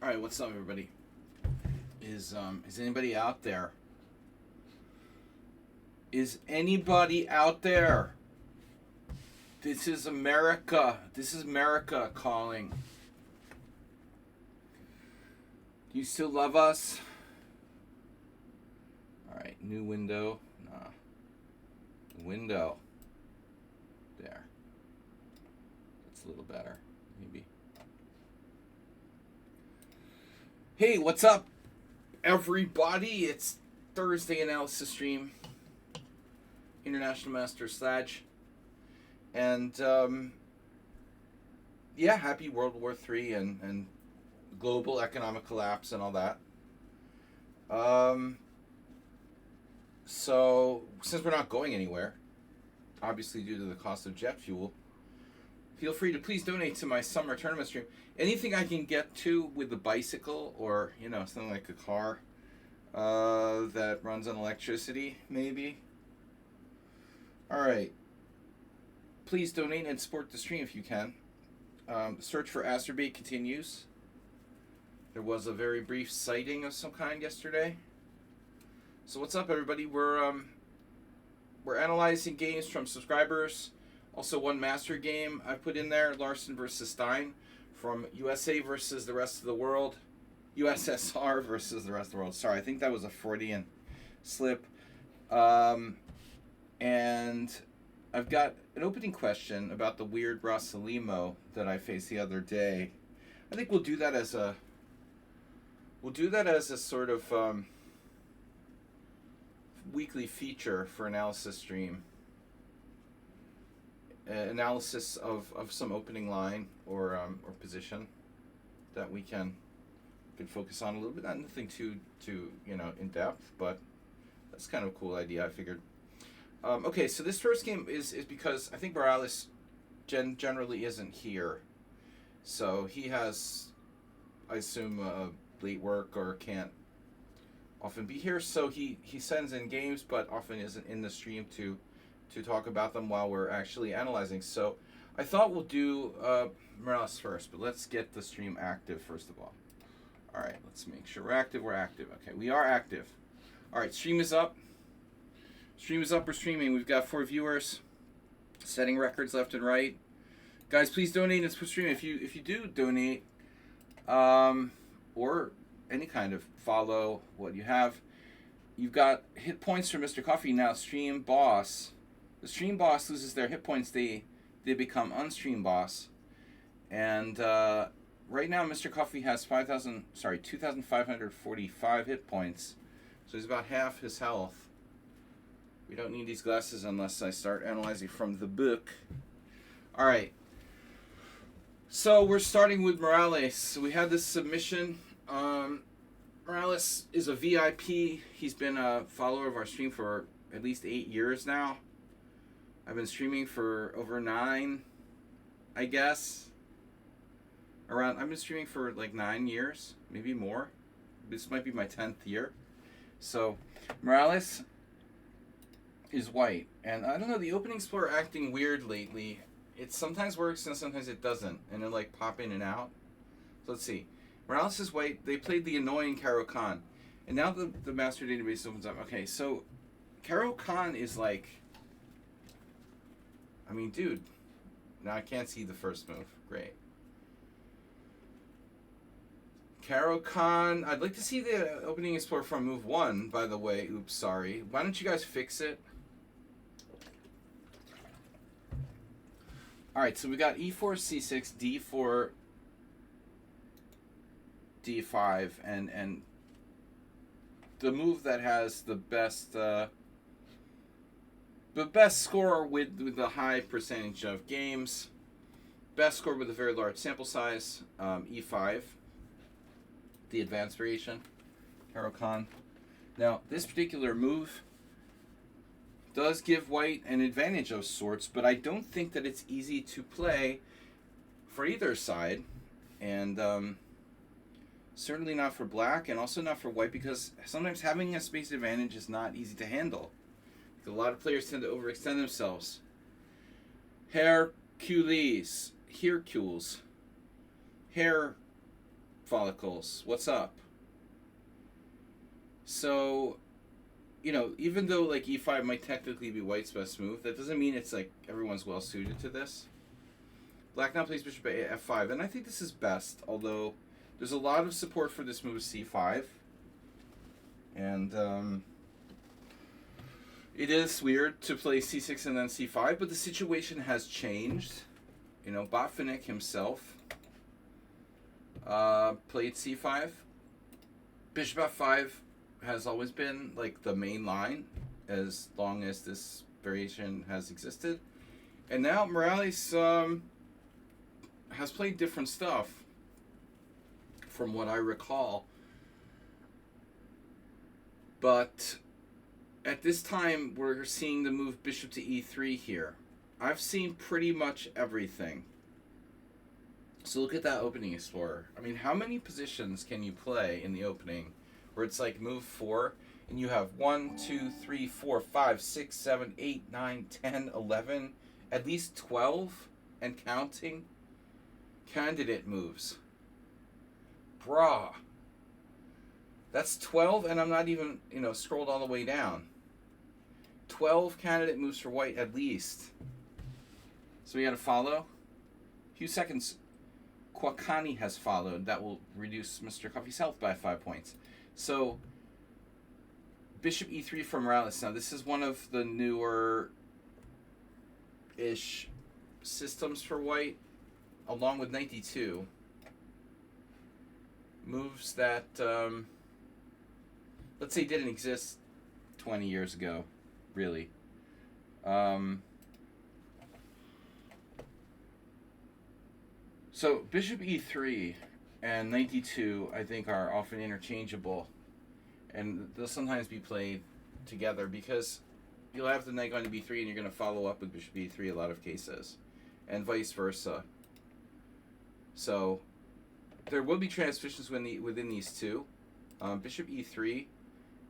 All right, what's up, everybody? Is anybody out there? Is anybody out there? This is America. This is America calling. Do you still love us? All right, new window. Nah. Window. There. That's a little better, maybe. Hey, what's up, everybody? It's Thursday analysis stream. International Master Sledge. And, yeah, happy World War III and global economic collapse and all that. So, since we're not going anywhere, obviously due to the cost of jet fuel, feel free to please donate to my summer tournament stream. Anything I can get to with the bicycle or, something like a car that runs on electricity, maybe. All right. Please donate and support the stream if you can. The search for Asterbait continues. There was a very brief sighting of some kind yesterday. So what's up, everybody? We're analyzing games from subscribers. Also, one master game I put in there, Larsen versus Stein, from USA versus the rest of the world. USSR versus the rest of the world. Sorry, I think that was a Freudian slip. And I've got an opening question about the weird Rossalimo that I faced the other day. I think we'll do that as a sort of weekly feature for analysis stream. Analysis of some opening line or position that we can focus on a little bit. Not nothing too in depth, but that's kind of a cool idea, I figured. Okay, so this first game is because I think Morales generally isn't here. So he has, I assume, late work or can't often be here. So he sends in games, but often isn't in the stream to talk about them while we're actually analyzing. So I thought we'll do Morales first, but let's get the stream active first of all. All right, let's make sure we're active. We're active. Okay, we are active. All right, stream is up. Stream is up. We're streaming. We've got 4 viewers, setting records left and right. Guys, please donate and stream. If you do donate, or any kind of follow what you have, you've got hit points from Mr. Coffee now. Stream boss. The stream boss loses their hit points. They become unstream boss, and right now Mr. Coffee has 2,545 hit points, so he's about half his health. We don't need these glasses unless I start analyzing from the book. All right. So we're starting with Morales. So we had this submission. Morales is a VIP. He's been a follower of our stream for at least 8 years now. I've been streaming for over 9, I guess. I've been streaming for like 9 years, maybe more. This might be my 10th year. So Morales is white, and I don't know, the openings are acting weird lately. It sometimes works and sometimes it doesn't, and it'll like pop in and out. So let's see. Morales is white. They played the annoying Caro Khan, and now the master database opens up. Okay, so Caro Khan is like, I mean, dude, now I can't see the first move. Great. Caro Khan, I'd like to see the opening explore from move 1, by the way. Oops, sorry. Why don't you guys fix it? Alright, so we got e4, c6, d4, d5, and the move that has the best score with the high percentage of games, best score with a very large sample size, e5, the advanced variation, Caro Khan. Now, this particular move does give white an advantage of sorts, but I don't think that it's easy to play for either side, and certainly not for black, and also not for white, because sometimes having a space advantage is not easy to handle. A lot of players tend to overextend themselves. Hercules, follicles. What's up? So, even though like e5 might technically be white's best move, that doesn't mean it's like everyone's well suited to this. Black now plays bishop f5, and I think this is best, although there's a lot of support for this move c5. And it is weird to play c6 and then c5, but the situation has changed. Botvinnik himself played c5. Bishop f5 has always been like the main line as long as this variation has existed. And now Morales has played different stuff from what I recall. But at this time, we're seeing the move bishop to e3 here. I've seen pretty much everything. So look at that opening explorer. I mean, how many positions can you play in the opening where it's like move 4 and you have 1, 2, 3, 4, 5, 6, 7, 8, 9, 10, 11, at least 12 and counting candidate moves? Brah. That's 12, and I'm not even, scrolled all the way down. 12 candidate moves for white at least. So we got to follow. A few seconds. Kwakani has followed. That will reduce Mr. Coffee's health by 5 points. So bishop e3 from Morales. Now this is one of the newer-ish systems for white, along with knight d2. Moves that, let's say, didn't exist 20 years ago, really. So bishop e3 and knight d2, I think, are often interchangeable, and they'll sometimes be played together because you'll have the knight going to b3 and you're going to follow up with bishop e3 a lot of cases, and vice versa. So there will be transitions within these two. Bishop e3.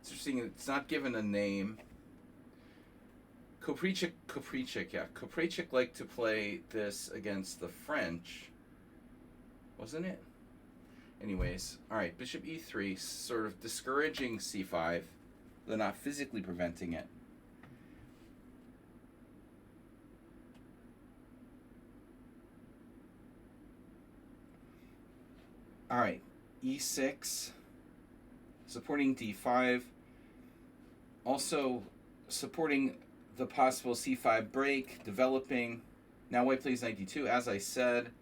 It's interesting. It's not given a name. Koprichik liked to play this against the French, wasn't it? Anyways, all right. Bishop e3, sort of discouraging c5, though not physically preventing it. All right, e6, supporting d5, also supporting the possible c5 break, developing. Now white plays knight d2. As I said,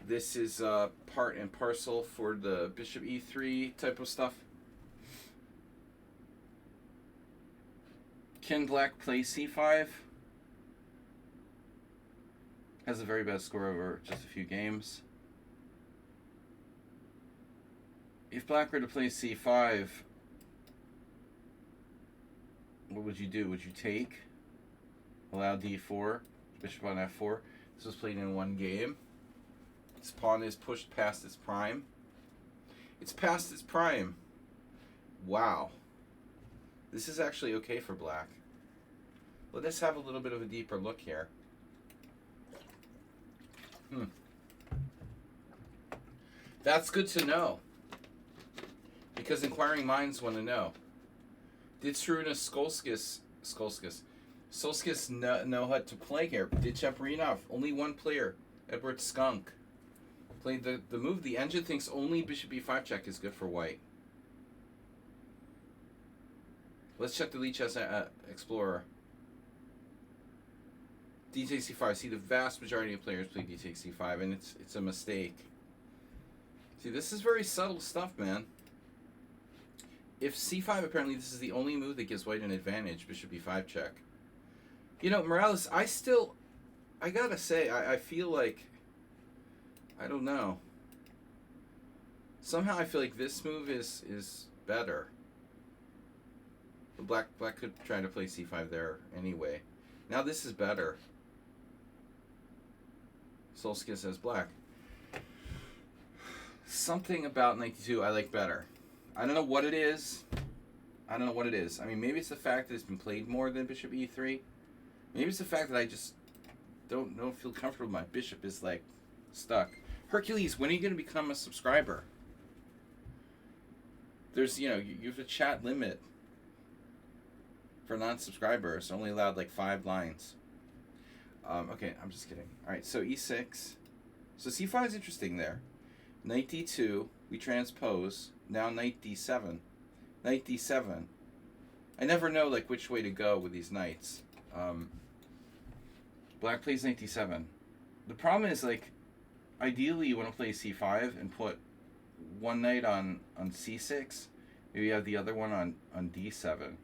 this is part and parcel for the bishop e3 type of stuff. Can black play c5? Has a very bad score over just a few games. If black were to play c5, what would you do? Would you take? Allow d4, bishop on f4. This was played in one game. This pawn is pushed past its prime. It's past its prime. Wow. This is actually okay for black. Let us have a little bit of a deeper look here. That's good to know, because inquiring minds want to know. Did Strunas Solskis know how to play here? Did Chaparinov, only one player, Edward Skunk, played the move? The engine thinks only bishop e5 check is good for white. Let's check the Lichess Explorer. D takes c5. See, the vast majority of players play d takes c5, and it's a mistake. See, this is very subtle stuff, man. If c5, apparently this is the only move that gives white an advantage, bishop e5 check. Morales, I gotta say, I feel like, I don't know. Somehow I feel like this move is better. But black could try to play c5 there anyway. Now this is better. Solskis as black. Something about knight d2 I like better. I don't know what it is. I mean, maybe it's the fact that it's been played more than bishop e3. Maybe it's the fact that I just don't feel comfortable. My bishop is like stuck. Hercules, when are you going to become a subscriber? There's, you have a chat limit for non-subscribers. Only allowed like 5 lines. Okay, I'm just kidding. All right, so e6. So c5 is interesting there. Knight d2, we transpose. Now knight d7. Knight d7. I never know like which way to go with these knights. Black plays knight d7. The problem is like, ideally you want to play c5 and put one knight on c6. Maybe you have the other one on d7.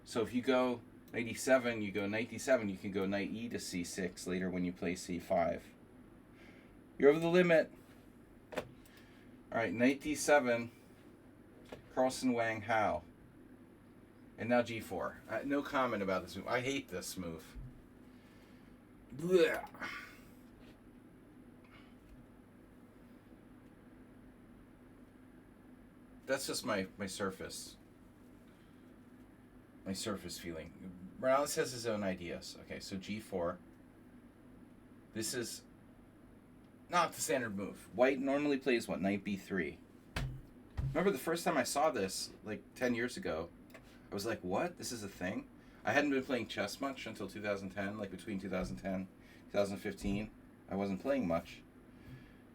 So if you go knight e7, you go knight d7, you can go knight e to c6 later when you play c5. You're over the limit. Alright, knight d7, Carlsen, Wang, Hao. And now g4. No comment about this move. I hate this move. Blech. That's just my surface. My surface feeling. Morales has his own ideas. Okay, so g4. This is not the standard move. White normally plays what? Knight b3. Remember the first time I saw this, like 10 years ago, I was like, what? This is a thing? I hadn't been playing chess much until 2010, like between 2010 and 2015. I wasn't playing much.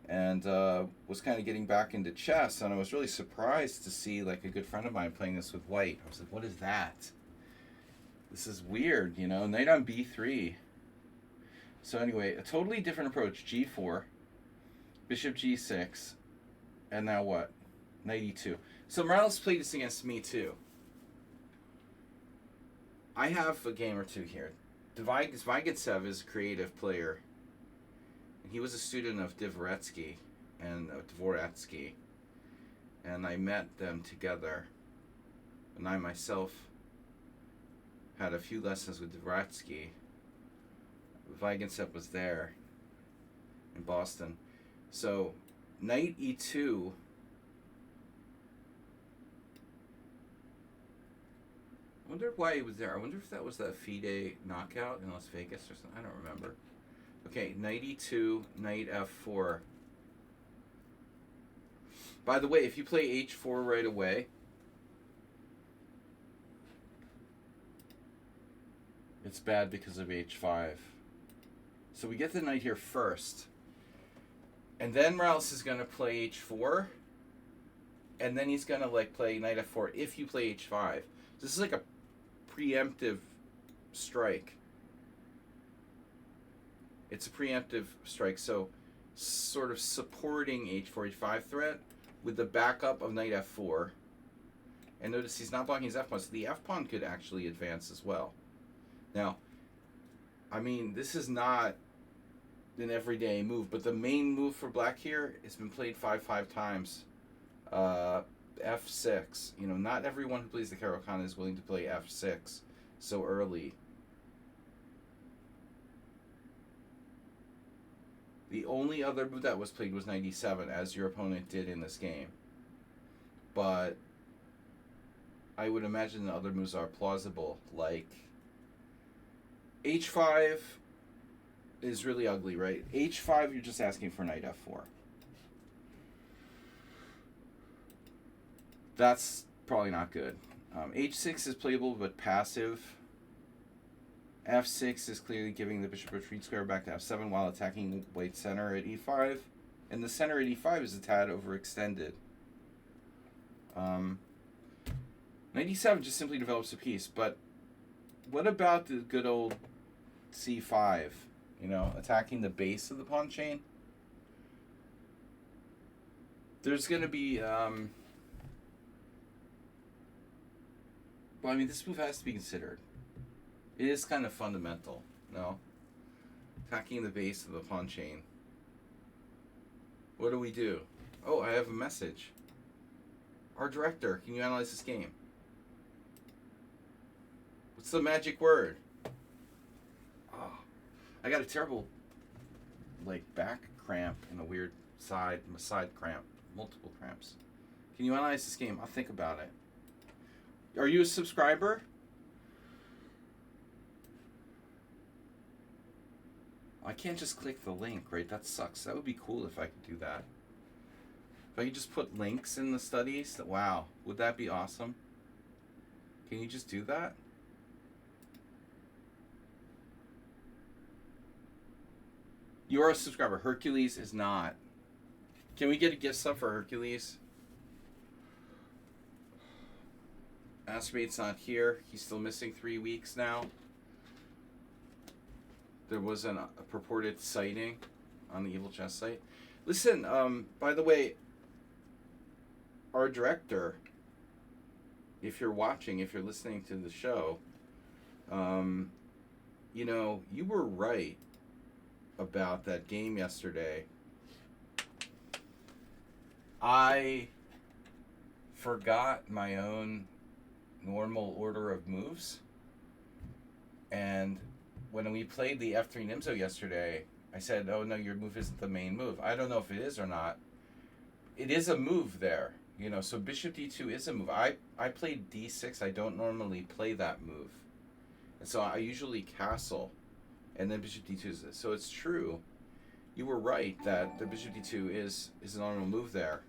And was kind of getting back into chess, and I was really surprised to see like a good friend of mine playing this with white. I was like, what is that? This is weird, knight on b3. So anyway, a totally different approach. g4, bishop g6, and now what? Knight e2. So Morales played this against me too. I have a game or two here. Zvygintsev is a creative player. He was a student of Dvoretsky, and I met them together. And I myself had a few lessons with Dvoretsky. Zvygintsev was there in Boston. So, knight e2. I wonder why he was there. I wonder if that was that FIDE knockout in Las Vegas or something. I don't remember. Okay, knight e2, knight f4. By the way, if you play h4 right away, it's bad because of h5. So we get the knight here first. And then Morales is going to play h4. And then he's going to play knight f4 if you play h5. This is like a preemptive strike. It's a preemptive strike, so sort of supporting h4, h5 threat with the backup of knight f4. And notice he's not blocking his f-pawn, so the f-pawn could actually advance as well. Now, I mean, this is not an everyday move, but the main move for black here has been played 5 times. f6. Not everyone who plays the Caro-Kann is willing to play f6 so early. The only other move that was played was knight e7, as your opponent did in this game. But I would imagine the other moves are plausible, like h5 is really ugly, right? h5, you're just asking for knight f4. That's probably not good. h6 is playable but passive. f6 is clearly giving the bishop retreat square back to f7 while attacking white center at e5. And the center at e5 is a tad overextended. Knight e7 just simply develops a piece. But what about the good old c5? Attacking the base of the pawn chain? There's going to be... well, I mean, this move has to be considered. It is kind of fundamental, no? Attacking the base of the pawn chain. What do we do? Oh, I have a message. Our director, can you analyze this game? What's the magic word? Oh, I got a terrible, back cramp and a weird side cramp. Multiple cramps. Can you analyze this game? I'll think about it. Are you a subscriber? I can't just click the link, right? That sucks. That would be cool if I could do that. If I could just put links in the studies, wow, would that be awesome? Can you just do that? You're a subscriber. Hercules is not. Can we get a gift sub for Hercules? Aspirate's not here. He's still missing 3 weeks now. There was a purported sighting on the Evil Chess site. Listen, by the way, our director, if you're watching, if you're listening to the show, you know, you were right about that game yesterday. I forgot my own normal order of moves, and when we played the F3 Nimzo yesterday, I said, oh no, your move isn't the main move. I don't know if it is or not. It is a move there, you know, so bishop d2 is a move. I played d6. I don't normally play that move, and so I usually castle, and then bishop d2 is, so it's true. You were right that the bishop d2 is a normal move there.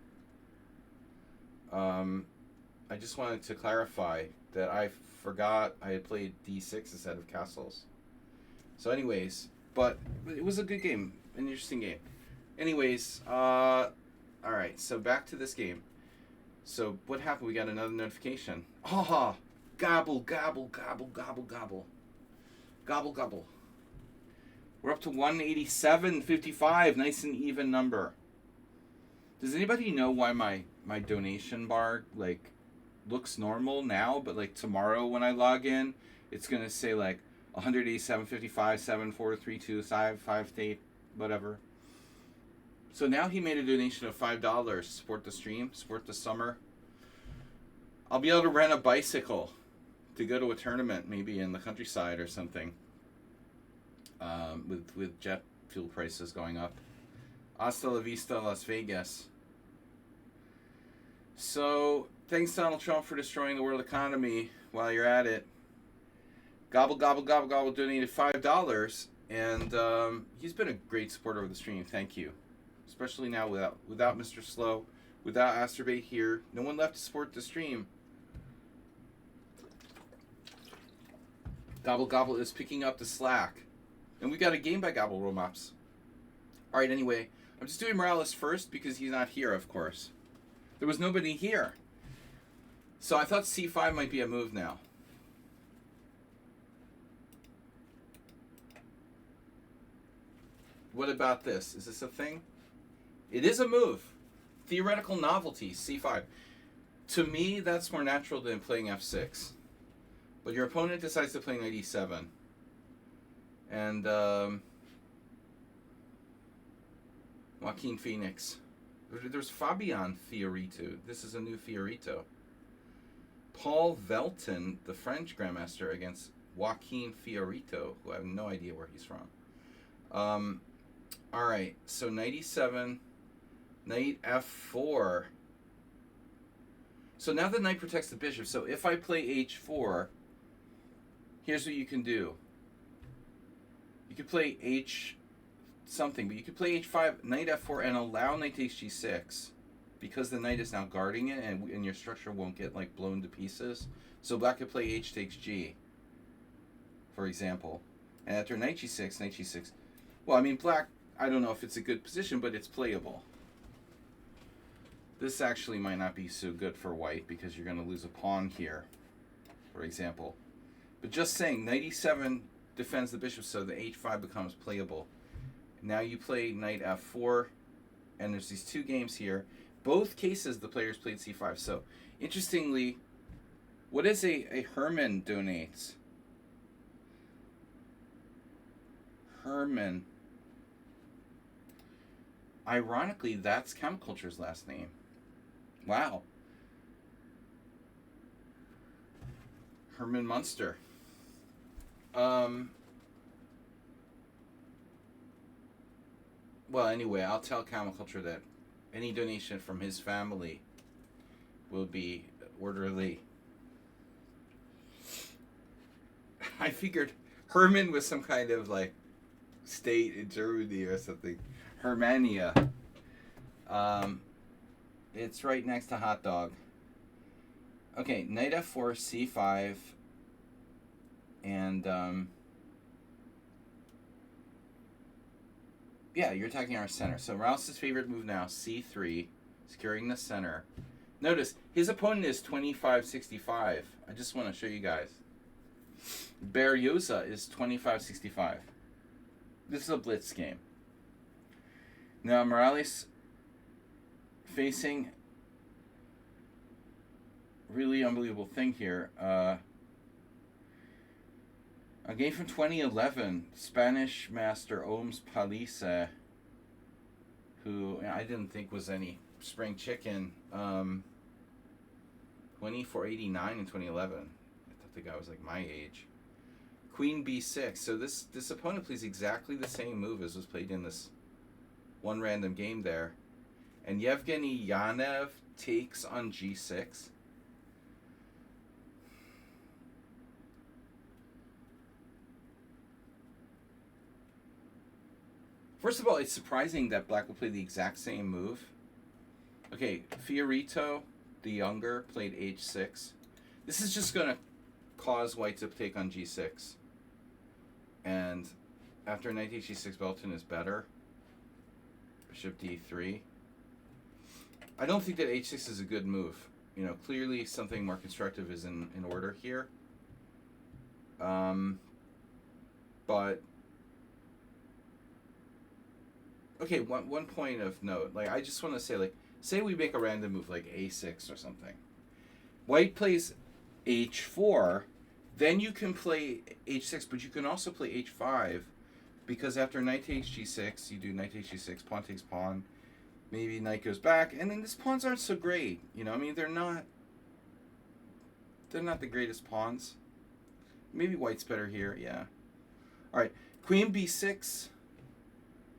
I just wanted to clarify that I forgot I had played d6 instead of castles. So anyways, but it was a good game, an interesting game. Anyways, all right, so back to this game. So what happened? We got another notification. Ah, gobble, gobble, gobble, gobble, gobble. Gobble, gobble. We're up to 187.55, nice and even number. Does anybody know why my donation bar, like, looks normal now, but, like, tomorrow when I log in, it's going to say, like, 187.55, 7432, 558, whatever. So now he made a donation of $5. Support the stream, support the summer. I'll be able to rent a bicycle to go to a tournament, maybe in the countryside or something, with jet fuel prices going up. Hasta la vista, Las Vegas. So, thanks Donald Trump for destroying the world economy while you're at it. Gobble, gobble, gobble, gobble donated $5, and he's been a great supporter of the stream. Thank you. Especially now without Mr. Slow, without Asterbait here. No one left to support the stream. Gobble, gobble is picking up the slack. And we got a game by Gobble Romops. Alright, anyway, I'm just doing Morales first because he's not here, of course. There was nobody here. So I thought c5 might be a move now. What about this? Is this a thing? It is a move. Theoretical novelty, c5. To me, that's more natural than playing f6. But your opponent decides to play knight e7. And Joaquin Phoenix. There's Fabian Fiorito. This is a new Fiorito. Paul Velton, the French Grandmaster, against Joaquin Fiorito, who I have no idea where he's from. Alright, so knight e7, knight f4. So now the knight protects the bishop. So if I play h4, here's what you can do. You could play h something, but you could play h5, knight f4, and allow knight takes g6, because the knight is now guarding it, and your structure won't get like blown to pieces. So black could play h takes g, for example, and after knight g6. Well, I mean, black, I don't know if it's a good position, but it's playable. This actually might not be so good for white because you're going to lose a pawn here, for example. But just saying, knight e7 defends the bishop, so the h5 becomes playable. Now you play knight f4, and there's these two games here. Both cases the players played c5. So, interestingly, what is a Herman donates? Herman. Ironically, that's Chemiculture's last name. Wow. Herman Munster. Well, anyway, I'll tell Chemiculture that any donation from his family will be orderly. I figured Herman was some kind of like state in Germany or something. Hermania. It's right next to hot dog. Okay, knight f4, c5, and yeah, you're attacking our center. So Morales' favorite move now, c3, securing the center. Notice his opponent is 2565. I just want to show you guys. Berlioz is 2565. This is a blitz game. Now Morales facing really unbelievable thing here. A game from 2011, Spanish master Oms Palice, who I didn't think was any spring chicken. 2489 in 2011. I thought the guy was like my age. Queen b6. So this opponent plays exactly the same move as was played in this one random game there. And Yevgeny Yanev takes on g6. First of all, it's surprising that Black will play the exact same move. Okay, Fiorito, the younger, played h6. This is just going to cause White to take on g6. And after knight h6, Belton is better. Bishop d3. I don't think that h6 is a good move. You know, clearly something more constructive is in order here. But okay, one point of note. Like, I just want to say, like, say we make a random move like a6 or something. White plays h4, then you can play h6, but you can also play h5, because after knight takes g6, you do knight takes g6, pawn takes pawn, maybe knight goes back, and then these pawns aren't so great. You know, I mean, they're not the greatest pawns. Maybe White's better here, yeah. All right, queen b6.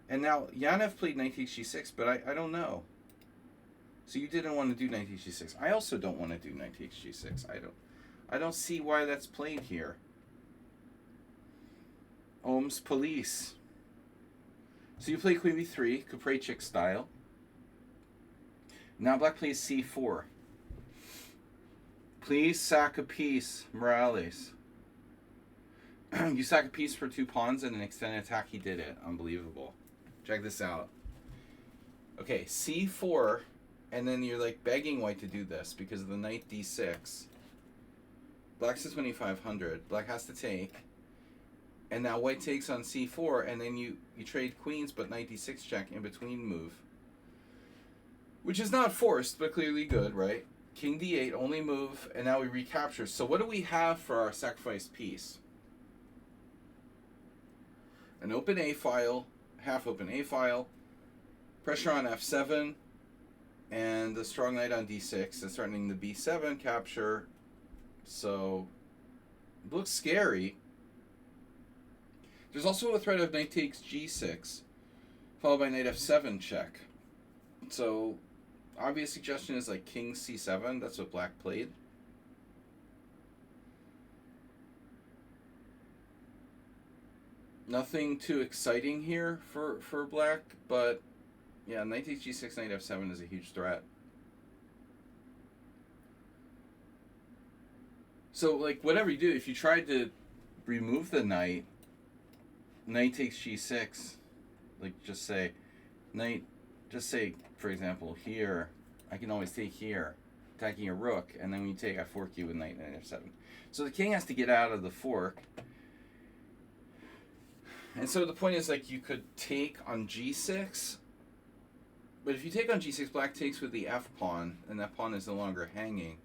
And now, Yanev played knight takes g6, but I don't know. So you didn't want to do knight takes g6. I also don't want to do knight takes g6. I don't see why that's played here. Ohm's police. So you play queen b3, Kuprechik style. Now Black plays c4. Please sack a piece, Morales. You sack a piece for 2 pawns and an extended attack. He did it. Unbelievable. Check this out. Okay, c4, and then you're like begging White to do this because of the knight d6. Black's at 2500. Black has to take. And now White takes on c4, and then you trade queens, but knight d6 check in between move. Which is not forced, but clearly good, right? King d8, only move, and now we recapture. So what do we have for our sacrificed piece? An open A file, half open A file, pressure on f7, and the strong knight on d6, and threatening the b7 capture. So it looks scary. There's also a threat of knight takes g6, followed by knight f7 check. So obvious suggestion is like king c7. That's what Black played. Nothing too exciting here for Black, but yeah, knight takes g6, knight f7 is a huge threat. So, like, whatever you do, if you tried to remove the knight takes g6, like, just say, for example, here, I can always take here, attacking a rook, and then when you take, I fork you with knight f7. So the king has to get out of the fork. And so the point is, like, you could take on g6, but if you take on g6, Black takes with the f pawn, and that pawn is no longer hanging.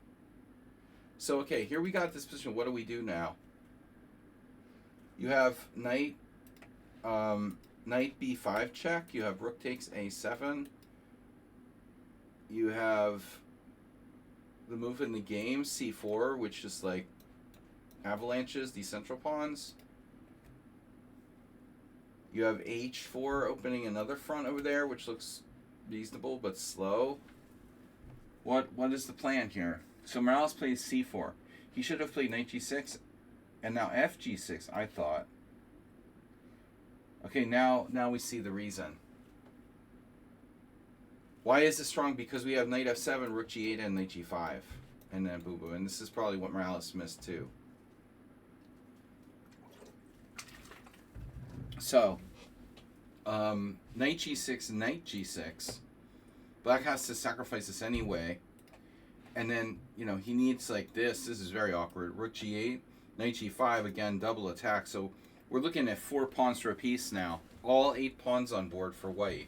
So, okay, here we got this position. What do we do now? You have knight b5 check. You have rook takes a7. You have the move in the game, c4, which is like avalanches these central pawns. You have h4 opening another front over there, which looks reasonable but slow. What is the plan here? So Morales plays c4. He should have played knight g6, and now f g6, I thought. Okay, now we see the reason. Why is this strong? Because we have knight f7, rook g8, and knight g5. And then boo boo. And this is probably what Morales missed too. So, knight g6, knight g6. Black has to sacrifice this anyway. And then, you know, he needs like this. This is very awkward. Rook g8, knight g5, again, double attack. So we're looking at 4 pawns for a piece now. All 8 pawns on board for white.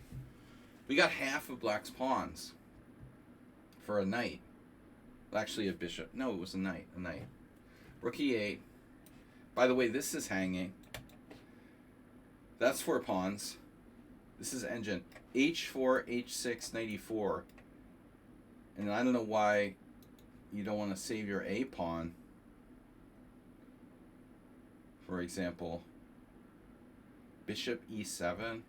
We got half of black's pawns for a knight. Actually, a bishop. No, it was a knight. A knight. Rook e8. By the way, this is hanging. That's 4 pawns. This is engine. h4, h6, knight e4. And I don't know why you don't want to save your a pawn. For example, bishop e7.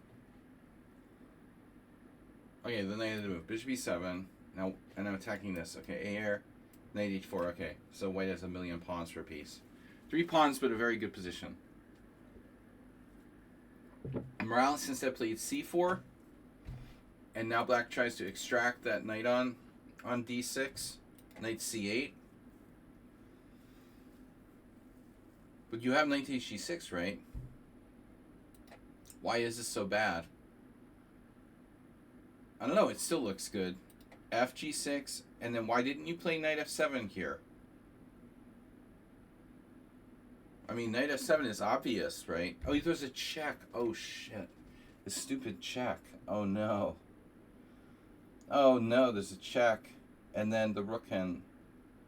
Okay, then I had to move bishop e7. Now, and I'm attacking this. Okay, a knight h4. Okay, so white has a million pawns for a piece. 3 pawns, but a very good position. Morales instead played c4, and now black tries to extract that knight on d6, knight c8. But you have knight to h6, right? Why is this so bad? I don't know, it still looks good. fg6, and then why didn't you play knight f7 here? I mean, knight f7 is obvious, right? Oh, there's a check. Oh, shit. The stupid check. Oh, no. Oh, no, there's a check. And then the rook can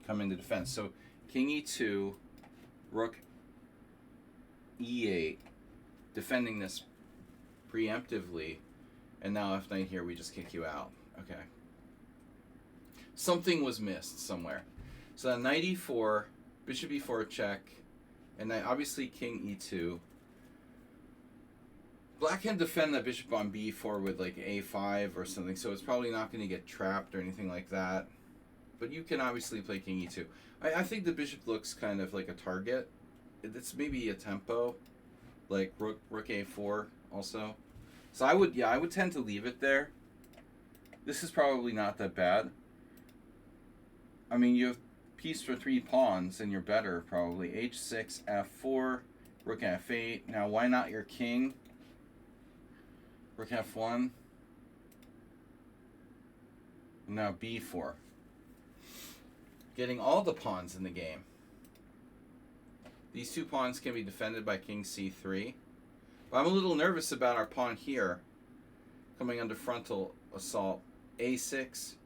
come into defense. So, king e2, rook e8, defending this preemptively. And now if knight here, we just kick you out. Okay. Something was missed somewhere. So then knight e4, bishop e4 check, and then obviously king e2. Black can defend that bishop on b4 with like a5 or something, so it's probably not going to get trapped or anything like that. But you can obviously play king e2. I think the bishop looks kind of like a target. It's maybe a tempo, like rook a4 also. So I would tend to leave it there. This is probably not that bad. I mean, you have piece for 3 pawns, and you're better probably. h6, f4, rook f8. Now, why not your king? Rook f1. Now b4. Getting all the pawns in the game. These 2 pawns can be defended by king c3. But I'm a little nervous about our pawn here coming under frontal assault. a6,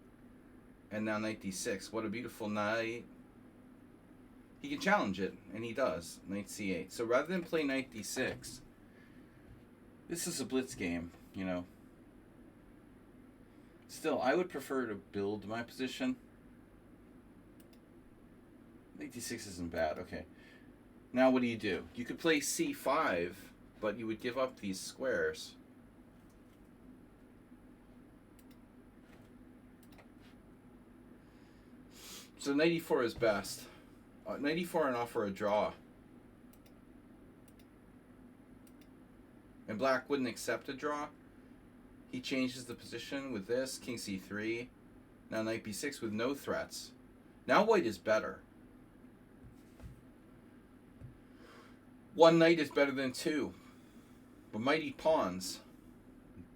and now knight d6. What a beautiful knight. He can challenge it, and he does. Knight c8. So rather than play knight d6, this is a blitz game, you know. Still, I would prefer to build my position. Knight d6 isn't bad. Okay. Now what do? You could play c5, but you would give up these squares. So knight e4 is best. Knight e4 and offer a draw. And black wouldn't accept a draw. He changes the position with this. King c3. Now knight b6 with no threats. Now white is better. 1 knight is better than 2. But mighty pawns.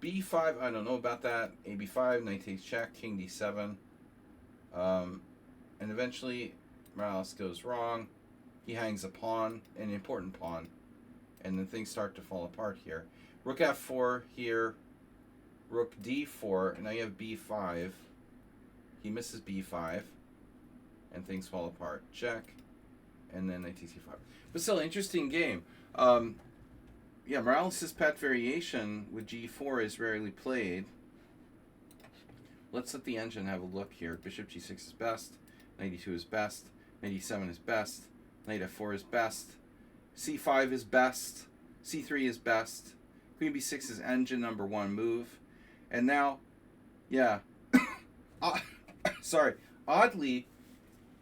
b5, I don't know about that. ab5, knight takes check, king d7. And eventually, Morales goes wrong. He hangs a pawn, an important pawn. And then things start to fall apart here. Rook f4 here. Rook d4. And now you have b5. He misses b5. And things fall apart. Check. And then knight takes c5. But still, interesting game. Yeah, Morales' pet variation with g4 is rarely played. Let's let the engine have a look here. Bishop g6 is best. Knight e2 is best. Knight e7 is best. Knight f4 is best. c5 is best. c3 is best. Queen b6 is engine number 1 move. And now, yeah. Sorry. Oddly,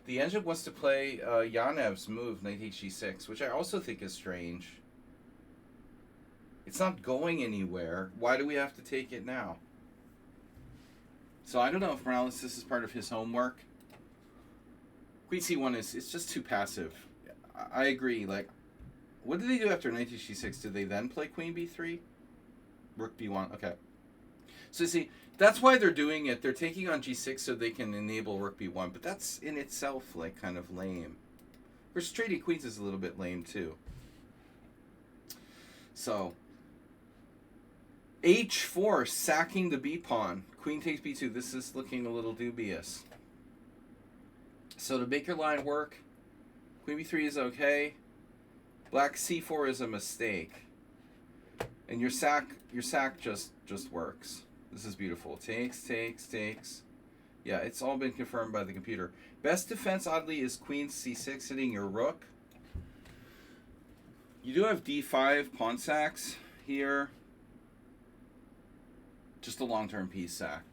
the engine wants to play Yanev's move, knight h6, which I also think is strange. It's not going anywhere. Why do we have to take it now? So I don't know if Morales, this is part of his homework. Queen c1 it's just too passive. I agree. Like, what did they do after knight g6? Did they then play queen b3? Rook b1. Okay. So you see, that's why they're doing it. They're taking on g6 so they can enable rook b1. But that's in itself like kind of lame. Of course, trading queens is a little bit lame too. So h4, sacking the b pawn. Queen takes b2. This is looking a little dubious. So to make your line work, queen b3 is okay. Black c4 is a mistake. And your sack just works. This is beautiful. Takes. Yeah, it's all been confirmed by the computer. Best defense, oddly, is queen c6 hitting your rook. You do have d5 pawn sacks here. Just a long-term piece sack.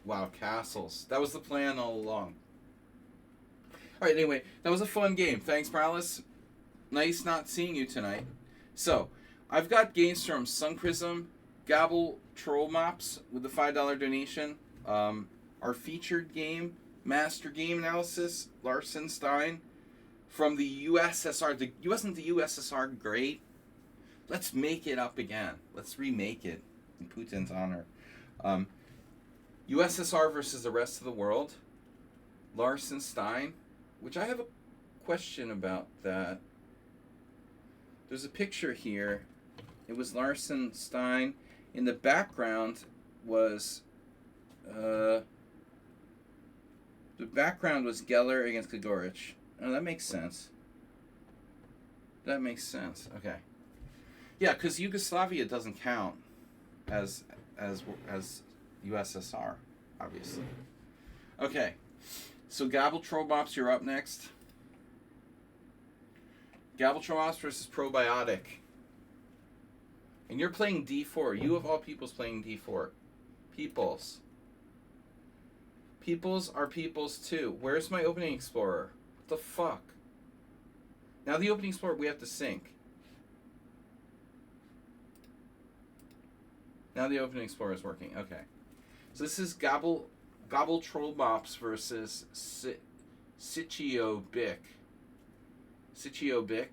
Wow, castles. That was the plan all along. All right, anyway, that was a fun game. Thanks, Morales. Nice not seeing you tonight. So, I've got games from Sun Prism, Gabble Troll Mops with the $5 donation. Our featured game, Master Game Analysis, Larsen-Stein from the USSR. Wasn't the USSR great? Let's make it up again. Let's remake it in Putin's honor. USSR versus the rest of the world. Larsen-Stein, which I have a question about that. There's a picture here. It was Larsen-Stein. In the background was the background was Geller against Gregorich. Oh, that makes sense. That makes sense. Okay. Yeah, because Yugoslavia doesn't count as USSR, obviously. Okay. So Gabble Trollbops, you're up next. Gabble Trollbops versus Probiotic. And you're playing d4. You of all people's playing d4. Peoples. Peoples are peoples too. Where's my opening explorer? What the fuck? Now the opening explorer we have to sync. Now the opening explorer is working. Okay. So this is Gabble Trollbops versus Sitchiobic. Sitchiobic.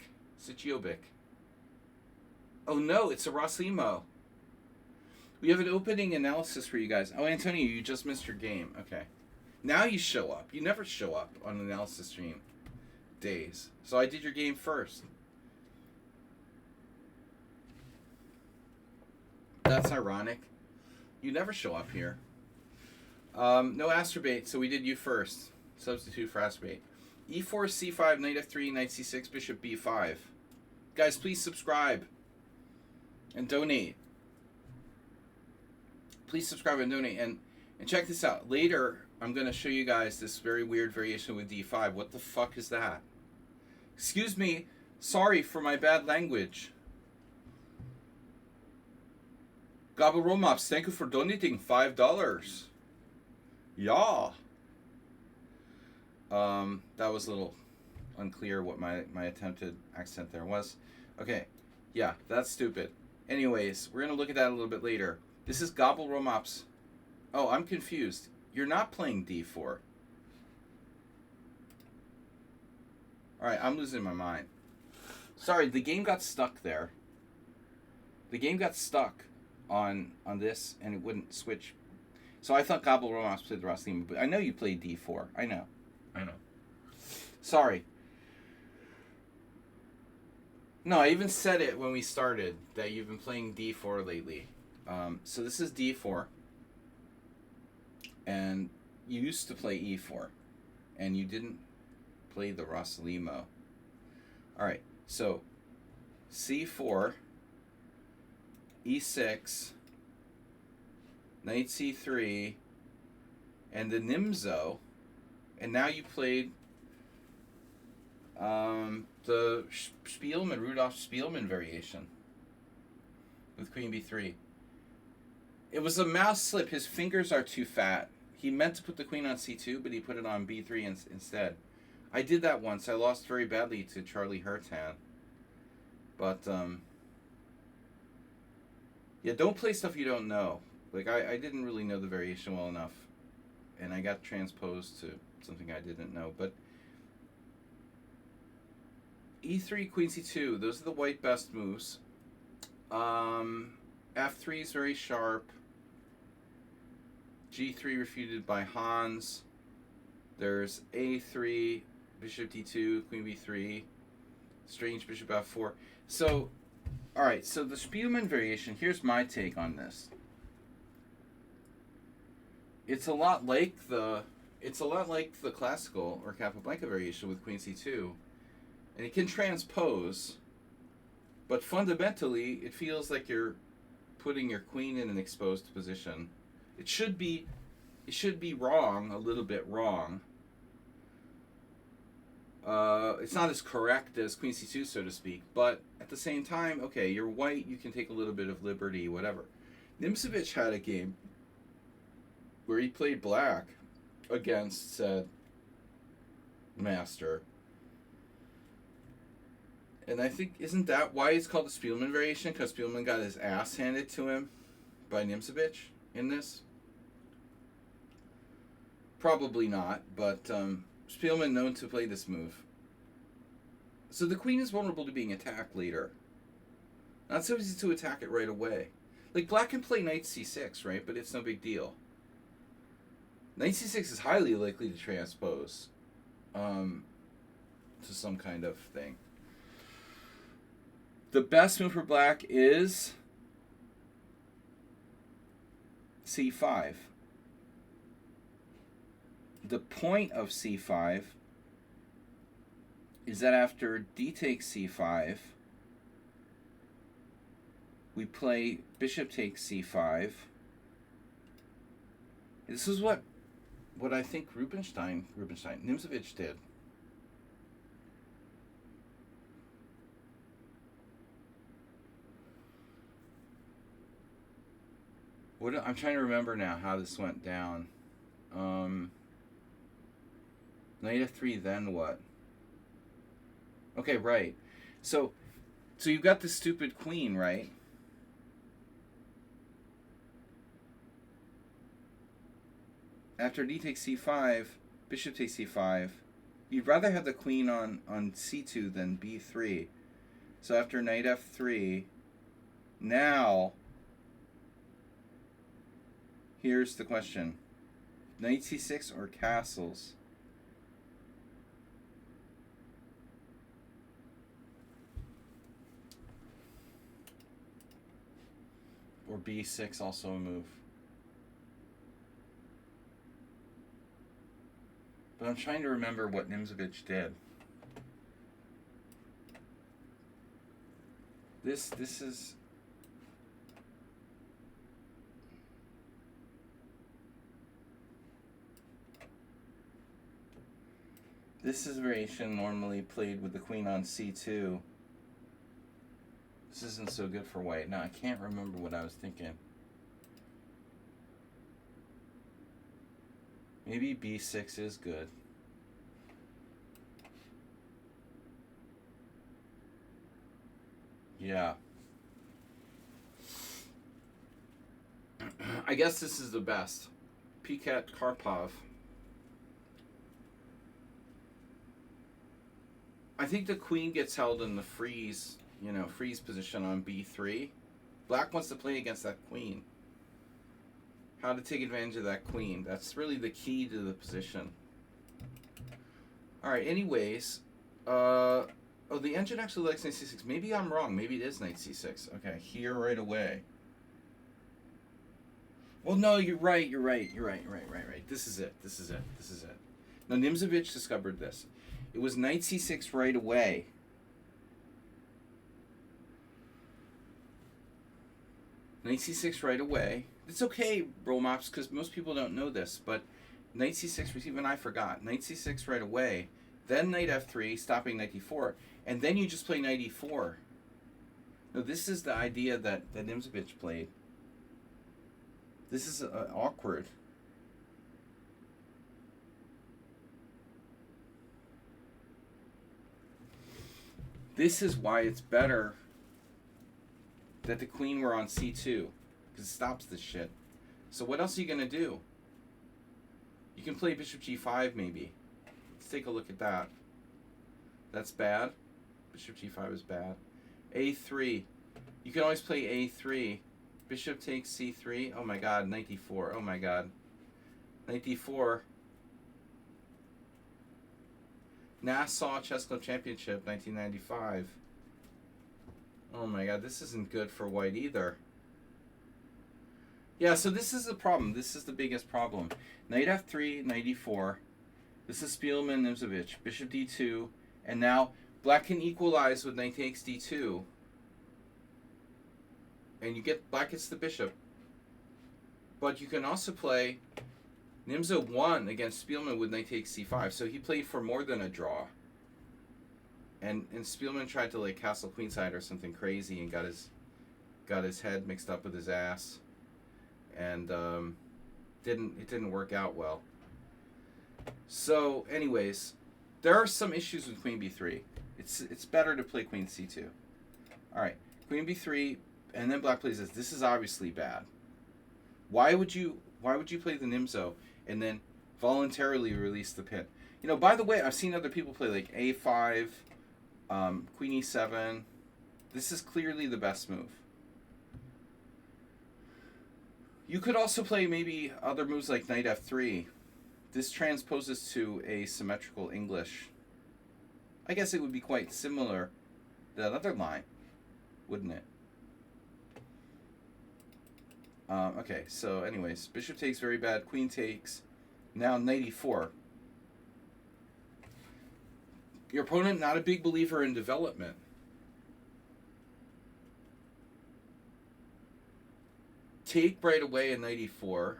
Oh no, it's a Roslimo. We have an opening analysis for you guys. Oh, Antonio, you just missed your game. Okay. Now you show up. You never show up on an analysis stream days. So I did your game first. That's ironic. You never show up here. No Astrobait, so we did you first. Substitute for Astrobait. E4, C5, Knight F3, Knight C6, Bishop B5. Guys, please subscribe. And donate. Please subscribe and donate. And check this out. Later, I'm going to show you guys this very weird variation with D5. What the fuck is that? Excuse me. Sorry for my bad language. Gabble Romops, thank you for donating $5. Yeah. That was a little unclear what my attempted accent there was. Okay. Yeah, that's stupid. Anyways, we're going to look at that a little bit later. This is Gabble Romops. Oh, I'm confused. You're not playing D4. Alright, I'm losing my mind. Sorry, the game got stuck there. The game got stuck on this, and it wouldn't switch. So I thought Gabble Romops played the Roslima, but I know you played D4. I know. Sorry. No, I even said it when we started, that you've been playing D4 lately. So this is D4. And you used to play E4. And you didn't play the Roslimo. Alright, so C4, E6, Knight C3, and the Nimzo. And now you played the Spielman, Rudolf Spielman variation with Queen B3. It was a mouse slip. His fingers are too fat. He meant to put the queen on C2, but he put it on B3 instead. I did that once. I lost very badly to Charlie Hertan. But, Yeah, don't play stuff you don't know. Like, I didn't really know the variation well enough, and I got transposed to something I didn't know. But E3, Queen C2, those are the white best moves. F3 is very sharp. G3 refuted by Hans. There's A3, Bishop D2, Queen B3, strange Bishop F4. So, all right. So the Spielman variation. Here's my take on this. It's a lot like the classical or Capablanca variation with Queen C2, and it can transpose. But fundamentally, it feels like you're putting your queen in an exposed position. It should be wrong, a little bit wrong. It's not as correct as Queen C2, so to speak, but at the same time, okay, you're white, you can take a little bit of liberty, whatever. Nimzovich had a game where he played black against said master. And I think, isn't that why it's called the Spielman variation? Because Spielman got his ass handed to him by Nimzovich in this? Probably not, but Spielman known to play this move. So the queen is vulnerable to being attacked later. Not so easy to attack it right away. Like, black can play knight c6, right? But it's no big deal. Knight c6 is highly likely to transpose to some kind of thing. The best move for black is c5. The point of c5 is that after d takes c5, we play bishop takes c5. This is what I think Nimzovich did. I'm trying to remember now how this went down. Knight f3, then what? Okay, right. So you've got this stupid queen, right? After d takes c5, bishop takes c5. You'd rather have the queen on c2 than b3. So after knight f3, now here's the question. Knight c6 or castles? Or b6, also a move. But I'm trying to remember what Nimzovich did. This is... This is a variation normally played with the queen on c2. This isn't so good for white. Now, I can't remember what I was thinking. Maybe b6 is good. Yeah. I guess this is the best. Pikat Karpov. I think the queen gets held in the freeze position on b3. Black wants to play against that queen. How to take advantage of that queen. That's really the key to the position. Alright, anyways. Oh, the engine actually likes knight c6. Maybe I'm wrong. Maybe it is knight c6. Okay, here right away. Well, no, you're right. This is it. Now, Nimzovich discovered this. It was knight c6 right away. Knight c6 right away. It's okay, Roll-Mops, because most people don't know this, but knight c6, even I forgot. Knight c6 right away, then knight f3, stopping knight d4, and then you just play knight e4. Now, this is the idea that Nimzovich played. This is awkward. This is why it's better that the queen were on c2, because it stops this shit. So what else are you going to do? You can play bishop g5 maybe. Let's take a look at that. That's bad. Bishop g5 is bad. a3. You can always play a3. Bishop takes c3. Oh my god, knight d4. Oh my god. Knight d4. Nassau Chess Club Championship, 1995. Oh my god, this isn't good for white either. Yeah, so this is the problem. This is the biggest problem. Knight f3, knight e4. This is Spielman, Nimzovich. Bishop d2. And now black can equalize with knight takes d2. And you get black gets the bishop. But you can also play Nimzo won against Spielman with knight takes c5. So he played for more than a draw. And Spielman tried to like castle queenside or something crazy and got his head mixed up with his ass. And it didn't work out well. So anyways, there are some issues with queen b3. It's better to play queen c2. All right, queen b3, and then black plays this. This is obviously bad. Why would you play the Nimzo and then voluntarily release the pin? You know, by the way, I've seen other people play like a5, queen e7. This is clearly the best move. You could also play maybe other moves like knight f3. This transposes to a symmetrical English. I guess it would be quite similar to that other line, wouldn't it? Okay, so anyways, bishop takes very bad, queen takes. Now knight e4. Your opponent not a big believer in development. Take right away a knight e4,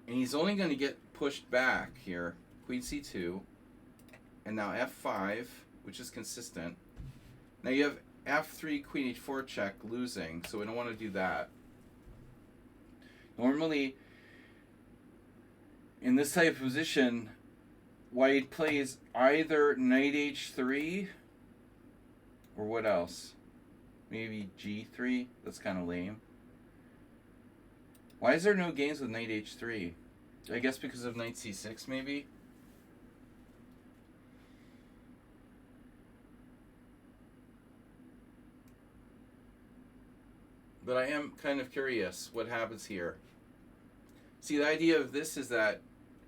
and he's only going to get pushed back here. Queen c2, and now f5, which is consistent. Now you have f3, queen h4 check, losing, so we don't want to do that. Normally, in this type of position, white plays either knight h3, or what else? Maybe g3, that's kind of lame. Why is there no games with knight h3? I guess because of knight c6, maybe? But I am kind of curious what happens here. See, the idea of this is that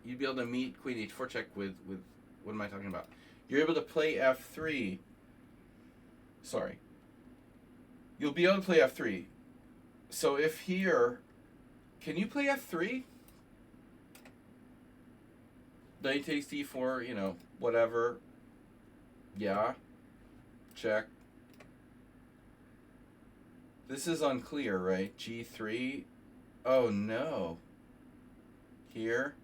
you'd be able to meet queen h4 check with what am I talking about? You're able to play f3. Sorry. You'll be able to play f3. So if here, can you play f3? Knight takes d4, you know, whatever. Yeah. Check. This is unclear, right? g3. Oh no. Here.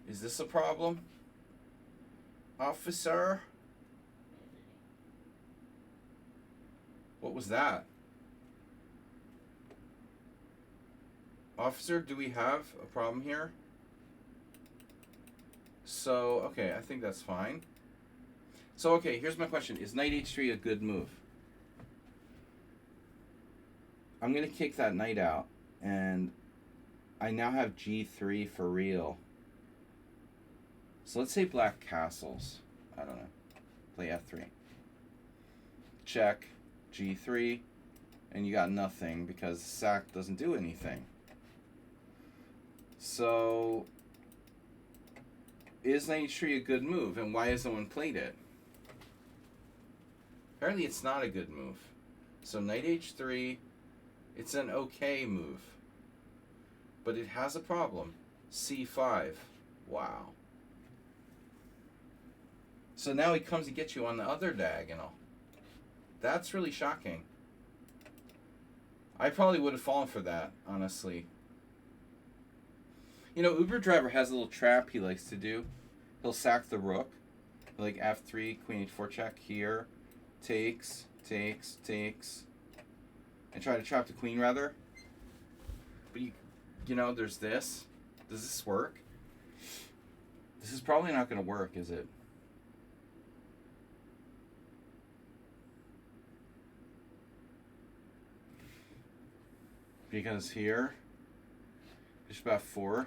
Is this a problem? Officer? What was that? Officer, do we have a problem here? So, okay, I think that's fine. So, okay, here's my question. Is knight h3 a good move? I'm going to kick that knight out, and I now have g3 for real. So let's say black castles. I don't know. Play f3. Check, g3, and you got nothing because sack doesn't do anything. So, is knight h3 a good move, and why has no one played it? Apparently it's not a good move. So knight h3, it's an okay move. But it has a problem. c5. Wow. So now he comes to get you on the other diagonal. That's really shocking. I probably would have fallen for that, honestly. You know, Uber Driver has a little trap he likes to do. He'll sack the rook. Like f3, queen h4 check here. Takes, takes, takes. And try to trap the queen, rather. But you know, there's this. Does this work? This is probably not going to work, is it? Because here, bishop f4.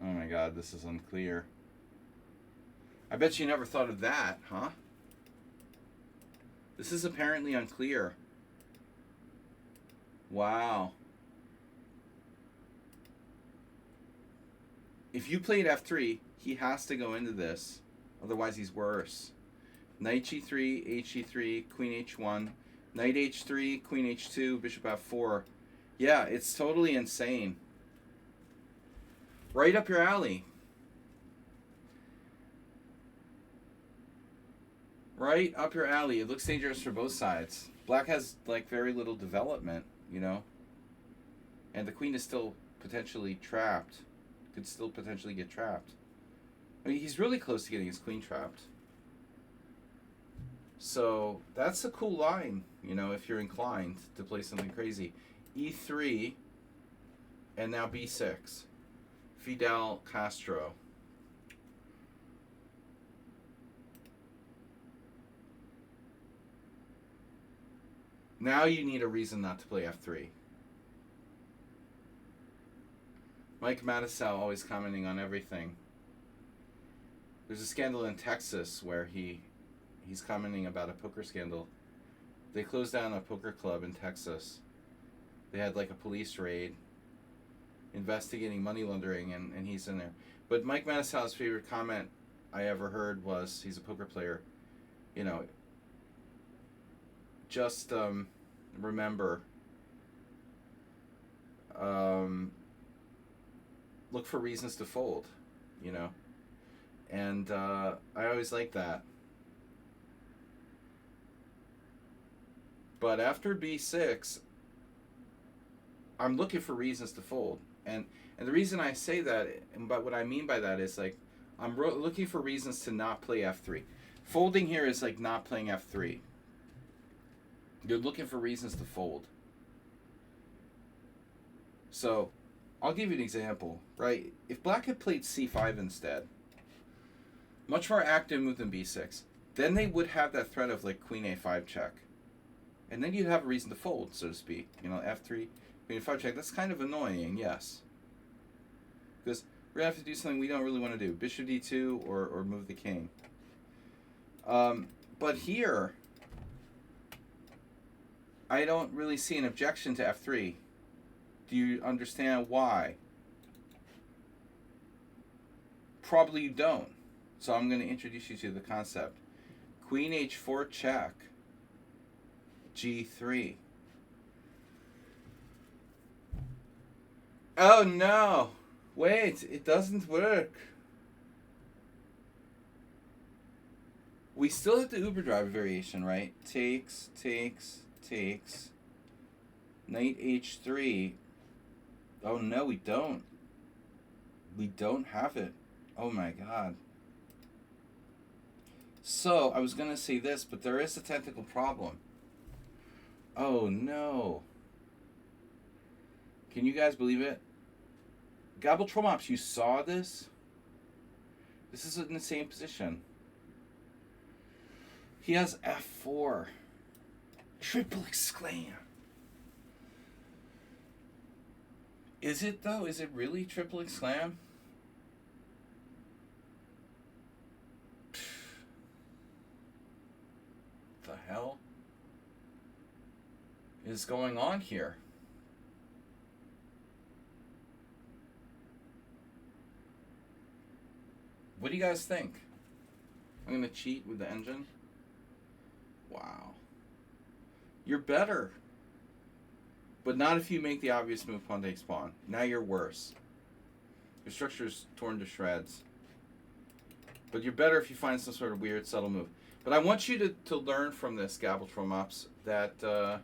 Oh my god, this is unclear. I bet you never thought of that, huh? This is apparently unclear. Wow. If you played f3, he has to go into this. Otherwise, he's worse. Knight g3, h3, queen h1, knight h3, queen h2, bishop f4. Yeah, it's totally insane. Right up your alley. Right up your alley. It looks dangerous for both sides. Black has like very little development, you know? And the queen is still potentially trapped. Could still potentially get trapped. I mean, he's really close to getting his queen trapped. So that's a cool line, you know, if you're inclined to play something crazy. E3 and now B6. Fidel Castro. Now you need a reason not to play F3. Mike Mattisau always commenting on everything. There's a scandal in Texas where he's commenting about a poker scandal. They closed down a poker club in Texas. They had like a police raid investigating money laundering, and he's in there. But Mike Mattisau's favorite comment I ever heard was, he's a poker player, you know, just remember, look for reasons to fold, you know. And I always like that. But after B6, I'm looking for reasons to fold. And the reason I say that, but what I mean by that is like, I'm looking for reasons to not play F3. Folding here is like not playing F3. You're looking for reasons to fold. So, I'll give you an example, right? If Black had played C5 instead, much more active move than B6, then they would have that threat of like Queen A5 check. And then you'd have a reason to fold, so to speak. You know, F3, Queen A5 check. That's kind of annoying, yes. Because we're going to have to do something we don't really want to do. Bishop D2 or move the king. But here, I don't really see an objection to F3. Do you understand why? Probably you don't. So I'm going to introduce you to the concept. Queen H4 check. G3. Oh no! Wait, it doesn't work. We still have the Uber driver variation, right? Takes. Knight H3. Oh no, we don't. We don't have it. Oh my god. So, I was going to say this, but there is a technical problem. Oh no. Can you guys believe it? Gabble Tromops, you saw this? This is in the same position. He has F4. Triple exclaim. Is it though? Is it really triple exclaim? The hell is going on here? What do you guys think? I'm gonna cheat with the engine. Wow. You're better. But not if you make the obvious move pawn takes pawn. Now you're worse. Your structure's torn to shreds. But you're better if you find some sort of weird subtle move. But I want you to learn from this, Gabble Tromops, that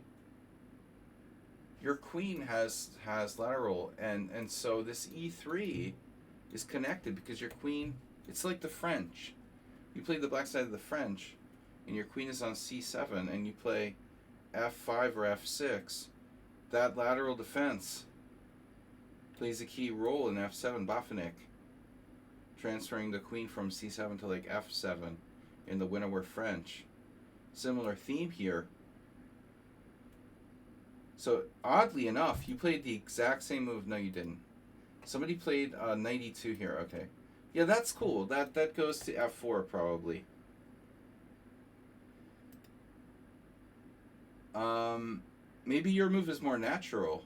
your queen has lateral, and so this E3 is connected because your queen, it's like the French. You play the black side of the French, and your queen is on C7, and you play F5 or F6. That lateral defense plays a key role in F7 Baffinik, transferring the queen from C7 to like F7 in the winner were French. Similar theme here. So oddly enough, you played the exact same move. No, you didn't. Somebody played knight e2 here. Okay, yeah, that's cool. That goes to f4 probably. Maybe your move is more natural,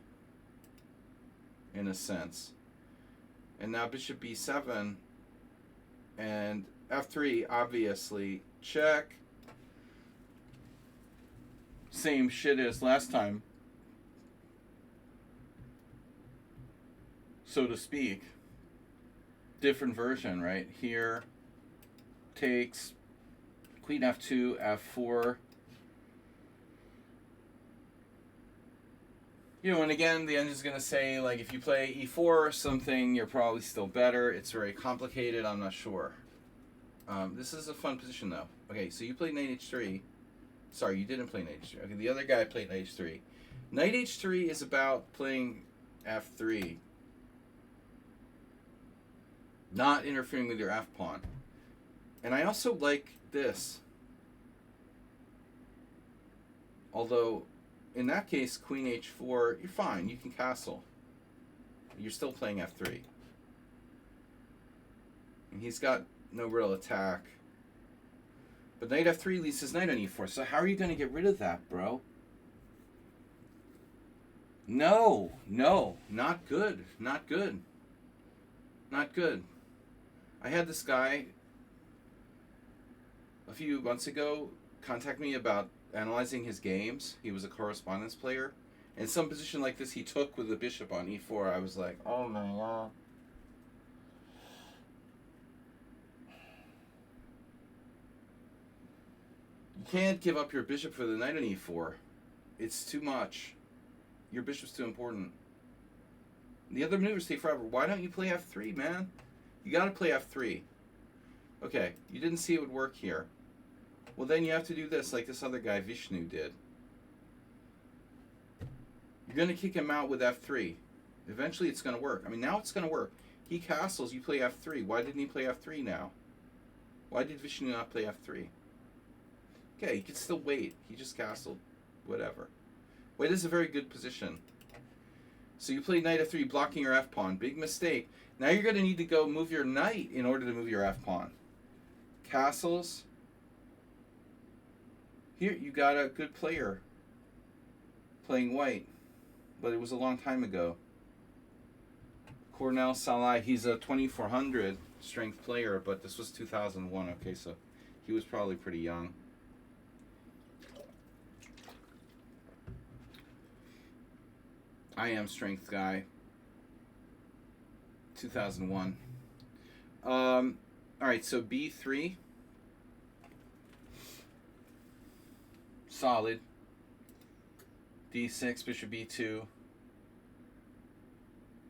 in a sense. And now bishop b7 and f3, obviously check. Same shit as last time, so to speak. Different version, right? Here takes queen f2, f4. You know, and again, the engine's going to say, like, if you play e4 or something, you're probably still better. It's very complicated. I'm not sure. This is a fun position, though. Okay, so you played knight h3. Sorry, you didn't play knight h3. Okay, the other guy played knight h3. Knight h3 is about playing f3. Not interfering with your f-pawn. And I also like this. Although, in that case, queen h4, you're fine. You can castle. You're still playing f3. And he's got no real attack. But knight f3 leaves his knight on e4. So how are you going to get rid of that, bro? No. Not good. Not good. Not good. I had this guy a few months ago contact me about analyzing his games. He was a correspondence player. And some position like this he took with the bishop on e4. I was like, oh my god. You can't give up your bishop for the knight on e4. It's too much. Your bishop's too important. The other maneuvers take forever. Why don't you play f3, man? You gotta play f3. Okay, you didn't see it would work here. Well, then you have to do this like this other guy, Vishnu, did. You're going to kick him out with f3. Eventually it's going to work. I mean, now it's going to work. He castles, you play f3. Why didn't he play f3 now? Why did Vishnu not play f3? Okay, he could still wait. He just castled. Whatever. White is a very good position. So you play knight f3, blocking your f-pawn. Big mistake. Now you're going to need to go move your knight in order to move your f-pawn. Castles. Here, you got a good player playing white, but it was a long time ago. Cornell Salai, he's a 2400 strength player, but this was 2001. Okay, so he was probably pretty young. I am strength guy. 2001. All right, so B3. Solid. D6, bishop B2.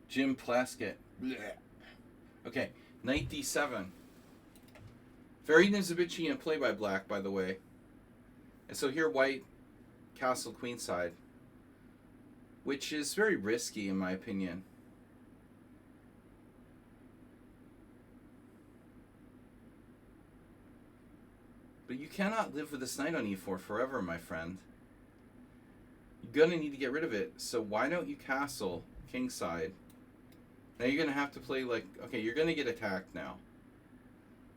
Jim Plaskett. Blech. Okay, knight D7. Very Nizabichian play by black, by the way. And so here white castle queenside, which is very risky in my opinion. But you cannot live with this knight on e4 forever, my friend. You're going to need to get rid of it. So why don't you castle kingside? Now you're going to have to play like... Okay, you're going to get attacked now.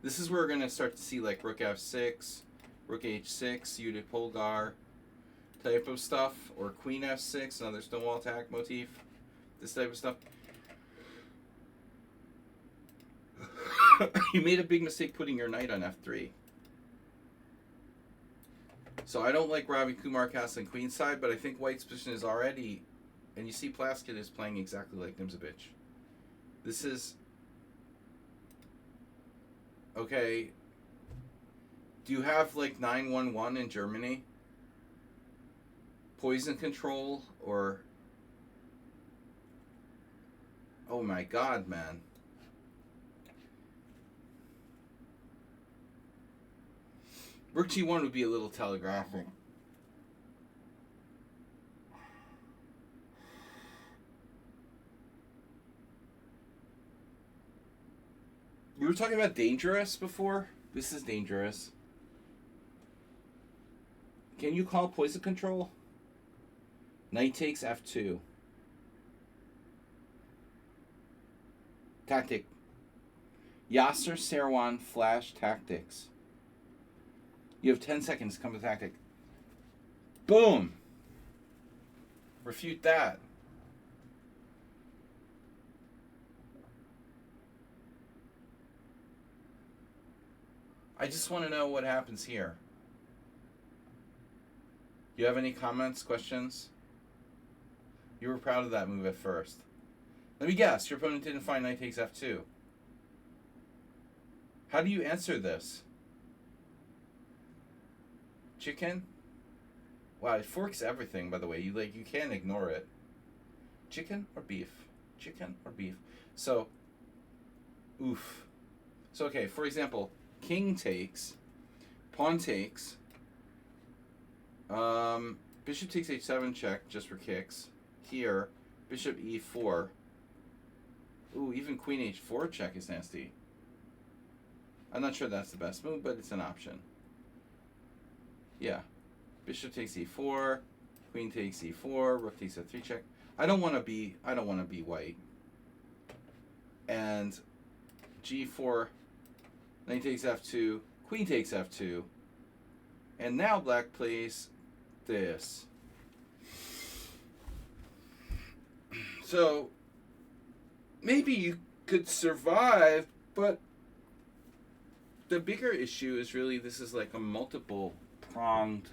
This is where we're going to start to see like rook f6, rook h6, Judith Polgar type of stuff. Or queen f6, another stonewall attack motif. This type of stuff. You made a big mistake putting your knight on f3. So I don't like Ravi Kumar castling queenside, but I think white's position is already... And you see Plaskett is playing exactly like Nimzovich. This is... Okay. Do you have like 911 in Germany? Poison control or... Oh my god, man. Rook G1 would be a little telegraphic. We were talking about dangerous before. This is dangerous. Can you call poison control? Knight takes f2. Tactic. Yasser Seirawan flash tactics. You have 10 seconds to come to tactic. Boom! Refute that. I just want to know what happens here. Do you have any comments, questions? You were proud of that move at first. Let me guess, your opponent didn't find knight takes f2. How do you answer this? Chicken? Wow, it forks everything, by the way. You can't ignore it. Chicken or beef? Chicken or beef? So, oof. So, okay, for example, king takes, pawn takes, bishop takes h7 check just for kicks. Here, bishop e4. Ooh, even queen h4 check is nasty. I'm not sure that's the best move, but it's an option. Yeah. Bishop takes e4, queen takes e4, rook takes f3 check. I don't want to be white. And g4, knight takes f2, queen takes f2. And now black plays this. So maybe you could survive, but the bigger issue is really this is like a multiple pronged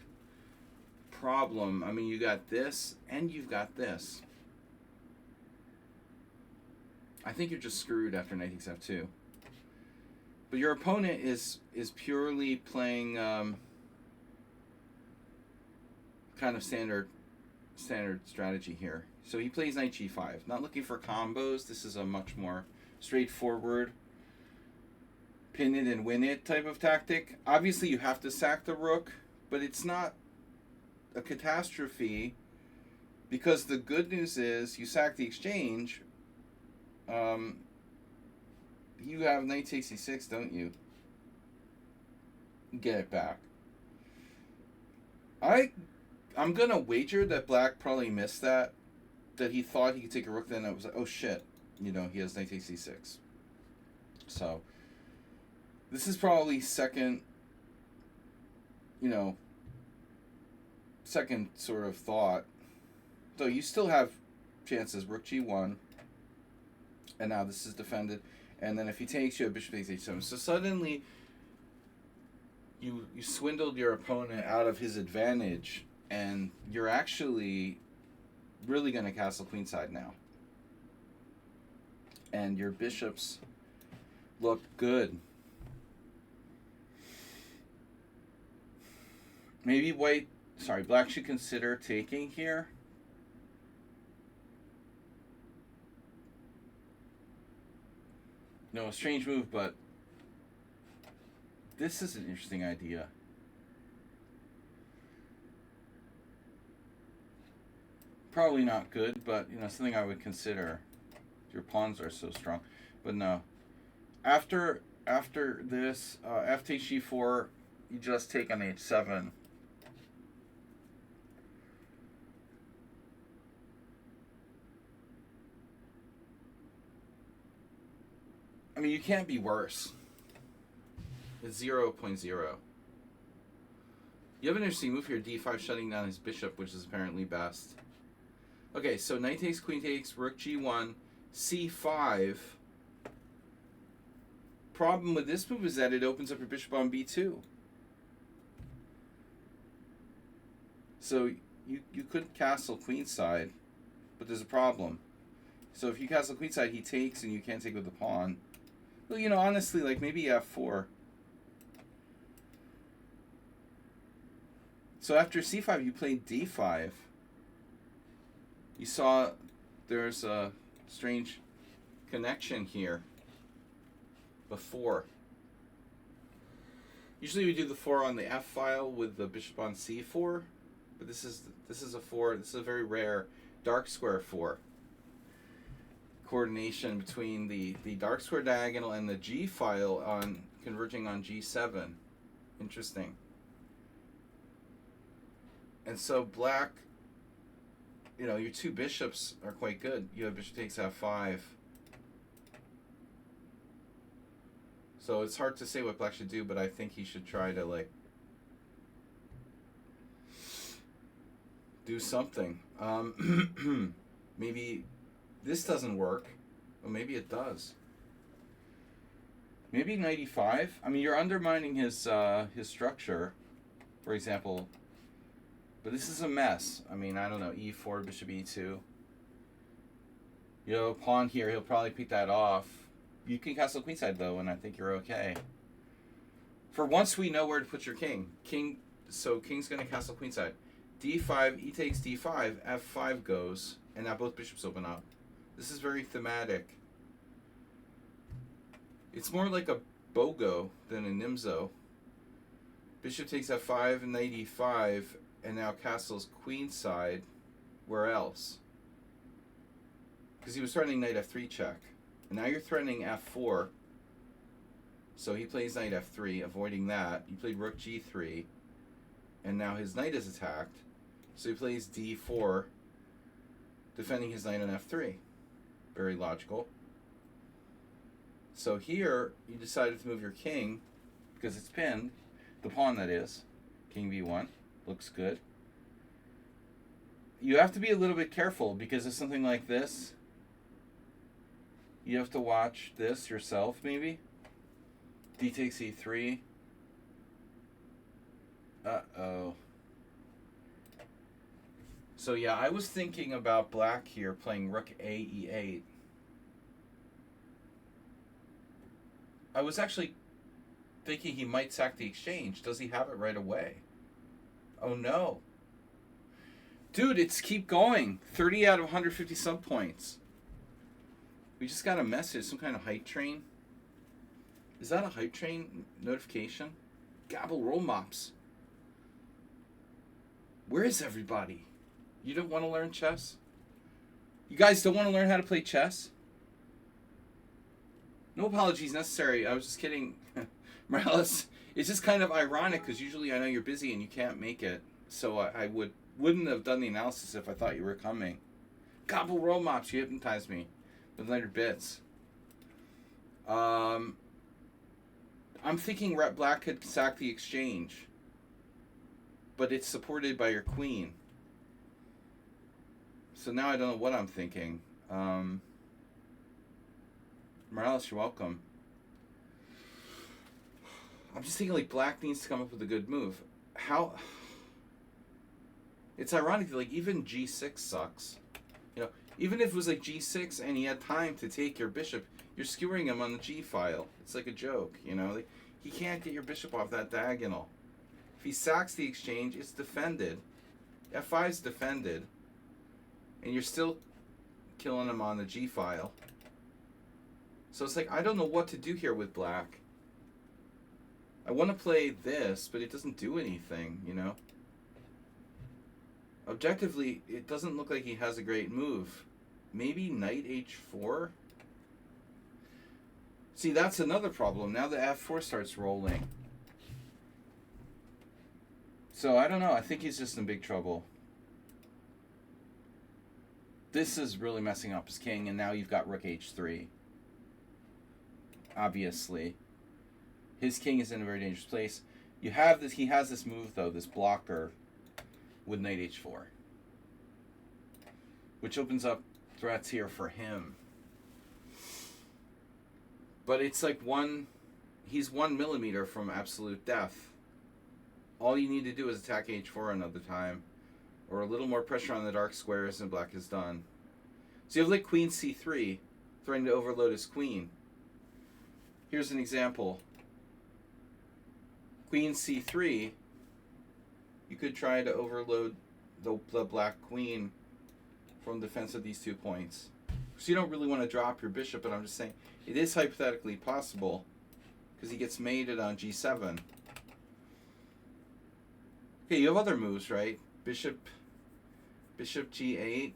problem. I mean, you got this and you've got this. I think you're just screwed after knight takes f2. But your opponent is purely playing kind of standard strategy here. So he plays knight g5. Not looking for combos. This is a much more straightforward pin it and win it type of tactic. Obviously, you have to sack the rook, but it's not a catastrophe because the good news is you sack the exchange. You have knight takes e6, don't you? Get it back. I'm gonna wager that black probably missed that he thought he could take a rook, then it was like, oh shit, he has knight takes e6. So this is probably second sort of thought. So you still have chances. Rook g1, and now this is defended, and then if he takes, you have bishop takes h7. So suddenly you swindled your opponent out of his advantage, and you're actually really going to castle queenside now. And your bishops look good. Maybe black should consider taking here. No, a strange move, but this is an interesting idea. Probably not good, but something I would consider. Your pawns are so strong, but no. After this, f takes g4, you just take on h7. I mean, you can't be worse. It's 0.0. You have an interesting move here, d5, shutting down his bishop, which is apparently best. Okay, so knight takes, queen takes, rook g1, c5. Problem with this move is that it opens up your bishop on b2. So you could castle queenside, but there's a problem. So if you castle queenside, he takes, and you can't take with the pawn. Well, honestly, like maybe f4. So after c5, you played d5. You saw there's a strange connection here before. Usually we do the 4 on the f file with the bishop on c4, but this is a 4. This is a very rare dark square 4. Coordination between the dark square diagonal and the G file on converging on G7. Interesting. And so black you know, your two bishops are quite good. You have bishop takes f5. So it's hard to say what black should do, but I think he should try to, like, do something. Maybe this doesn't work. Well, maybe it does. Maybe knight e5. I mean, you're undermining his structure, for example. But this is a mess. I mean, I don't know. e4, bishop e2. You know, pawn here, he'll probably pick that off. You can castle queenside, though, and I think you're okay. For once, we know where to put your king. So king's going to castle queenside. d5, e takes d5, f5 goes, and now both bishops open up. This is very thematic. It's more like a BOGO than a NIMZO. Bishop takes f5, knight e5, and now castles queenside. Where else? Because he was threatening knight f3 check. And now you're threatening f4. So he plays knight f3, avoiding that. You played rook g3. And now his knight is attacked. So he plays d4, defending his knight on f3. Very logical. So here, you decided to move your king, because it's pinned. The pawn, that is. King b1. Looks good. You have to be a little bit careful, because of something like this. You have to watch this yourself, maybe. D takes e3. Uh-oh. So yeah, I was thinking about black here playing rook a e8. I was actually thinking he might sack the exchange. Does he have it right away? Oh no. Dude, it's keep going. 30 out of 150 sub points. We just got a message, some kind of hype train. Is that a hype train notification? Gabble roll mops. Where is everybody? You don't want to learn chess? You guys don't want to learn how to play chess? No apologies necessary. I was just kidding. Morales, it's just kind of ironic because usually I know you're busy and you can't make it. So I wouldn't have done the analysis if I thought you were coming. Gobble roll mops, you hypnotized me with 100 bits. I'm thinking black could sack the exchange. But it's supported by your queen. So now I don't know what I'm thinking. Morales, you're welcome. I'm just thinking like black needs to come up with a good move. How? It's ironic that like even g6 sucks. You know, even if it was like g6 and he had time to take your bishop, you're skewering him on the g file. It's like a joke, you know. Like, he can't get your bishop off that diagonal. If he sacks the exchange, it's defended. f5 is defended. And you're still killing him on the g file. So it's like, I don't know what to do here with black. I want to play this, but it doesn't do anything, you know? Objectively, it doesn't look like he has a great move. Maybe knight h4? See, that's another problem. Now the f4 starts rolling. So, I don't know. I think he's just in big trouble. This is really messing up his king, and now you've got rook h3. Obviously. His king is in a very dangerous place. You have this. He has this move, though, this blocker with knight h4. Which opens up threats here for him. But it's like he's 1 millimeter from absolute death. All you need to do is attack h4 another time. Or a little more pressure on the dark squares and black is done. So you have like queen c3, threatening to overload his queen. Here's an example. Queen c3, you could try to overload the black queen from defense of these 2 points. So you don't really want to drop your bishop, but I'm just saying it is hypothetically possible because he gets mated on g7. Okay, you have other moves, right? Bishop g8.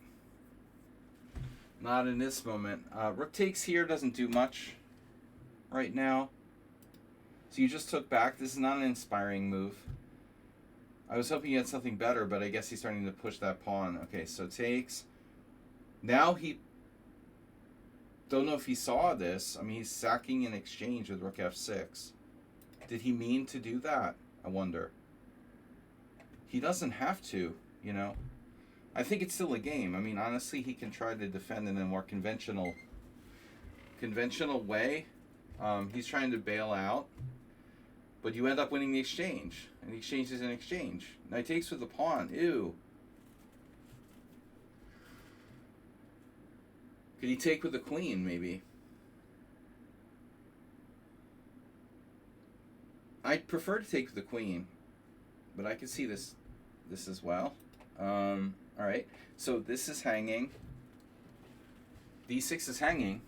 Not in this moment. Rook takes here doesn't do much right now. So you just took back. This is not an inspiring move. I was hoping he had something better, but I guess he's starting to push that pawn. Okay, so takes. Now he... Don't know if he saw this. I mean, he's sacking in exchange with rook f6. Did he mean to do that? I wonder. He doesn't have to, you know. I think it's still a game. I mean, honestly, he can try to defend in a more conventional way. He's trying to bail out. But you end up winning the exchange. And the exchange is an exchange. Now he takes with the pawn. Ew. Could he take with the queen, maybe? I'd prefer to take with the queen. But I could see this as well. Alright. So this is hanging. D6 is hanging.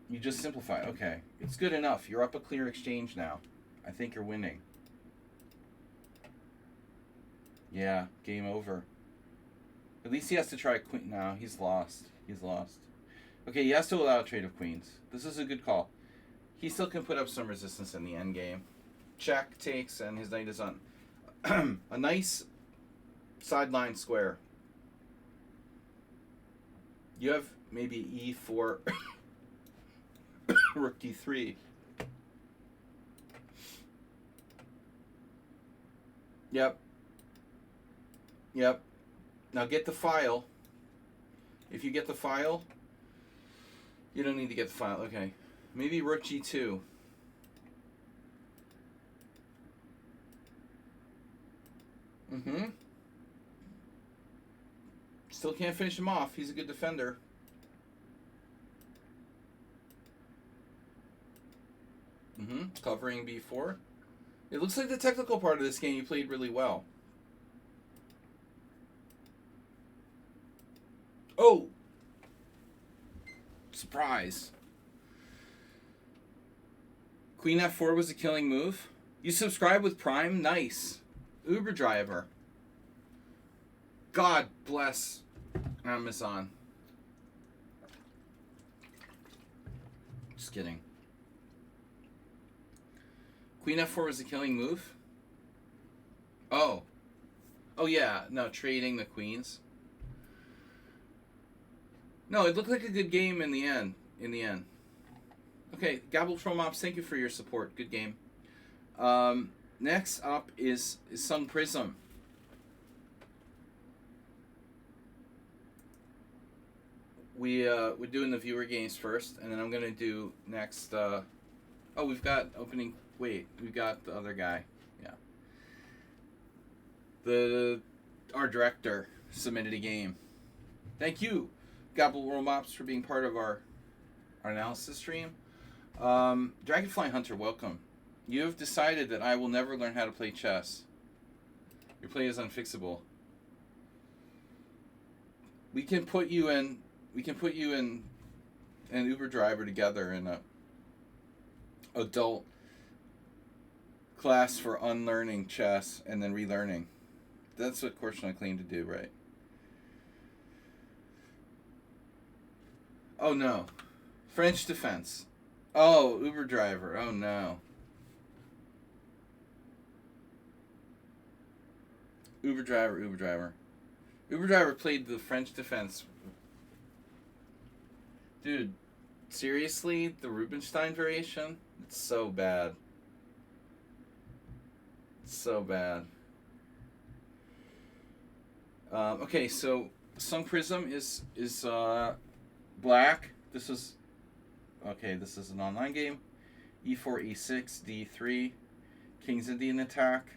You just simplify. Okay. It's good enough. You're up a clear exchange now. I think you're winning. Yeah, game over. At least he has to try queen. No, he's lost. He's lost. Okay, he has to allow a trade of queens. This is a good call. He still can put up some resistance in the endgame. Check, takes, and his knight is on a nice sideline square. You have maybe e4, rook d3. Yep. Yep. Now get the file. If you get the file, you don't need to get the file. Okay. Maybe rook g2. Still can't finish him off. He's a good defender. Covering b4. It looks like the technical part of this game you played really well. Oh! Surprise. Queen f4 was a killing move. You subscribe with Prime? Nice. Uber driver. God bless Amazon. Just kidding. Queen f4 was a killing move? Oh. Oh yeah, no, trading the queens. No, it looked like a good game in the end. Okay, Gabble Troll Mops, thank you for your support. Good game. Next up is Sun Prism. We're doing the viewer games first, and then I'm gonna do next. Oh, we've got opening. Wait, we've got the other guy. Yeah. Our director submitted a game. Thank you, Gabble Mops, for being part of our analysis stream. Dragonfly Hunter, welcome. You have decided that I will never learn how to play chess. Your play is unfixable. We can put you in an Uber driver together in a adult class for unlearning chess and then relearning. That's what Korchnoi claimed to do, right? Oh no. French defense. Oh, Uber driver. Oh no. Uber driver. Uber driver played the French defense. Dude, seriously? The Rubinstein variation? It's so bad. So bad. Okay, so Sun Prism is black. This is an online game. E4, E6, D3, King's Indian attack.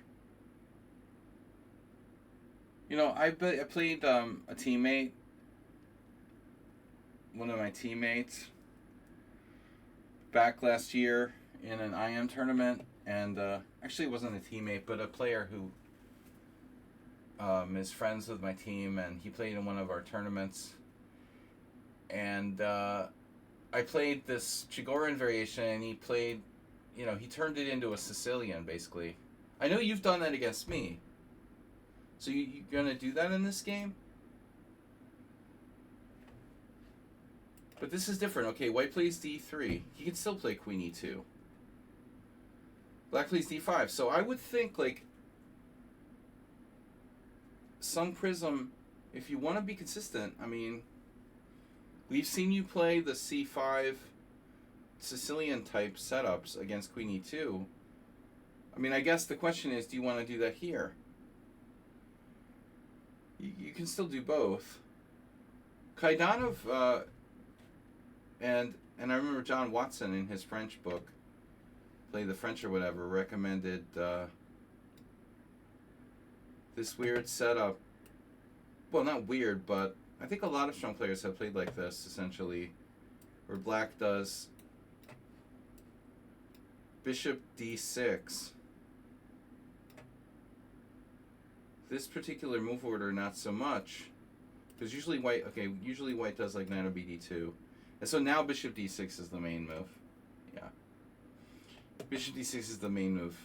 You know, I played a teammate, one of my teammates, back last year in an IM tournament, and actually it wasn't a teammate, but a player who is friends with my team, and he played in one of our tournaments. And I played this Chigorin variation, and he played, you know, he turned it into a Sicilian, basically. I know you've done that against me. So you're going to do that in this game? But this is different. Okay, white plays d3. He can still play queen e2. Black plays d5. So I would think, like, Sun Prism, if you want to be consistent, I mean, we've seen you play the c5 Sicilian type setups against Queen e2. I mean, I guess the question is, do you want to do that here? You can still do both. Kaidanov, and I remember John Watson in his French book, Play the French or whatever, recommended this weird setup. Well, not weird, but I think a lot of strong players have played like this, essentially, where black does bishop d6. This particular move order, not so much, because usually white does like knight on bd2, and so now bishop d6 is the main move. Yeah, bishop d6 is the main move.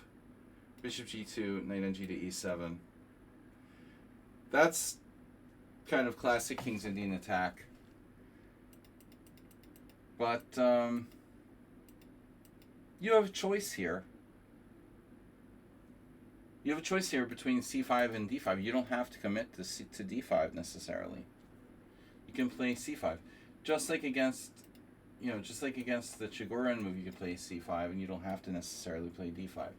Bishop g2, knight on g to e7. That's kind of classic King's Indian attack. But you have a choice here. You have a choice here between c5 and d5. You don't have to commit to d5 necessarily. You can play c5, just like against the Chiguran move. You can play c5, and you don't have to necessarily play d5.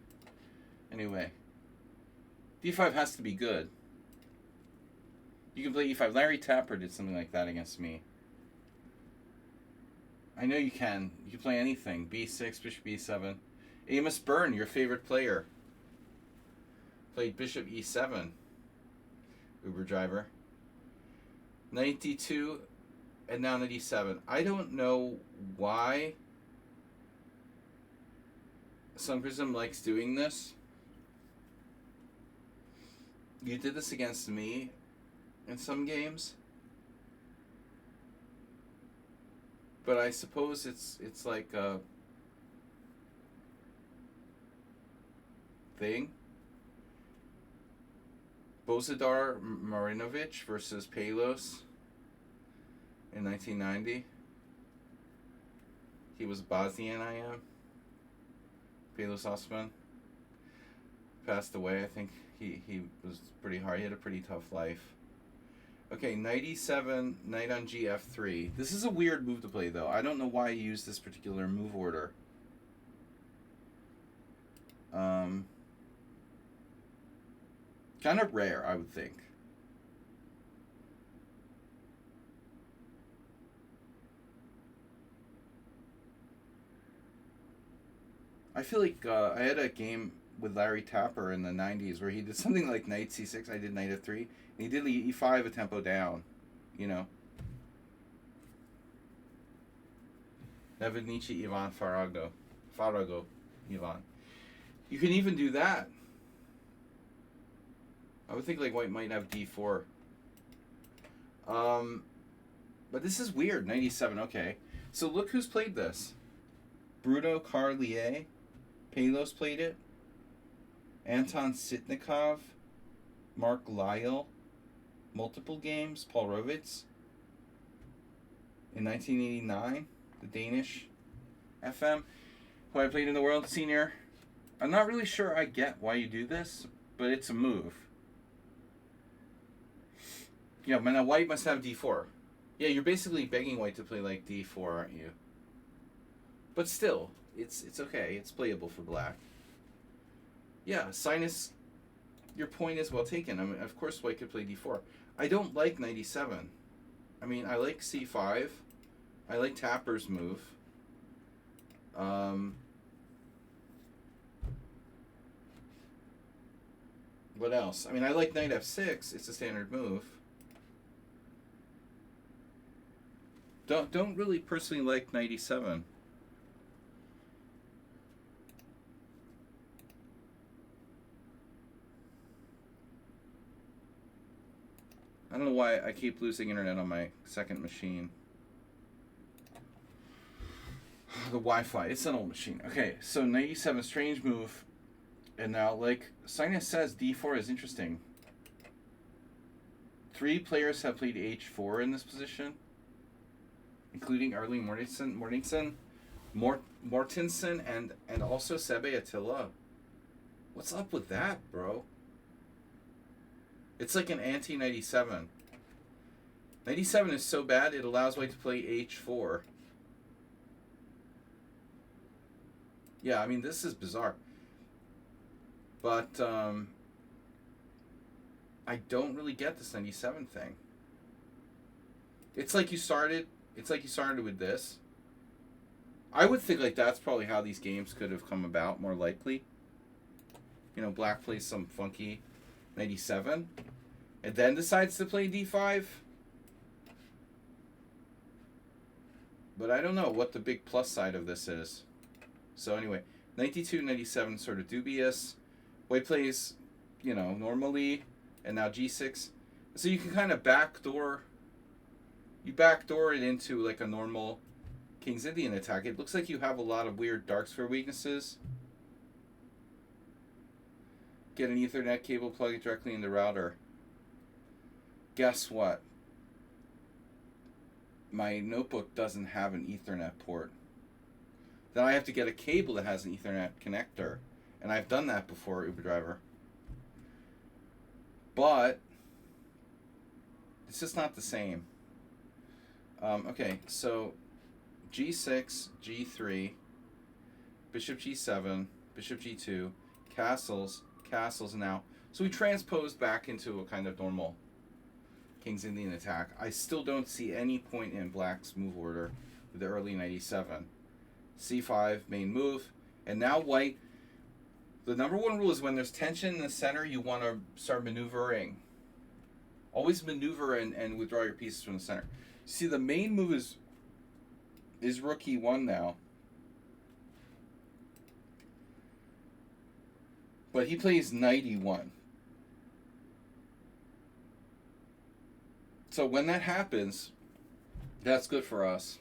Anyway, d5 has to be good. You can play e5. Larry Tapper did something like that against me. I know you can. You can play anything. b6, bishop e7. Amos Byrne, your favorite player, played bishop e7. Uber driver. Knight d2, and now knight e7. I don't know why Sun Prism likes doing this. You did this against me in some games, but I suppose it's like a thing. Bozidar Marinovic versus Palos in 1990. He was Bosnian, I am. Palos Osman passed away. I think he was pretty hard. He had a pretty tough life. Okay, knight e7, knight on gf3. This is a weird move to play, though. I don't know why you use this particular move order. Kind of rare, I would think. I feel like I had a game with Larry Tapper in the 90s where he did something like knight c6. I did knight f3. And he did e5 a tempo down, you know. Nevednici Ivan Farago, Ivan. You can even do that. I would think like white might have d4. But this is weird. Knight e7. Okay. So look who's played this. Bruno Carlier. Palos played it. Anton Sitnikov. Mark Lyle. Multiple games. Paul Rovitz. In 1989. The Danish FM. Who I played in the World Senior. I'm not really sure I get why you do this, but it's a move. Yeah, man, now white must have d4. Yeah, you're basically begging white to play like d4, aren't you? But still, it's okay. It's playable for black. Yeah, Sinus, your point is well taken. I mean, of course white could play d4. I don't like knight e7. I mean, I like c5. I like Tapper's move. What else? I mean, I like knight f6. It's a standard move. Don't really personally like knight e7. I don't know why I keep losing internet on my second machine. The Wi-Fi. It's an old machine. Okay, so knight e7, strange move. And now, like Sinus says, d4 is interesting. 3 players have played h4 in this position, including Arlene Mortensen, and also Sebe Attila. What's up with that, bro? It's like an anti-97. 97 is so bad, it allows white to play h4. Yeah, I mean, this is bizarre. But, I don't really get this 97 thing. It's like you started with this. I would think like that's probably how these games could have come about, more likely. You know, black plays some funky 97 and then decides to play d5. But I don't know what the big plus side of this is. So anyway, 92, 97 sort of dubious. White plays, you know, normally, and now g6. So you can kind of backdoor it into like a normal King's Indian attack. It looks like you have a lot of weird dark square weaknesses. Get an Ethernet cable, plug it directly in the router. Guess what? My notebook doesn't have an Ethernet port. Then I have to get a cable that has an Ethernet connector. And I've done that before, Uber driver. But it's just not the same. Okay, so g6, g3, bishop g7, bishop g2, castles now. So we transposed back into a kind of normal King's Indian attack. I still don't see any point in black's move order with the early 97. c5, main move. And now white, the number one rule is when there's tension in the center, you want to start maneuvering. Always maneuver and withdraw your pieces from the center. See, the main move is rook e1 now. But he plays knight e1. So when that happens, that's good for us.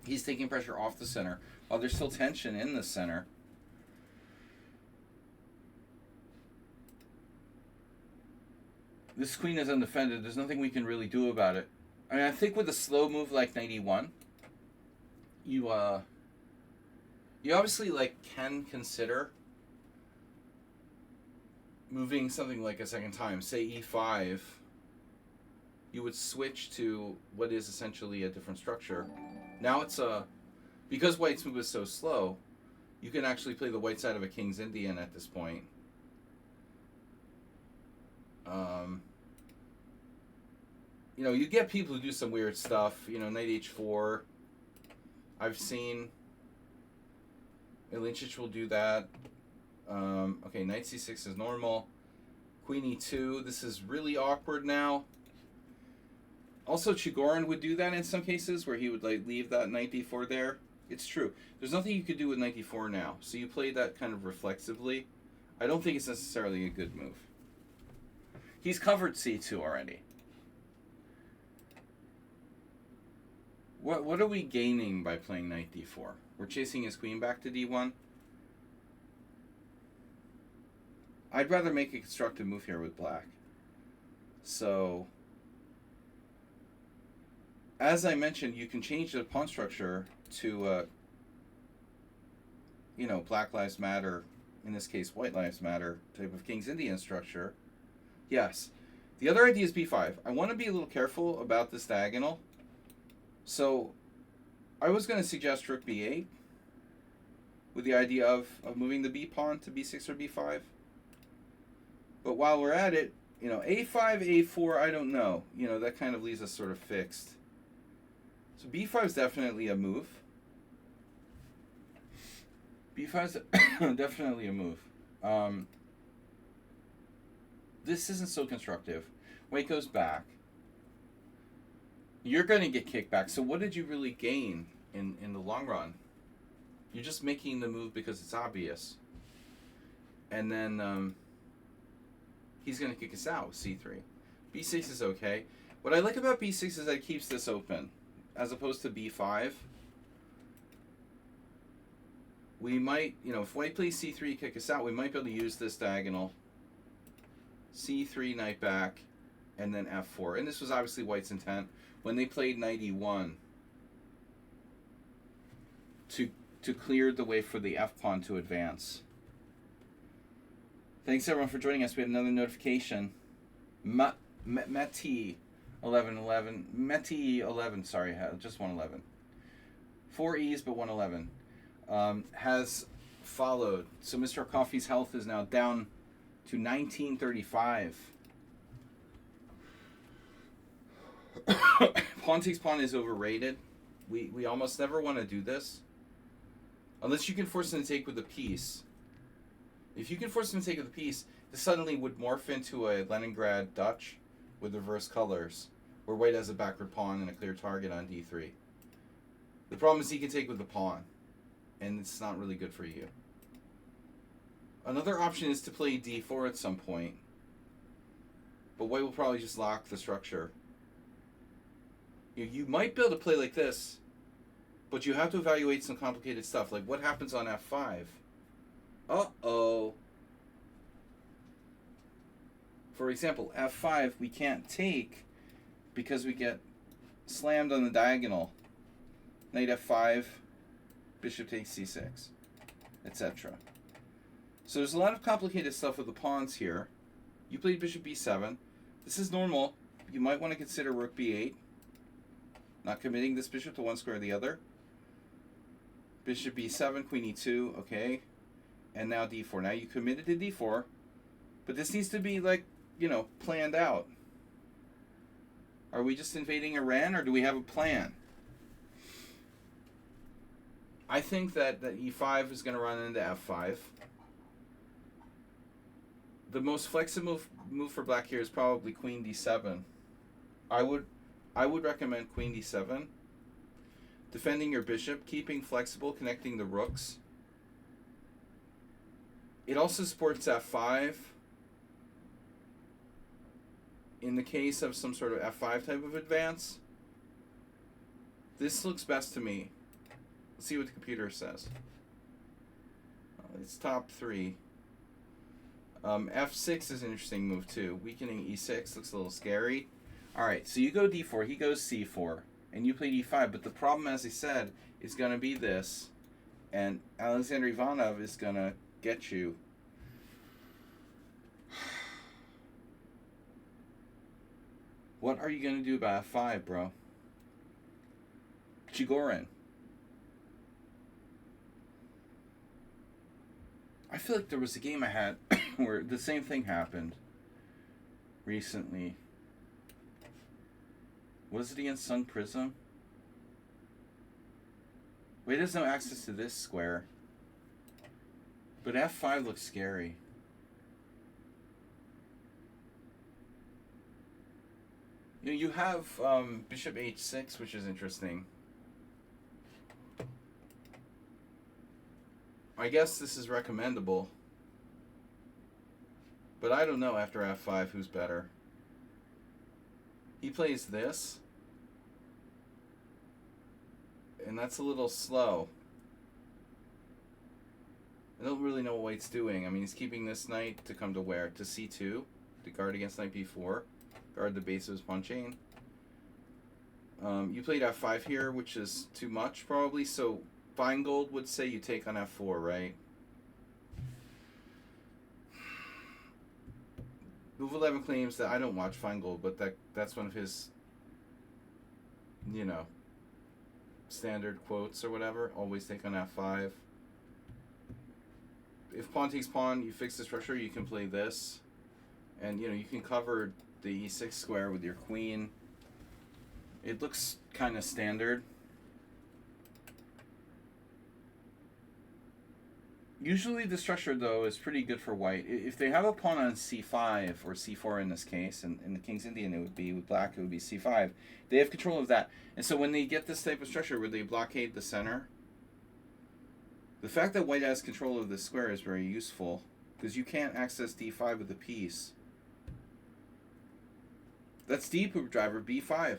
He's taking pressure off the center while there's still tension in the center. This queen is undefended. There's nothing we can really do about it. I mean, I think with a slow move like knight e1, you obviously like can consider moving something like a second time. Say e5, you would switch to what is essentially a different structure. Now it's because white's move is so slow, you can actually play the white side of a King's Indian at this point. You know, you get people who do some weird stuff. You know, knight h4. I've seen Ilinchich will do that. Okay, knight c6 is normal. Queen e2. This is really awkward now. Also, Chigorin would do that in some cases where he would like leave that knight d4 there. It's true. There's nothing you could do with knight d4 now. So you play that kind of reflexively. I don't think it's necessarily a good move. He's covered c2 already. What are we gaining by playing knight d4? We're chasing his queen back to d1. I'd rather make a constructive move here with black. So, as I mentioned, you can change the pawn structure to, you know, Black Lives Matter, in this case, White Lives Matter type of King's Indian structure. Yes. The other idea is b5. I want to be a little careful about this diagonal. So, I was going to suggest rook b8 with the idea of moving the b pawn to b6 or b5. But while we're at it, you know, a5, a4, I don't know. You know, that kind of leaves us sort of fixed. So b5 is definitely a move. b5 is definitely a move. This isn't so constructive. White goes back. You're going to get kicked back. So what did you really gain in the long run? You're just making the move because it's obvious. And then he's going to kick us out with c3. b6 is okay. What I like about b6 is that it keeps this open. As opposed to b5. We might, you know, if white plays c3, kick us out, we might be able to use this diagonal. c3, knight back, and then f4. And this was obviously white's intent when they played knight e1 to clear the way for the f pawn to advance. Thanks everyone for joining us. We have another notification. Meti 1111. Meti 11, sorry, just 111. 4 E's but 111. Has followed. So Mr. Coffee's health is now down to 1935. Pawn takes pawn is overrated. We almost never want to do this. Unless you can force him to take with a piece. If you can force him to take with a piece, this suddenly would morph into a Leningrad Dutch with reverse colors, where white has a backward pawn and a clear target on d3. The problem is he can take with the pawn, and it's not really good for you. Another option is to play d4 at some point, but white will probably just lock the structure. You might be able to play like this, but you have to evaluate some complicated stuff, like what happens on f5. Uh-oh. For example, f5 we can't take because we get slammed on the diagonal. Knight f5, bishop takes c6, etc. So there's a lot of complicated stuff with the pawns here. You played bishop b7. This is normal. You might want to consider rook b8. Not committing this bishop to one square or the other. Bishop b7, queen e2, okay. And now d4. Now you committed to d4, but this needs to be, like, you know, planned out. Are we just invading Iran, or do we have a plan? I think that e5 is going to run into f5. The most flexible move for black here is probably queen d7. I would recommend queen d7. Defending your bishop, keeping flexible, connecting the rooks. It also supports f5. In the case of some sort of f5 type of advance, this looks best to me. Let's see what the computer says. It's top 3. f6 is an interesting move too. Weakening e6 looks a little scary. Alright, so you go d4, he goes c4, and you play d5, but the problem, as I said, is going to be this, and Alexander Ivanov is going to get you. What are you going to do about f5, bro? Chigorin. I feel like there was a game I had where the same thing happened recently. Was it against Sun Prism? Wait, there's no access to this square. But f5 looks scary. You know, you have bishop h6, which is interesting. I guess this is recommendable. But I don't know after f5 who's better. He plays this. And that's a little slow. I don't really know what white's doing. I mean, he's keeping this knight to come to where? To c2, to guard against knight b4. Guard the base of his pawn chain. You played f5 here, which is too much probably, so Feingold would say you take on f4, right? Move 11 claims that I don't watch Feingold, but that's one of his, you know, standard quotes or whatever. Always take on f5. If pawn takes pawn, you fix the structure, you can play this. And, you know, you can cover the e6 square with your queen. It looks kind of standard. Usually the structure, though, is pretty good for white. If they have a pawn on c5, or c4 in this case, and in the King's Indian it would be, with black it would be c5, they have control of that. And so when they get this type of structure where they blockade the center, the fact that white has control of this square is very useful, because you can't access d5 with a piece. That's d-poop driver, b5.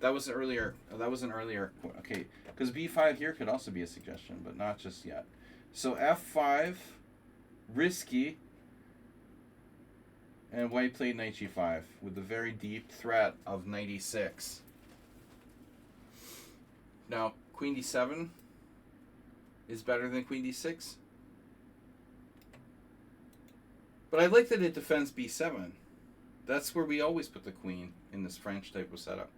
That was an earlier, okay, because b5 here could also be a suggestion, but not just yet. So f5, risky, and white played knight g5 with the very deep threat of knight e6. Now, queen d7 is better than queen d6. But I like that it defends b7. That's where we always put the queen in this French type of setup.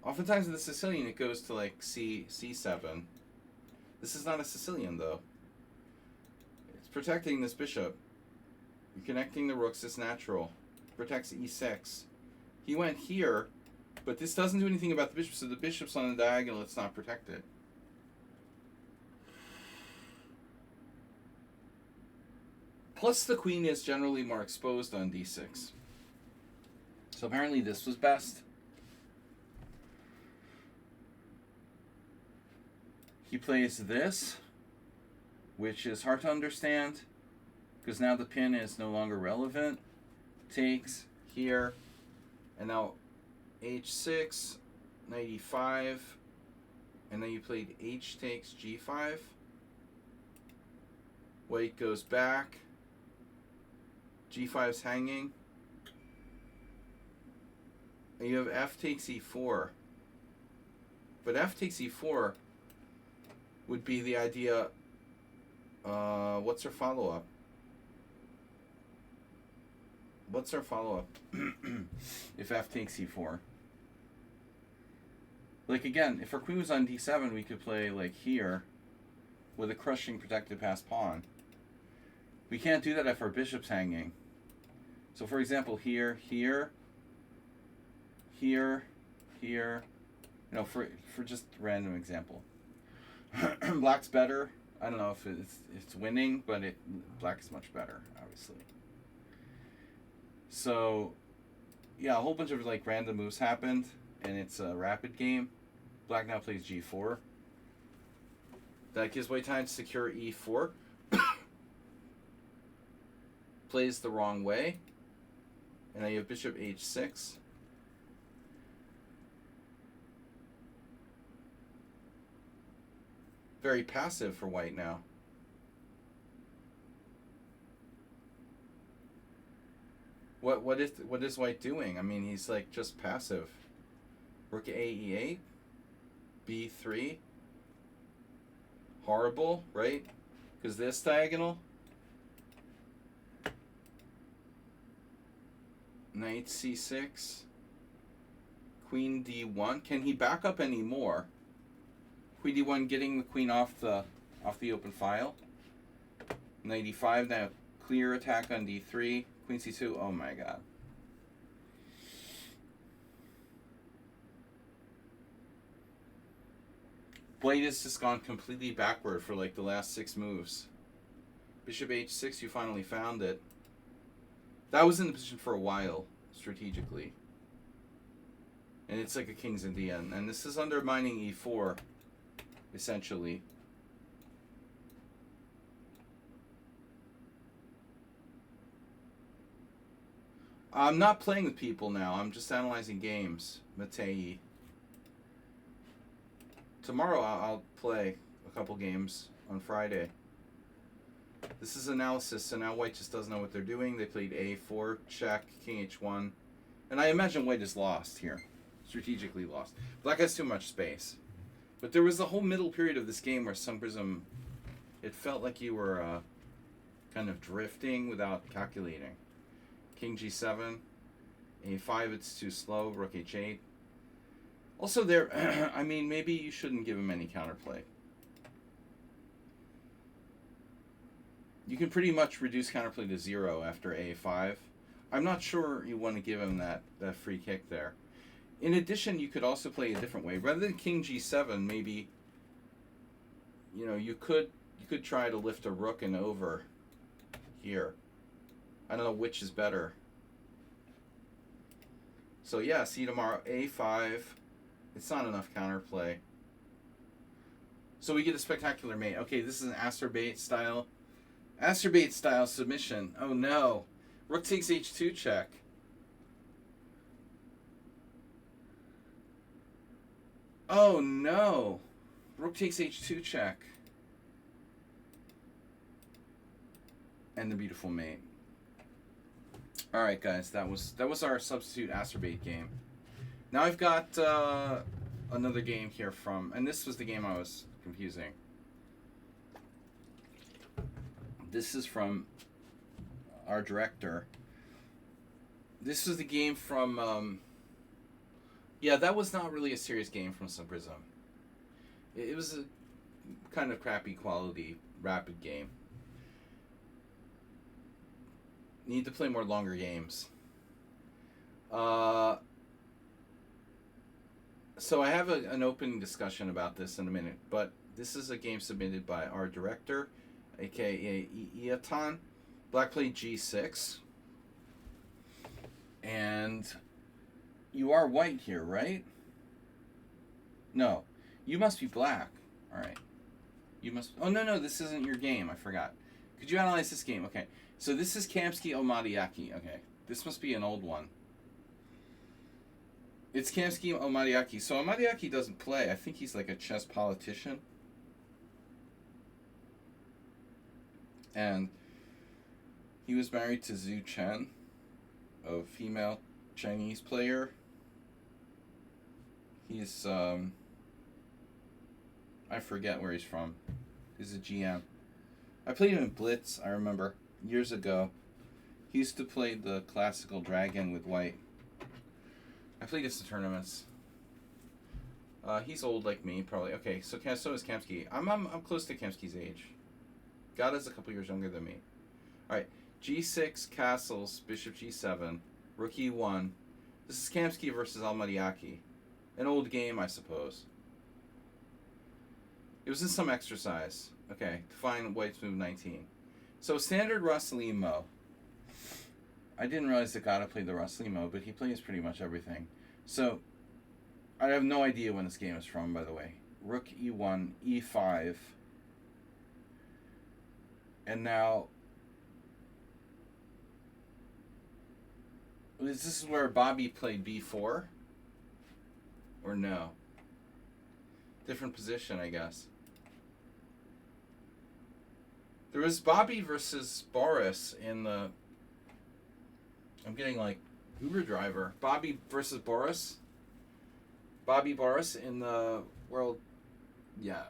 Oftentimes in the Sicilian, it goes to like c7. This is not a Sicilian, though. It's protecting this bishop. You're connecting the rooks. It's natural. It protects e6. He went here, but this doesn't do anything about the bishop, so the bishop's on the diagonal. It's not protected. Plus, the queen is generally more exposed on d6. So apparently this was best. He plays this, which is hard to understand, because now the pin is no longer relevant. Takes here, and now h6, knight e5, and then you played h takes g5. White goes back. G5's hanging. And you have f takes e4. But f takes e4 would be the idea. What's our follow-up? What's our follow-up if f takes e4? Like, again, if our queen was on d7, we could play, like, here with a crushing protected passed pawn. We can't do that if our bishop's hanging. So, for example, here, here, here, here. You know, for just a random example. Black's better. I don't know if it's winning, but black is much better, obviously. So, yeah, a whole bunch of like random moves happened, and it's a rapid game. Black now plays g4. That gives white time to secure e4. Plays the wrong way. And now you have bishop h6. Very passive for white now. What is white doing? I mean, he's like just passive. Rook a e8, b3. Horrible, right? Because this diagonal. Knight c6. Queen d1. Can he back up any more? Queen d1, getting the queen off the open file. Knight e5. Now clear attack on d3. Queen c2. Oh my god. White has just gone completely backward for like the last 6 moves. Bishop h6. You finally found it. That was in the position for a while, strategically. And it's like a king's Indian. And this is undermining e4, essentially. I'm not playing with people now. I'm just analyzing games. Matei. Tomorrow I'll play a couple games on Friday. This is analysis, so now white just doesn't know what they're doing. They played a4, check, king h1. And I imagine white is lost here. Strategically lost. Black has too much space. But there was the whole middle period of this game where Sun Prism, it felt like you were kind of drifting without calculating. King g7, a5, it's too slow, rook h8. Also there, I mean, maybe you shouldn't give him any counterplay. You can pretty much reduce counterplay to 0 after a5. I'm not sure you want to give him that free kick there. In addition, you could also play a different way. Rather than king g7, maybe, you know, you could try to lift a rook and over here. I don't know which is better. So yeah, see you tomorrow. a5. It's not enough counterplay. So we get a spectacular mate. Okay, this is an Asterbait style. Asterbait style submission. Oh no. Rook takes h2 check. Oh no. Rook takes h2 check. And the beautiful mate. Alright guys, that was our substitute Asterbait game. Now I've got another game here from, and this was the game I was confusing. This is from our director. This was the game from... yeah, that was not really a serious game from Subprism. It was a kind of crappy quality, rapid game. Need to play more longer games. So I have an open discussion about this in a minute, but this is a game submitted by our director, aka Iatan. Black played G6. And you are white here, right? No. You must be black. Alright. You must... Oh, no, this isn't your game. I forgot. Could you analyze this game? Okay. So this is Kamsky Omadiaki. Okay. This must be an old one. It's Kamsky Omadiaki. So Omadiaki doesn't play. I think he's like a chess politician. And he was married to Zhu Chen, a female Chinese player. He's, I forget where he's from. He's a GM. I played him in Blitz, I remember, years ago. He used to play the classical dragon with white. I played this in tournaments. He's old like me, probably. Okay, so is Kamsky. I'm close to Kamsky's age. God is a couple years younger than me. Alright, G6, castles, bishop G7, rook E1. This is Kamsky versus Almadiaki. An old game, I suppose. It was in some exercise. Okay, to find white's move 19. So standard Rosselimo. I didn't realize that Gata played the Rosselimo, but he plays pretty much everything. So, I have no idea when this game is from, by the way. Rook E1, E5. And now... This is where Bobby played B4? Or no? Different position, I guess. There was Bobby versus Boris in the... I'm getting like Uber driver. Bobby versus Boris. Bobby Boris in the world... Yeah.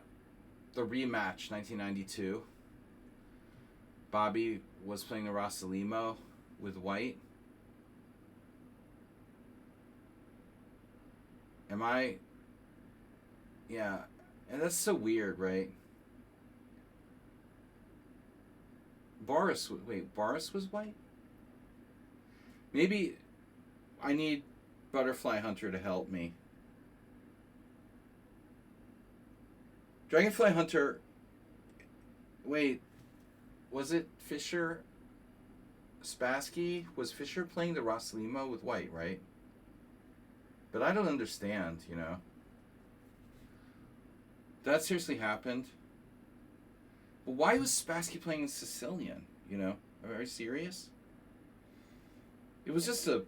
The rematch, 1992. Bobby was playing the Rosselimo with white. Am I... Yeah. And that's so weird, right? Boris... Wait, Boris was white? Maybe I need Butterfly Hunter to help me. Dragonfly Hunter... Wait. Was it Fischer? Spassky? Was Fischer playing the Rosselimo with white, right? But I don't understand, you know. That seriously happened. But why was Spassky playing in Sicilian, you know? Are you serious? It was just a...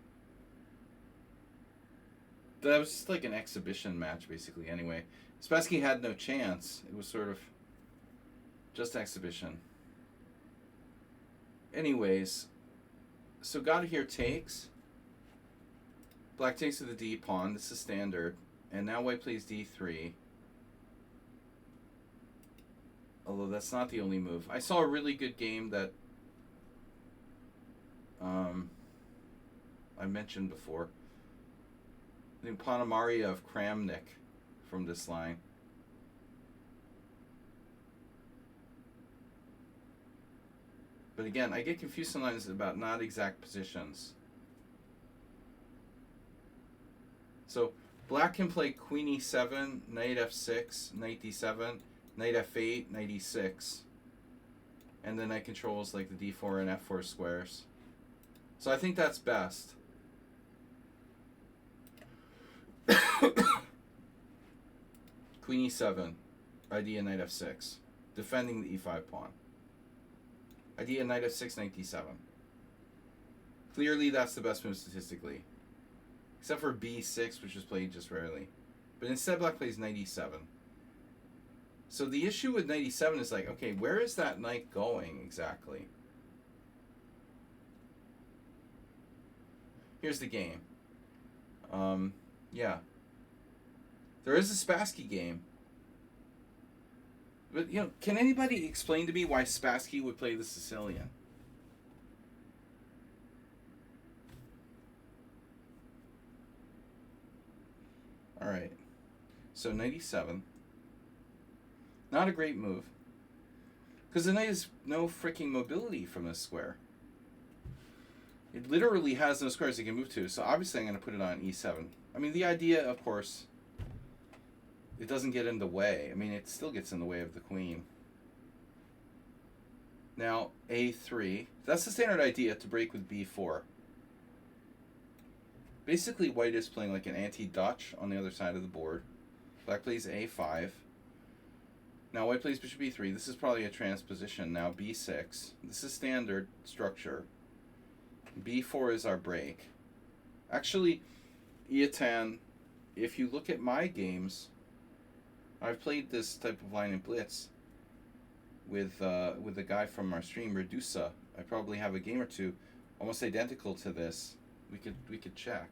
That was just like an exhibition match, basically, anyway. Spassky had no chance. It was sort of just exhibition. Anyways, so Gata here takes. Black takes to the D pawn. This is standard. And now white plays D3. Although that's not the only move. I saw a really good game that I mentioned before. The Panamaria of Kramnik from this line. But again, I get confused sometimes about not exact positions. So black can play queen e7, knight f6, knight d7, knight f8, knight e6. And then knight controls like the d4 and f4 squares. So I think that's best. Queen e7, idea knight f6, defending the e5 pawn. Idea knight f6, knight d7. Clearly that's the best move statistically. Except for b6, which is played just rarely. But instead black plays knight e7. So the issue with knight e7 is like, okay, where is that knight going exactly? Here's the game. Yeah. There is a Spassky game. But, you know, can anybody explain to me why Spassky would play the Sicilian? All right. So knight e7. Not a great move. Because the knight has no freaking mobility from this square. It literally has no squares it can move to. So obviously I'm going to put it on e7. I mean, the idea, of course, it doesn't get in the way. I mean, it still gets in the way of the queen. Now, a3. That's the standard idea, to break with b4. Basically, white is playing like an anti-Dutch on the other side of the board. Black plays a5. Now, white plays bishop b3. This is probably a transposition. Now, b6. This is standard structure. b4 is our break. Actually, Iatan, if you look at my games, I've played this type of line in Blitz with a guy from our stream, Redusa. I probably have a game or two almost identical to this. We could check.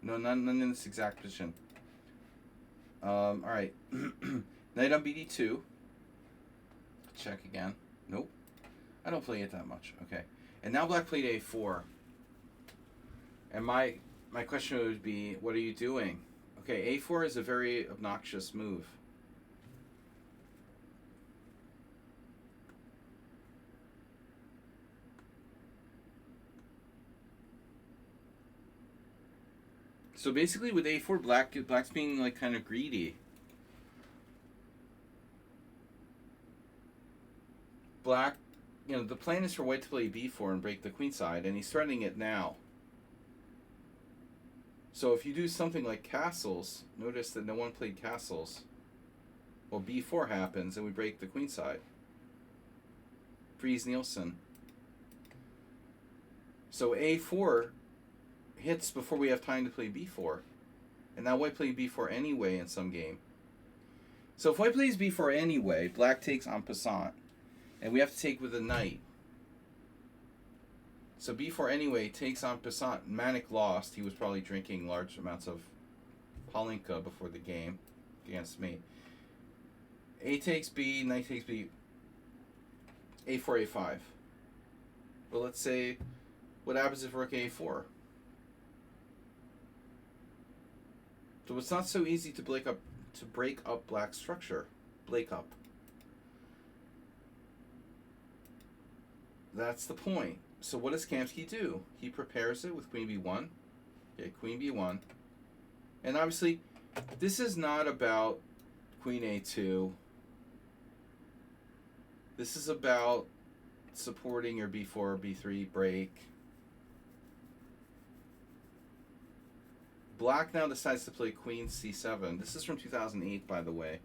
No, none in this exact position. All right. Knight on bd2. Check again. Nope. I don't play it that much. Okay. And now black played a4. And my question would be, what are you doing? Okay, a4 is a very obnoxious move. So basically with a4, black's being like kind of greedy. Black, the plan is for white to play b4 and break the queen side, and he's threatening it now. So if you do something like castles, notice that no one played castles. Well, b4 happens and we break the queen side. Freeze Nielsen. So a4 hits before we have time to play b4. And now white played b4 anyway in some game. So if white plays b4 anyway, black takes en passant. And we have to take with a knight. So b4 anyway takes en passant. Manic lost. He was probably drinking large amounts of Palinka before the game against me. A takes b, knight takes b. a4, a5. Well, let's say, what happens if rook a4? So it's not so easy to break up black's structure. Break up. That's the point. So what does Kamsky do? He prepares it with queen b1. Okay, queen b1. And obviously, this is not about queen a2. This is about supporting your b4, b3 break. Black now decides to play queen c7. This is from 2008, by the way.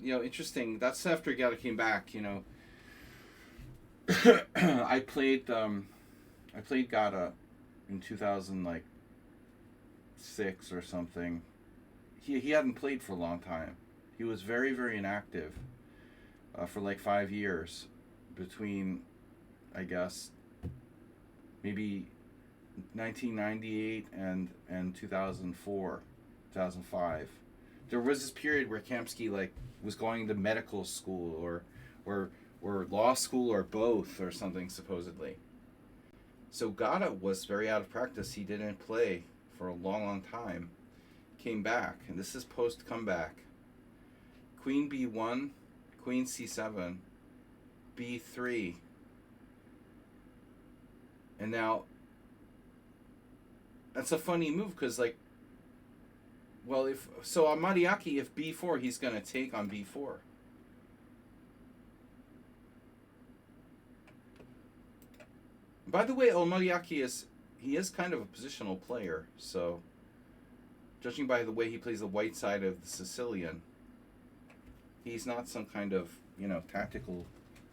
Interesting. That's after Gata came back. I played Gata in 2006 or something. He hadn't played for a long time. He was very, very inactive for like 5 years. Between, I guess, maybe 1998 and 2004, 2005. There was this period where Kamsky was going to medical school or law school or both or something supposedly. So Gata was very out of practice. He didn't play for a long, long time. Came back, and this is post comeback. Queen b1, queen c7. b3, and now that's a funny move because on Mariaki, if b4, he's going to take on b4. By the way, Mariaki is kind of a positional player, so judging by the way he plays the white side of the Sicilian, he's not some kind of tactical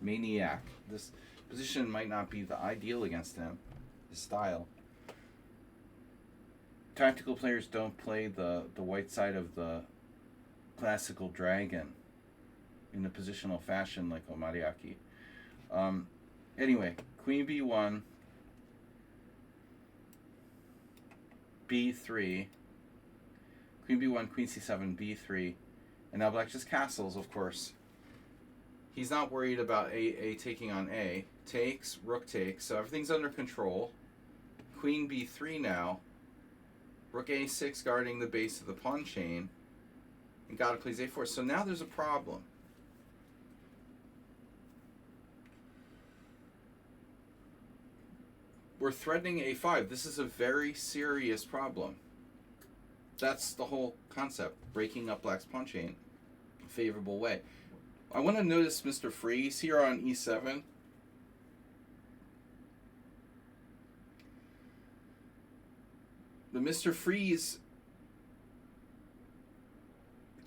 maniac. This position might not be the ideal against him, his style. Tactical players don't play the white side of the classical dragon in a positional fashion like Omariaki. Anyway, queen b1, b3, queen b1, queen c7, b3, and now black just castles, of course. He's not worried about A taking on A. Takes, rook takes, so everything's under control. Queen B3 now. Rook A6 guarding the base of the pawn chain. And Gata plays A4. So now there's a problem. We're threatening A5. This is a very serious problem. That's the whole concept. Breaking up Black's pawn chain. Favorable way. I want to notice Mr. Freeze here on E7. The Mr. Freeze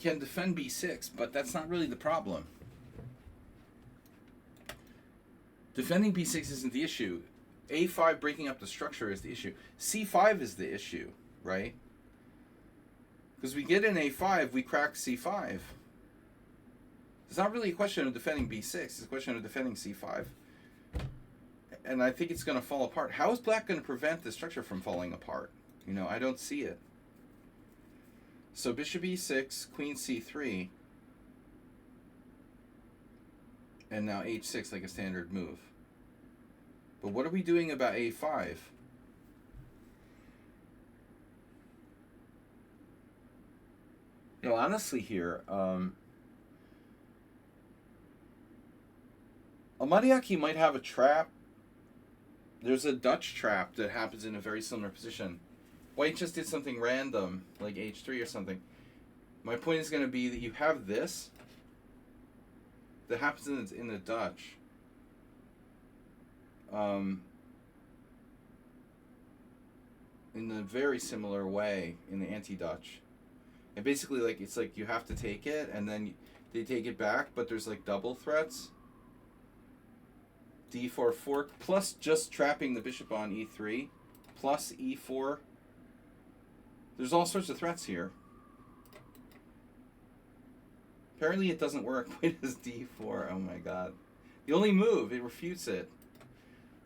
can defend B6, but that's not really the problem. Defending B6 isn't the issue. A5 breaking up the structure is the issue. C5 is the issue, right? Because we get in A5, we crack C5. It's not really a question of defending B6. It's a question of defending C5. And I think it's going to fall apart. How is Black going to prevent the structure from falling apart? You know, I don't see it. So bishop E6, queen C3. And now H6 like a standard move. But what are we doing about A5? You know, honestly here, Amadiaki might have a trap. There's a Dutch trap that happens in a very similar position. White just did something random, like H3 or something. My point is going to be that you have this that happens in the Dutch. In a very similar way in the anti-Dutch. And basically, like, it's like you have to take it, and then they take it back, but there's like double threats. D4 fork, plus just trapping the bishop on E3, plus E4. There's all sorts of threats here. Apparently it doesn't work. It is D4. Oh my god. The only move, it refutes it.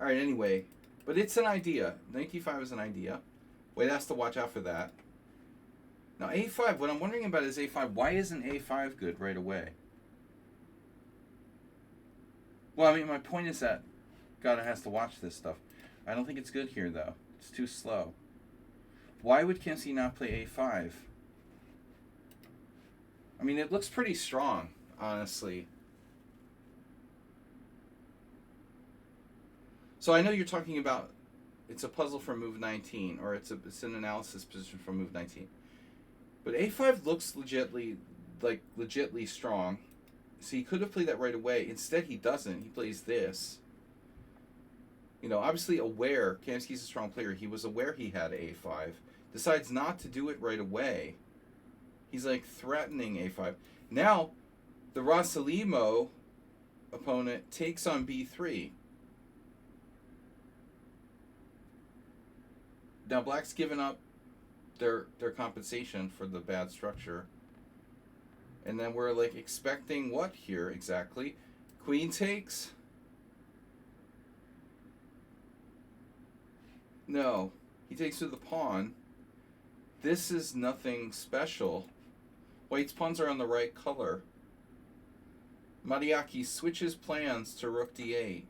Alright, anyway. But it's an idea. Knight D5 is an idea. White has to watch out for that. Now A5, what I'm wondering about is A5. Why isn't A5 good right away? Well, I mean, my point is that Gata has to watch this stuff. I don't think it's good here, though. It's too slow. Why would Kempsey not play A5? I mean, it looks pretty strong, honestly. So I know you're talking about it's a puzzle from move 19, or it's an analysis position from move 19. But A5 looks legitly strong. So he could have played that right away. Instead, he doesn't. He plays this. You know, obviously aware. Kamsky's a strong player. He was aware he had A5. Decides not to do it right away. He's like threatening A5. Now, the Rosalimo opponent takes on B3. Now, Black's given up their compensation for the bad structure. And then we're like expecting what here exactly? Queen takes? No. He takes with the pawn. This is nothing special. White's pawns are on the right color. Mariaki switches plans to rook d8.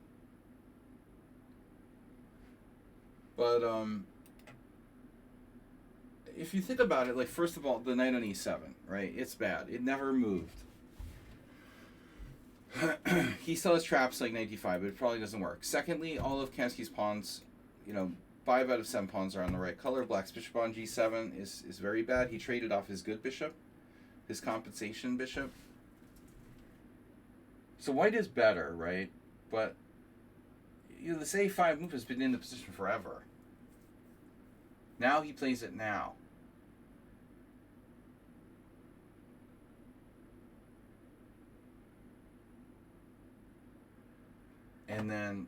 But, if you think about it, like, first of all, the knight on e7, right? It's bad. It never moved. He still has traps like knight d5, but it probably doesn't work. Secondly, all of Kamsky's pawns, you know, 5 out of 7 pawns are on the right color. Black's bishop on g7 is very bad. He traded off his good bishop, his compensation bishop. So white is better, right? But, you know, this a5 move has been in the position forever. Now he plays it now. And then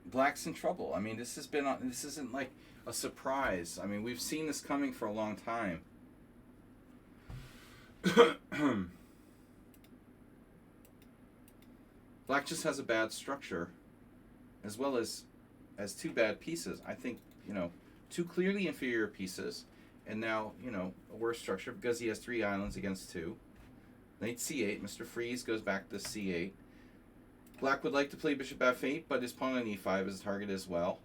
Black's in trouble. I mean, this isn't like a surprise. I mean, we've seen this coming for a long time. Black just has a bad structure, as well as 2 bad pieces. I think, you know, 2 clearly inferior pieces, and now, you know, a worse structure because he has 3 islands against 2. Knight c8. Mr. Freeze goes back to c8. Black would like to play bishop f8, but his pawn on e5 is a target as well.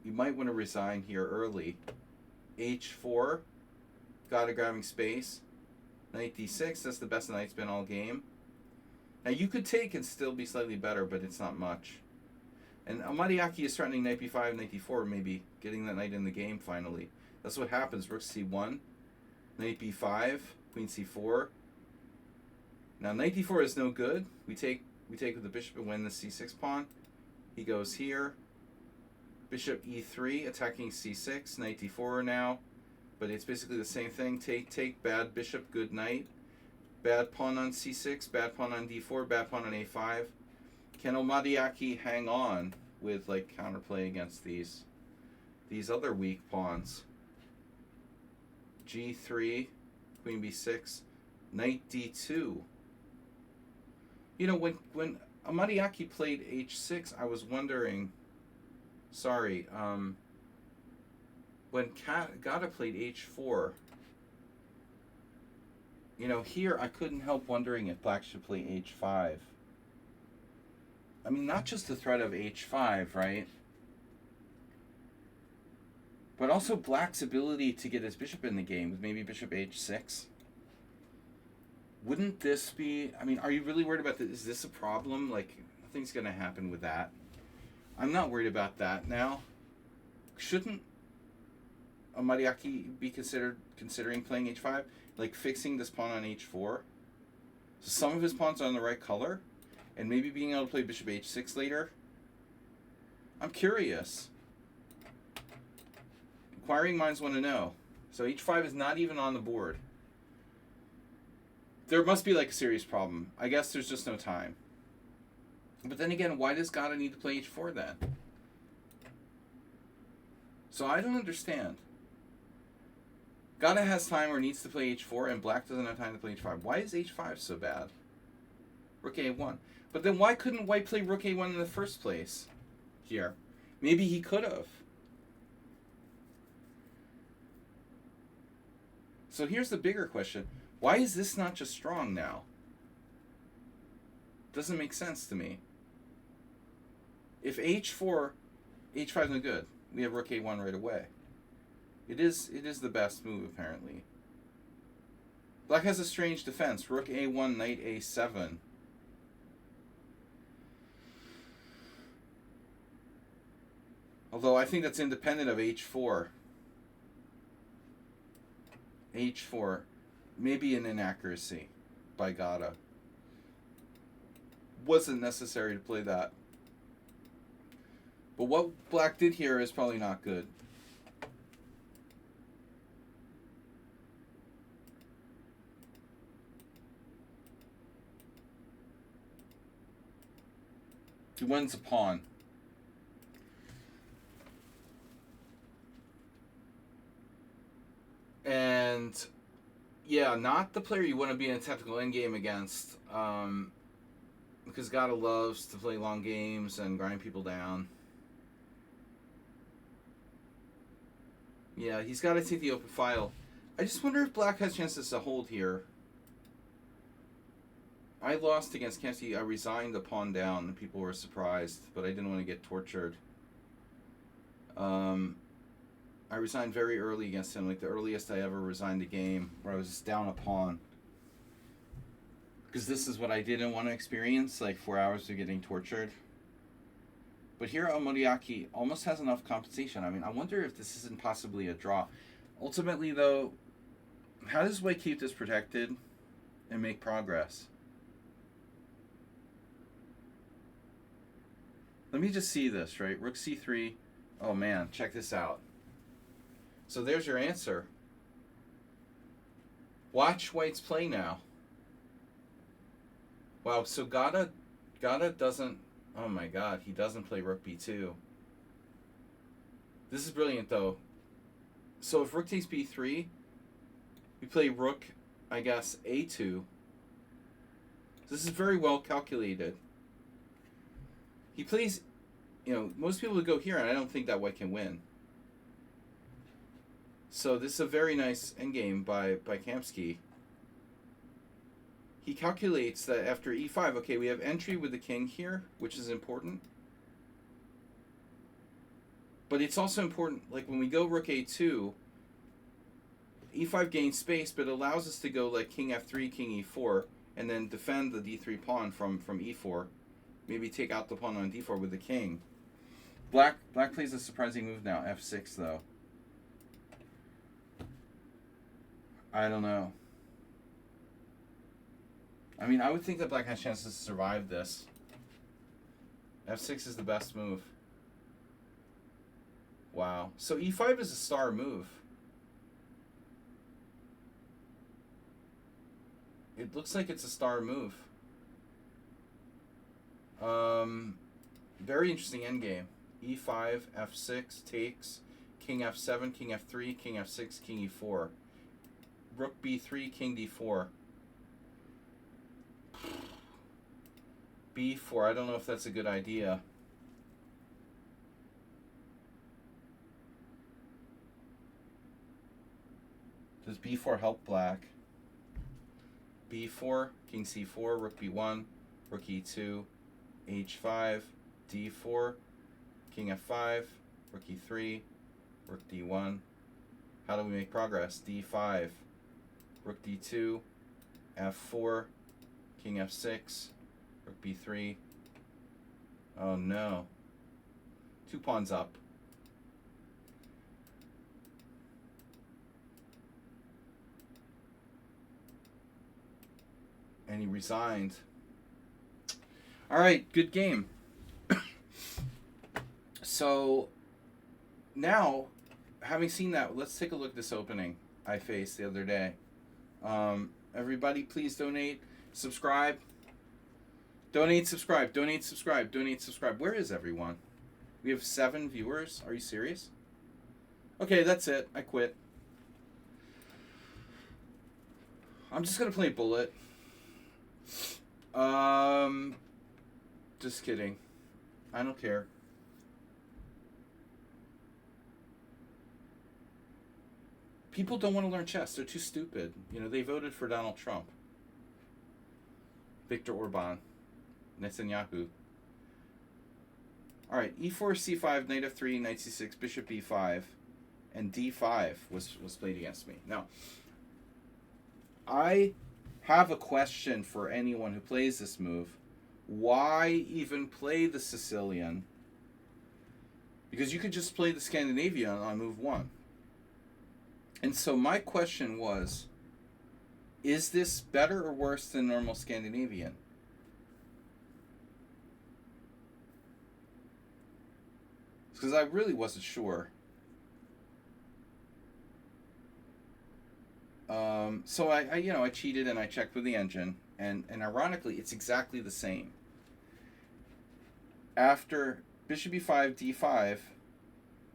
You might want to resign here early. h4, got a grabbing space. Knight d6, that's the best knight's been all game. Now you could take and still be slightly better, but it's not much. And Amadiaki is threatening knight b5, knight d4, maybe getting that knight in the game finally. That's what happens. Rook c1, knight b5, queen c4. Now knight d4 is no good. We take with the bishop and win the c6 pawn. He goes here. Bishop e3, attacking c6, knight d4 now. But it's basically the same thing. Take, bad bishop, good knight. Bad pawn on c6, bad pawn on d4, bad pawn on a5. Can Omadiaki hang on with like counterplay against these other weak pawns? g3, queen b6, knight d2. You know, when Amadiaki played h6, I was wondering. Sorry, when Gata played h4. You know, here I couldn't help wondering if Black should play h5. I mean, not just the threat of h5, right? But also Black's ability to get his bishop in the game with maybe bishop h6. Wouldn't this be... I mean, are you really worried about this? Is this a problem? Like, nothing's going to happen with that. I'm not worried about that now. Shouldn't Amadiaki be considering playing h5? Like, fixing this pawn on h4? So some of his pawns are on the right color? And maybe being able to play bishop h6 later? I'm curious. Inquiring minds want to know. So h5 is not even on the board. There must be like a serious problem. I guess there's just no time. But then again, why does Gata need to play h4 then? So I don't understand. Gata has time or needs to play h4 and Black doesn't have time to play h5. Why is h5 so bad? Rook a1. But then why couldn't White play rook a1 in the first place? Here. Maybe he could have. So here's the bigger question. Why is this not just strong now? Doesn't make sense to me. If h4, h5 is no good. We have rook a1 right away. It is the best move, apparently. Black has a strange defense. Rook a1, knight a7. Although I think that's independent of h4. h4. Maybe an inaccuracy by Gata. Wasn't necessary to play that. But what Black did here is probably not good. He wins a pawn. And yeah, not the player you want to be in a technical endgame against. Because Gata loves to play long games and grind people down. Yeah, he's got to take the open file. I just wonder if Black has chances to hold here. I lost against Kempsky. I resigned the pawn down, and people were surprised, but I didn't want to get tortured. I resigned very early against him, like the earliest I ever resigned a game, where I was just down a pawn. Because this is what I didn't want to experience, like 4 hours of getting tortured. But here Omodiaki almost has enough compensation. I mean, I wonder if this isn't possibly a draw. Ultimately, though, how does White keep this protected and make progress? Let me just see this, right? Rook c3. Oh, man, check this out. So there's your answer. Watch White's play now. Wow, so Gata doesn't... Oh my god, he doesn't play rook b2. This is brilliant, though. So if rook takes b3, we play rook, I guess, a2. This is very well calculated. He plays... You know, most people would go here, and I don't think that White can win. So this is a very nice endgame by Kamsky. he calculates that after e5, okay, we have entry with the king here, which is important. But it's also important, like when we go rook a2, e5 gains space, but it allows us to go like king f3, king e4, and then defend the d3 pawn from e4. Maybe take out the pawn on d4 with the king. Black plays a surprising move now, f6 though. I don't know. I mean, I would think that black has chances to survive this. f6 is the best move. Wow. So e5 is a star move. It looks like it's a star move. Very interesting endgame. e5, f6, takes, king f7, king f3, king f6, king e4. Rook b3, king d4. b4, I don't know if that's a good idea. Does b4 help black? b4, king c4, rook b1, rook e2, h5, d4, king f5, rook e3, rook d1. How do we make progress? d5, rook d2, f4, king f6, rook b3. Oh no. 2 pawns up. And he resigned. All right, good game. So now, having seen that, let's take a look at this opening I faced the other day. Everybody, please donate, subscribe. Donate, subscribe, donate, subscribe, donate, subscribe. Where is everyone? We have 7 viewers. Are you serious? Okay, that's it. I quit. I'm just going to play Bullet. Just kidding. I don't care. People don't want to learn chess. They're too stupid. You know, they voted for Donald Trump. Viktor Orban. Netanyahu. Alright, e4, c5, knight f3, knight c6, bishop e5, and d5 was played against me. Now, I have a question for anyone who plays this move. Why even play the Sicilian? Because you could just play the Scandinavian on move 1. And so my question was, is this better or worse than normal Scandinavian? Because I really wasn't sure. So I cheated and I checked with the engine, and ironically, it's exactly the same. After bishop e5, d5,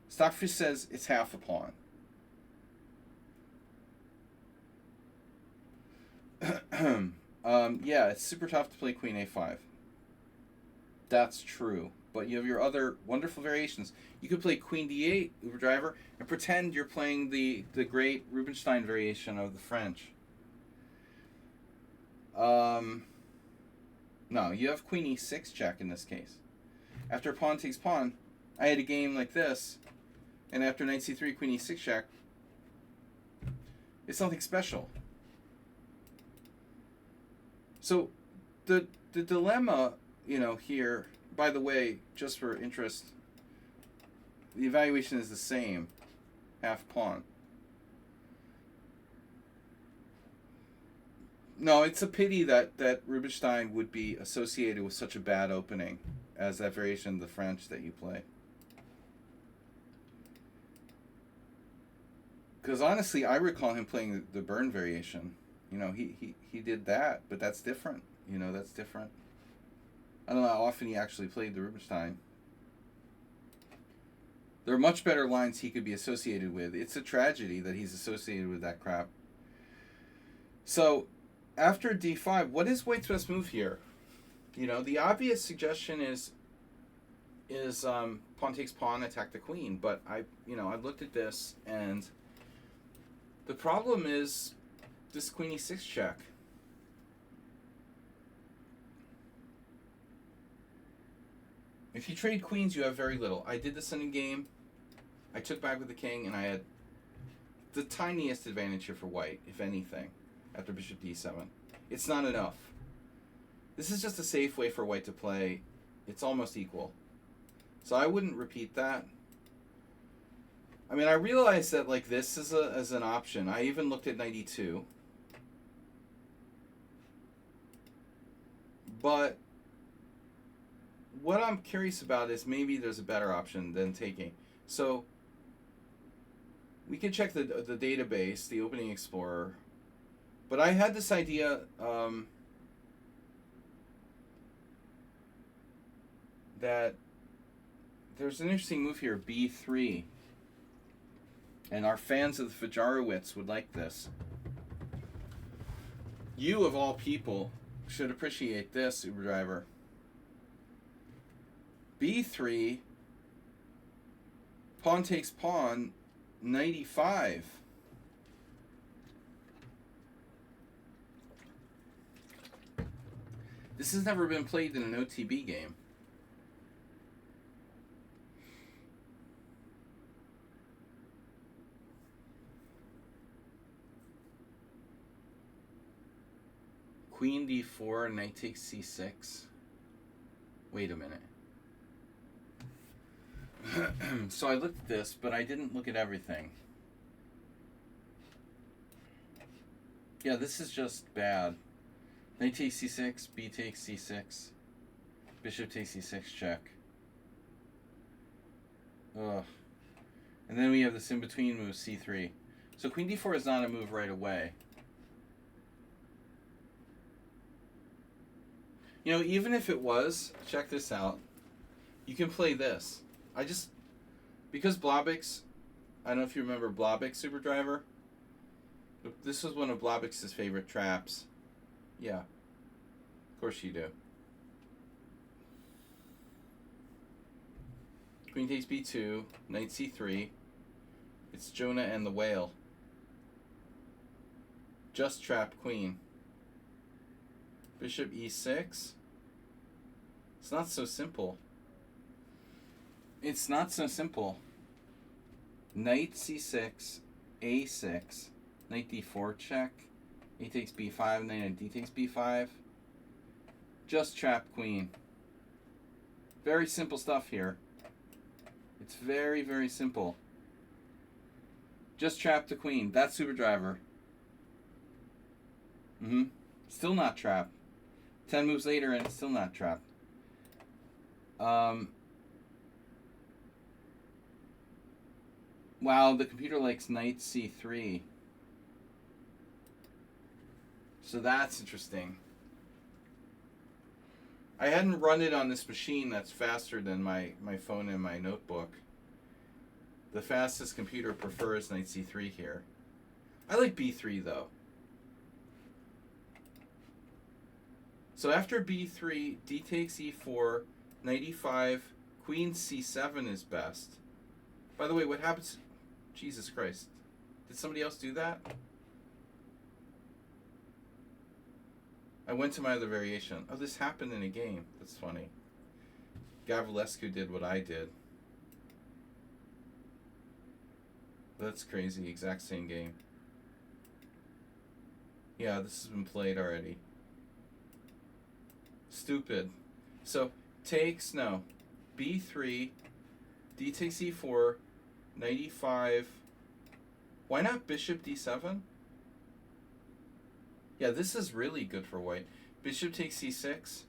Stockfish says it's half a pawn. Yeah, it's super tough to play queen a5. That's true. But you have your other wonderful variations. You could play queen d8, Uber Driver, and pretend you're playing the great Rubinstein variation of the French. No, you have queen e6 check in this case. After pawn takes pawn, I had a game like this, and after knight c3, queen e6 check, it's something special. So the dilemma, here, by the way, just for interest, the evaluation is the same, half pawn. No, it's a pity that Rubinstein would be associated with such a bad opening as that variation of the French that you play. Because honestly, I recall him playing the Bern variation. He did that, but that's different. That's different. I don't know how often he actually played the Rubinstein. There are much better lines he could be associated with. It's a tragedy that he's associated with that crap. So, after d5, what is White's best move here? The obvious suggestion is pawn takes pawn, attack the queen. But I looked at this, and the problem is this queen e6 check. If you trade queens, you have very little. I did this in a game. I took back with the king, and I had the tiniest advantage here for white, if anything, after bishop d7. It's not enough. This is just a safe way for white to play. It's almost equal. So I wouldn't repeat that. I mean, I realized that like this is as an option. I even looked at knight e2. But what I'm curious about is maybe there's a better option than taking. So we can check the database, the Opening Explorer. But I had this idea that there's an interesting move here, b3. And our fans of the Fajarowitz would like this. You, of all people, should appreciate this, Uber driver. b3, pawn takes pawn, knight e5. This has never been played in an OTB game. Queen d4, knight takes c6. Wait a minute. So I looked at this, but I didn't look at everything. Yeah, this is just bad. Knight takes c6, b takes c6. Bishop takes c6, check. Ugh. And then we have this in-between move, c3. So queen d4 is not a move right away. You know, even if it was, check this out. You can play this. Because Blobix, I don't know if you remember Blobix Super Driver. This was one of Blobix's favorite traps. Yeah. Of course you do. Queen takes b2, knight c3. It's Jonah and the whale. Just trapped queen. Bishop e6. It's not so simple. It's not so simple. Knight c6, a6, knight d4 check, a takes b5, knight and d takes b5. Just trap queen. Very simple stuff here. It's very, very simple. Just trap the queen. That's Super Driver. Still not trapped. 10 moves later and it's still not trapped. Wow, the computer likes knight c3. So that's interesting. I hadn't run it on this machine that's faster than my phone and my notebook. The fastest computer prefers knight c3 here. I like b3 though. So after b3, d takes e4, knight e5, queen c7 is best. By the way, what happens... Jesus Christ. Did somebody else do that? I went to my other variation. Oh, this happened in a game. That's funny. Gavrilescu did what I did. That's crazy. Exact same game. Yeah, this has been played already. Stupid. So, takes, no. b3, d takes e4, knight e5. Why not bishop d7? Yeah, this is really good for white. Bishop takes c6.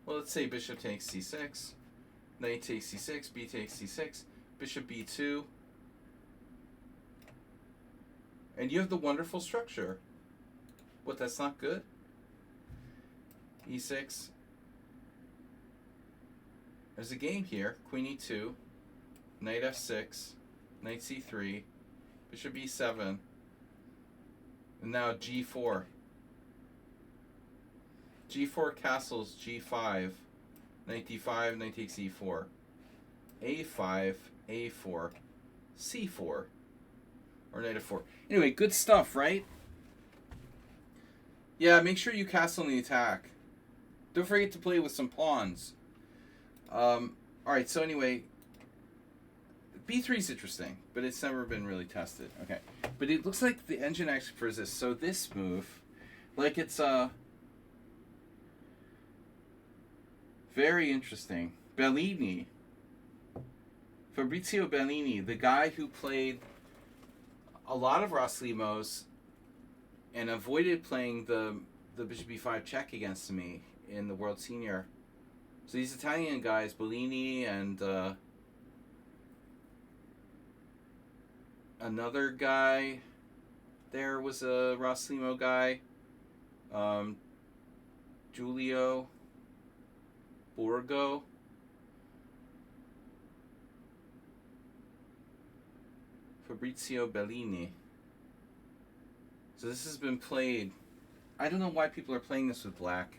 Well, let's say bishop takes c6. Knight takes c6, b takes c6, bishop b2. And you have the wonderful structure. What, that's not good? e6. There's a game here. Queen e2, knight f6, knight c3, bishop e7, and now g4. g4 castles g5, knight d5, knight takes e4, a5, a4, c4, or knight f4. Anyway, good stuff, right? Yeah, make sure you castle in the attack. Don't forget to play with some pawns. Alright, so anyway, B3 is interesting, but it's never been really tested. Okay. But it looks like the engine actually persists. So this move, like it's very interesting. Bellini. Fabrizio Bellini, the guy who played a lot of Roslimos and avoided playing the Bishop B5 check against me in the World Senior. So these Italian guys, Bellini and another guy, there was a Roslimo guy, Giulio Borgo. Fabrizio Bellini. So this has been played. I don't know why people are playing this with black.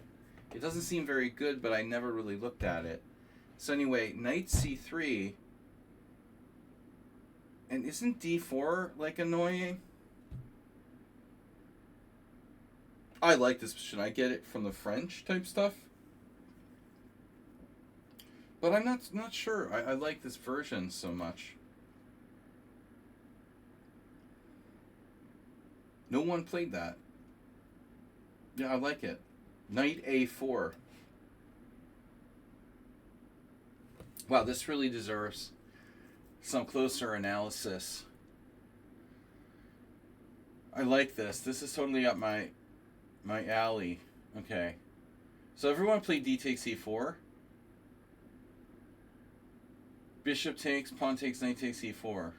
It doesn't seem very good, but I never really looked at it. So anyway, knight c3. And isn't d4 like annoying? I like this. Should I get it from the French type stuff? But I'm not sure. I like this version so much. No one played that. Yeah, I like it. Knight a4. Wow, this really deserves some closer analysis. I like this. This is totally up my alley. Okay. So everyone played d takes e4. Bishop takes, pawn takes, knight takes e4.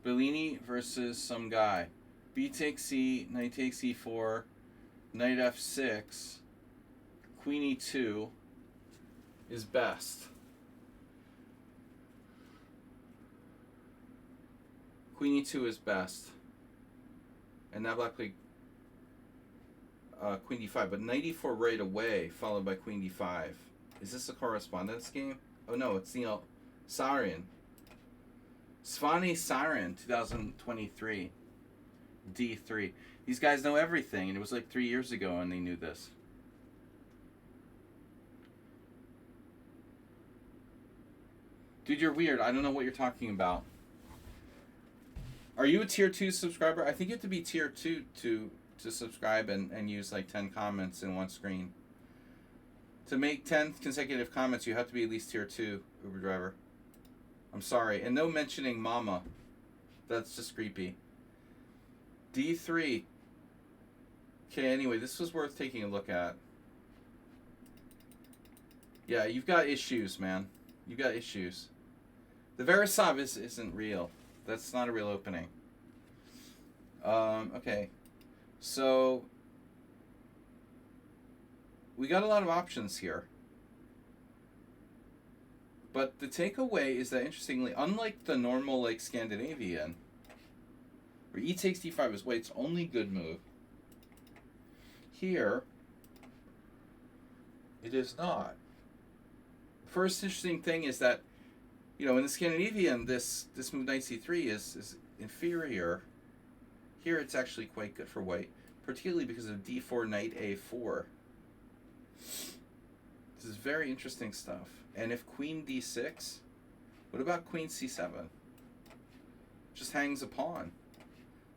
Bellini versus some guy. B takes c, knight takes e4, knight f6, queen e2 is best. Queen e2 is best. And now black played queen d5, but knight e4 right away, followed by queen d5. Is this a correspondence game? Oh no, it's Neil Sarin. Svani Sarin, 2023. D3. These guys know everything, and it was like 3 years ago and they knew this. Dude, you're weird. I don't know what you're talking about. Are you a tier 2 subscriber? I think you have to be tier 2 to subscribe and use like 10 comments in one screen. To make 10 consecutive comments, you have to be at least tier 2, Uber driver. I'm sorry. And no mentioning mama. That's just creepy. D3. Okay, anyway, this was worth taking a look at. Yeah, you've got issues, man. You've got issues. The Verisov isn't real. That's not a real opening. Okay. So, we got a lot of options here. But the takeaway is that, interestingly, unlike the normal, like, Scandinavian, where e takes d5 is white's only good move, here, it is not. First interesting thing is that, you know, in the Scandinavian, this move knight c3 is inferior. Here it's actually quite good for white, particularly because of d4 knight a4. This is very interesting stuff. And if queen d6, what about queen c7? Just hangs a pawn.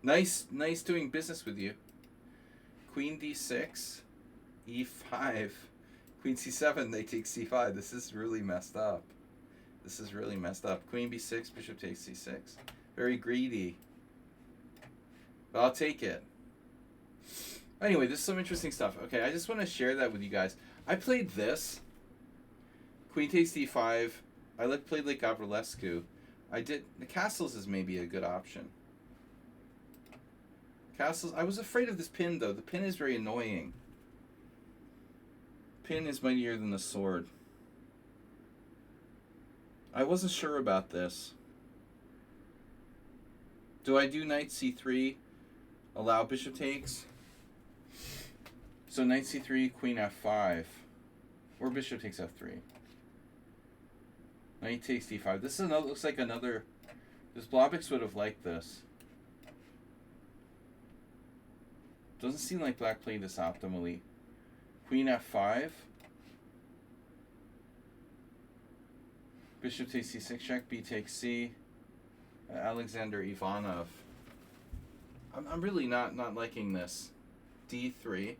Nice doing business with you. Queen d6, e5, queen c7, they take c5. This is really messed up. This is really messed up. Queen b6, bishop takes c6. Very greedy. But I'll take it. Anyway, this is some interesting stuff. Okay, I just want to share that with you guys. I played this. Queen takes d5. I played like Gavrilescu. The castles is maybe a good option. Castles. I was afraid of this pin though. The pin is very annoying. Pin is mightier than the sword. I wasn't sure about this. Do I do knight c3? Allow bishop takes? So knight c3, queen f5. Or bishop takes f3. Knight takes d5. This is another, looks like another. This Blobix would have liked this. Doesn't seem like black played this optimally. Queen f5. Bishop takes c6 check, b takes c. Alexander Ivanov. I'm really not liking this. d3.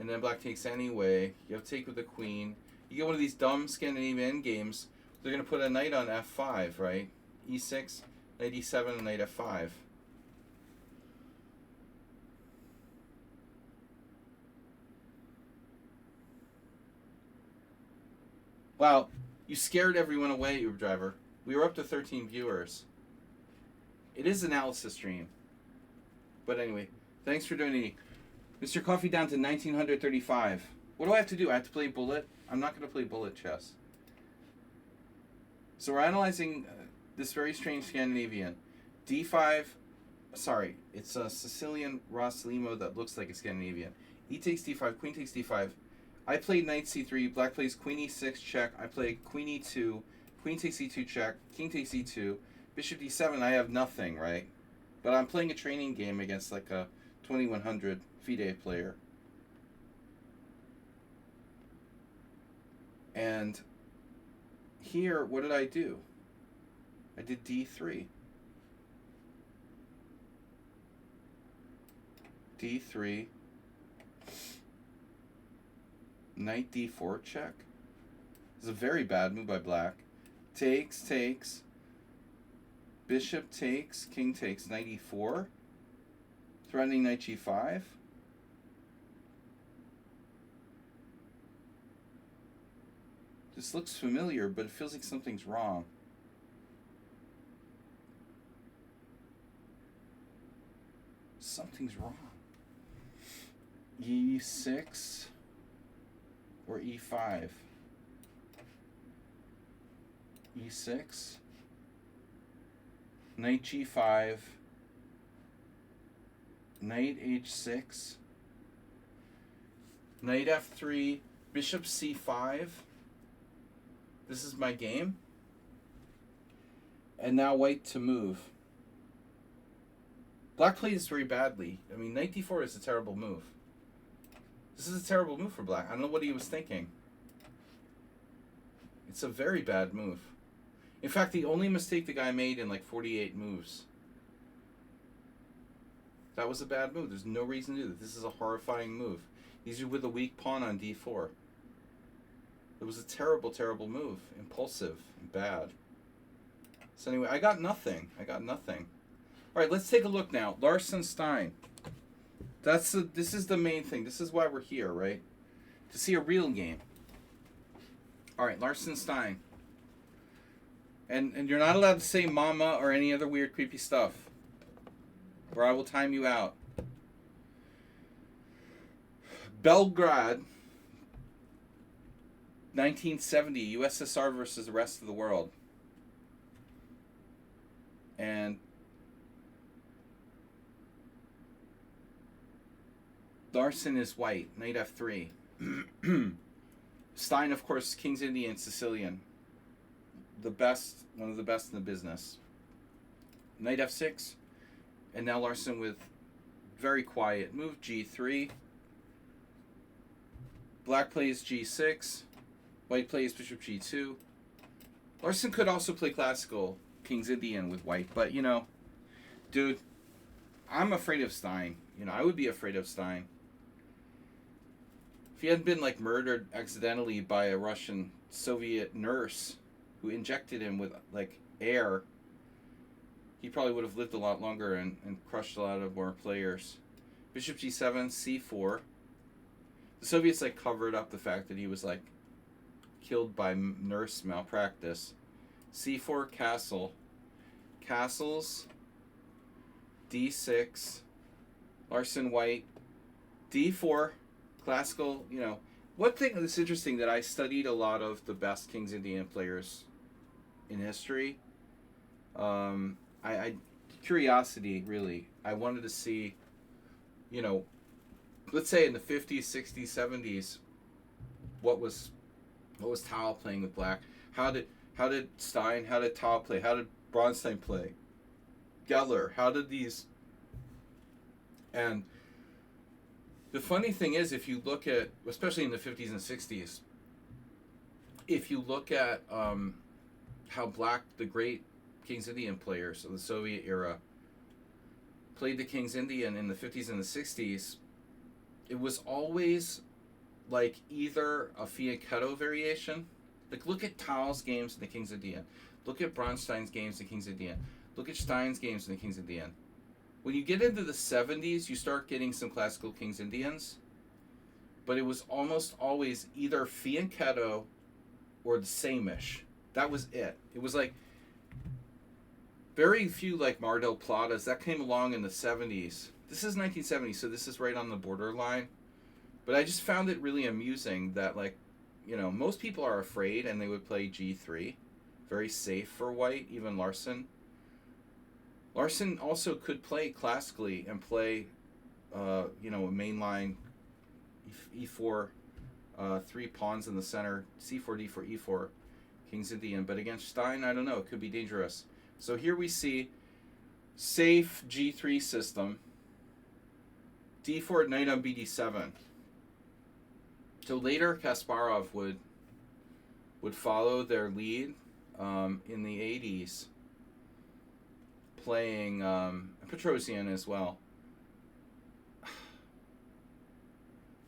And then black takes anyway. You have to take with the queen. You get one of these dumb Scandinavian endgames. They're going to put a knight on f5, right? e6, knight e7, and knight f5. Wow, you scared everyone away, Uber driver. We were up to 13 viewers. It is an analysis stream. But anyway, thanks for donating. Mr. Coffee down to 1935. What do I have to do? I have to play bullet? I'm not going to play bullet chess. So we're analyzing this very strange Scandinavian. d5, sorry, it's a Sicilian Ras Limo that looks like a Scandinavian. E takes d5, queen takes d5. I played knight c3, black plays queen e6 check, I play queen e2, queen takes e2 check, king takes e2, bishop d7, I have nothing, right? But I'm playing a training game against like a 2100 FIDE player. And here, what did I do? I did d3. d3. Knight d4 check. It's a very bad move by black. Takes, takes. Bishop takes, king takes, knight e4. Threatening knight g5. This looks familiar, but it feels like something's wrong. Something's wrong. e6 or e5. e6. Knight g5. Knight h6. Knight f3. Bishop c5. This is my game. And now white to move. Black played this very badly. I mean, knight d4 is a terrible move. This is a terrible move for black. I don't know what he was thinking. It's a very bad move. In fact, the only mistake the guy made in like 48 moves. That was a bad move. There's no reason to do that. This is a horrifying move. These are with a weak pawn on d4. It was a terrible, terrible move. Impulsive and bad. So anyway, I got nothing. All right, let's take a look now. Larsen-Stein. This is the main thing. This is why we're here, right? To see a real game. All right, Larsen-Stein. And you're not allowed to say mama or any other weird, creepy stuff, or I will time you out. Belgrade, 1970, USSR versus the rest of the world. And Larsen is white, knight f3. Stein, of course, King's Indian, Sicilian. The best, one of the best in the business. Knight f6. And now Larsen with very quiet move, g3. Black plays g6. White plays bishop g2. Larsen could also play classical King's Indian with white, but you know, dude, I'm afraid of Stein. You know, I would be afraid of Stein. If he hadn't been like murdered accidentally by a Russian Soviet nurse who injected him with like air, he probably would have lived a lot longer and crushed a lot of more players. Bishop g7, c4. The Soviets like covered up the fact that he was like killed by nurse malpractice. c4, castle. Castles. d6. Larsen white. d4. Classical, you know. One thing that's interesting that I studied a lot of the best King's Indian players in history. Curiosity, really. I wanted to see, you know, let's say in the 50s, 60s, 70s, what was Tao playing with black? How did Stein, how did Tao play? How did Bronstein play? Geller, how did these? And the funny thing is, if you look at, especially in the 50s and 60s, if you look at how black, the great King's Indian players of the Soviet era, played the King's Indian in the 50s and the 60s, it was always like either a fianchetto variation. Like, look at Tal's games in the King's Indian. Look at Bronstein's games in the King's Indian. Look at Stein's games in the King's Indian. When you get into the 70s, you start getting some classical King's Indians. But it was almost always either fianchetto or the same-ish. That was it. It was like very few like Mar del Platas. That came along in the 70s. This is 1970, so this is right on the borderline. But I just found it really amusing that, like, you know, most people are afraid and they would play G3. Very safe for white, even Larsen. Larsen also could play classically and play, you know, a mainline E4, 3 pawns in the center, C4, D4, E4, King's Indian. But against Stein, I don't know, it could be dangerous. So here we see safe G3 system, D4, knight on BD7. So later Kasparov would follow their lead in the 80s, playing Petrosian as well.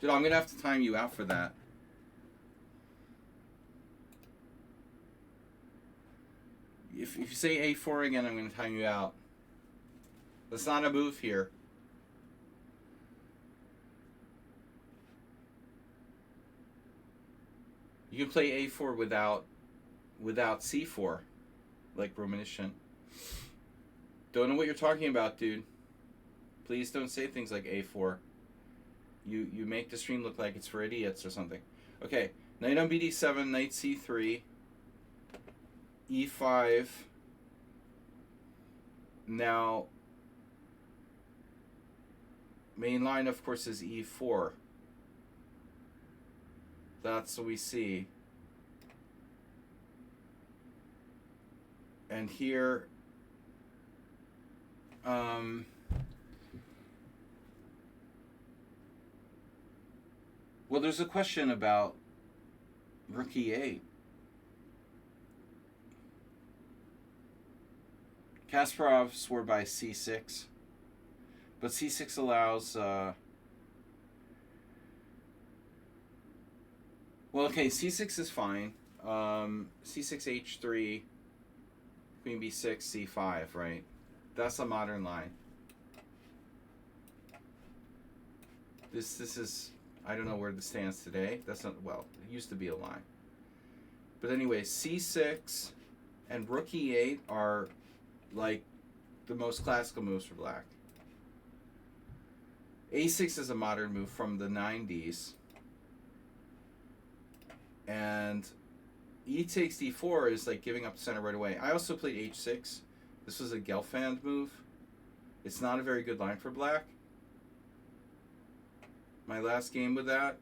Dude, I'm going to have to time you out for that. If you say A4 again, I'm going to time you out. That's not a move here. You can play A4 without C4, like Romanician. Don't know what you're talking about, dude. Please don't say things like A4. You make the stream look like it's for idiots or something. Okay, knight on BD7, knight C3, E5. Now, main line, of course, is E4. That's what we see. And here, well, there's a question about rook E8. Kasparov swore by C6, but C6 allows, well, okay, C6 is fine. C6, H3, Queen B6, C5, right? That's a modern line. This is, I don't know where this stands today. That's not, well, it used to be a line. But anyway, C6 and rook E8 are like the most classical moves for black. A6 is a modern move from the 90s. And E takes D4 is like giving up the center right away. I also played H6. This was a Gelfand move. It's not a very good line for black. My last game with that,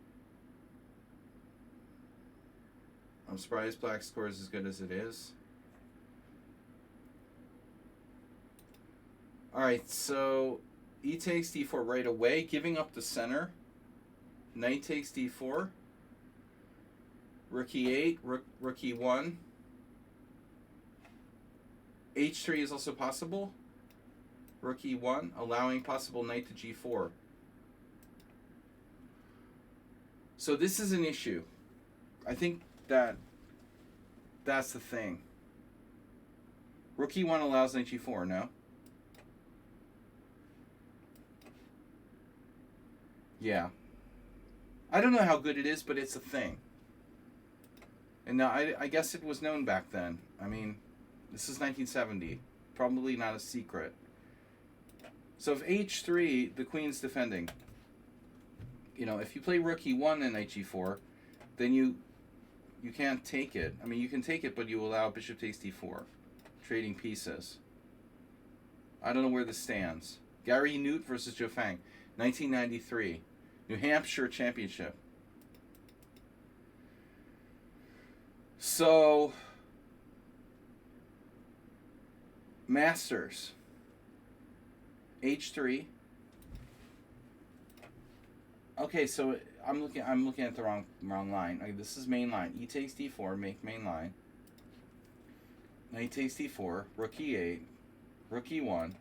I'm surprised black scores as good as it is. Alright, so E takes D4 right away, giving up the center. Knight takes D4. Rook E8, rook E1. H3 is also possible. Rook E1, allowing possible knight to G4. So this is an issue. I think that's the thing. Rook E1 allows knight G4, no? Yeah. I don't know how good it is, but it's a thing. And now I guess it was known back then. I mean, this is 1970. Probably not a secret. So if H3, the queen's defending. You know, if you play rook E1 and knight G4, then you can't take it. I mean, you can take it, but you allow bishop takes D4. Trading pieces. I don't know where this stands. Gary Newt versus Zhou Fang. 1993. New Hampshire Championship. So, Masters. H3. Okay, so I'm looking at the wrong line. Okay, this is main line. E takes d4, make main line. Knight takes d4, rook e8, rook e1,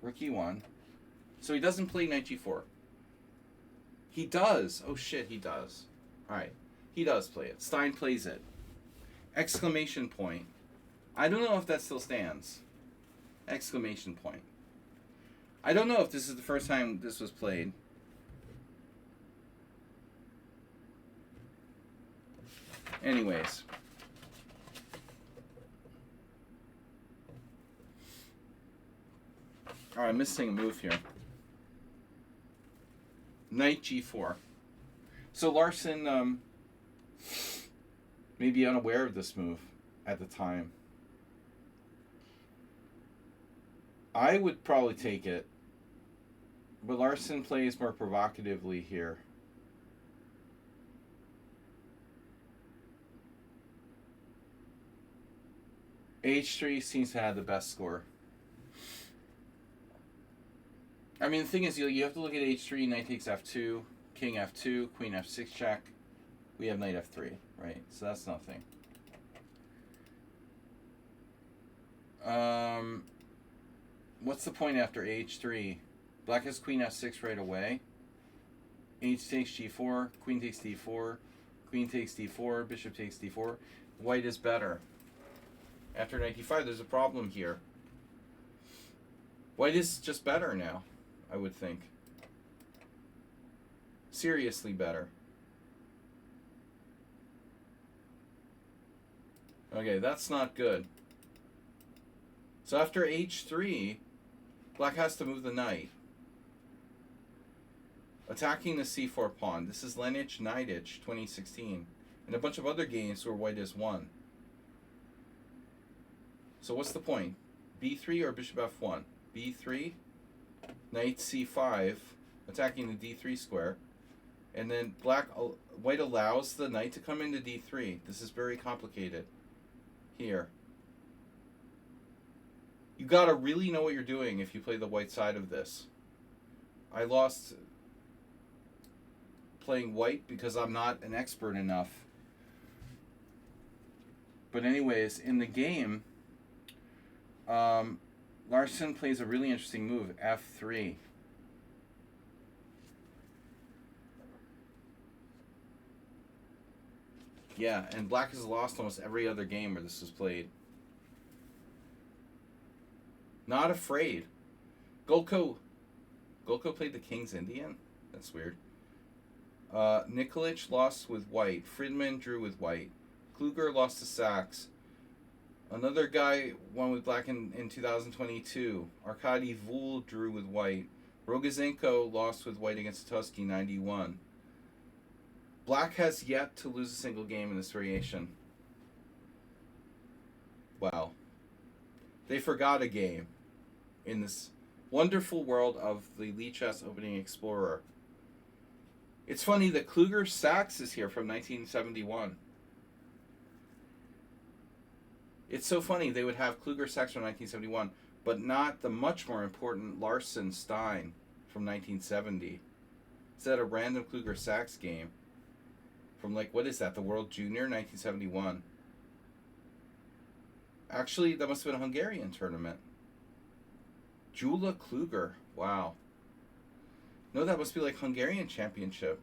rook e1. So he doesn't play knight g4. He does. Oh shit, he does. Alright. He does play it. Stein plays it. Exclamation point. I don't know if that still stands. Exclamation point. I don't know if this is the first time this was played. Anyways. Alright, I'm missing a move here. Knight g4. So Larsen may be unaware of this move at the time. I would probably take it, but Larsen plays more provocatively here. H3 seems to have the best score. I mean, the thing is, you have to look at H3, knight takes F2, king F2, queen F6 check. We have knight F3, right? So that's nothing. What's the point after H3? Black has queen F6 right away. H takes G4, queen takes D4, queen takes D4, bishop takes D4. White is better. After knight D5, there's a problem here. White is just better now, I would think. Seriously better. Okay, that's not good. So after H3, Black has to move the knight. Attacking the C4 pawn. This is Lenich Knightich 2016. And a bunch of other games where White has won. So what's the point? B3 or bishop F1? B3, knight C5, attacking the D3 square. And then White allows the knight to come into D3. This is very complicated. Here. You gotta really know what you're doing if you play the white side of this. I lost playing white because I'm not an expert enough. But anyways, in the game, Larsen plays a really interesting move, F3. Yeah, and Black has lost almost every other game where this was played. Not afraid. Golko played the King's Indian? That's weird. Nikolic lost with white. Friedman drew with white. Kluger lost to Sachs. Another guy won with black in 2022. Arkady Vul drew with white. Rogozenko lost with white against Tusky 91. Black has yet to lose a single game in this variation. Wow. They forgot a game in this wonderful world of the Lichess Opening Explorer. It's funny that Kluger Sachs is here from 1971. It's so funny they would have Kluger Sachs from 1971, but not the much more important Larsen-Stein from 1970. Is that a random Kluger Sachs game? From what is that, the World Junior, 1971? Actually, that must have been a Hungarian tournament. Jula Kluger, wow. No, that must be like Hungarian championship.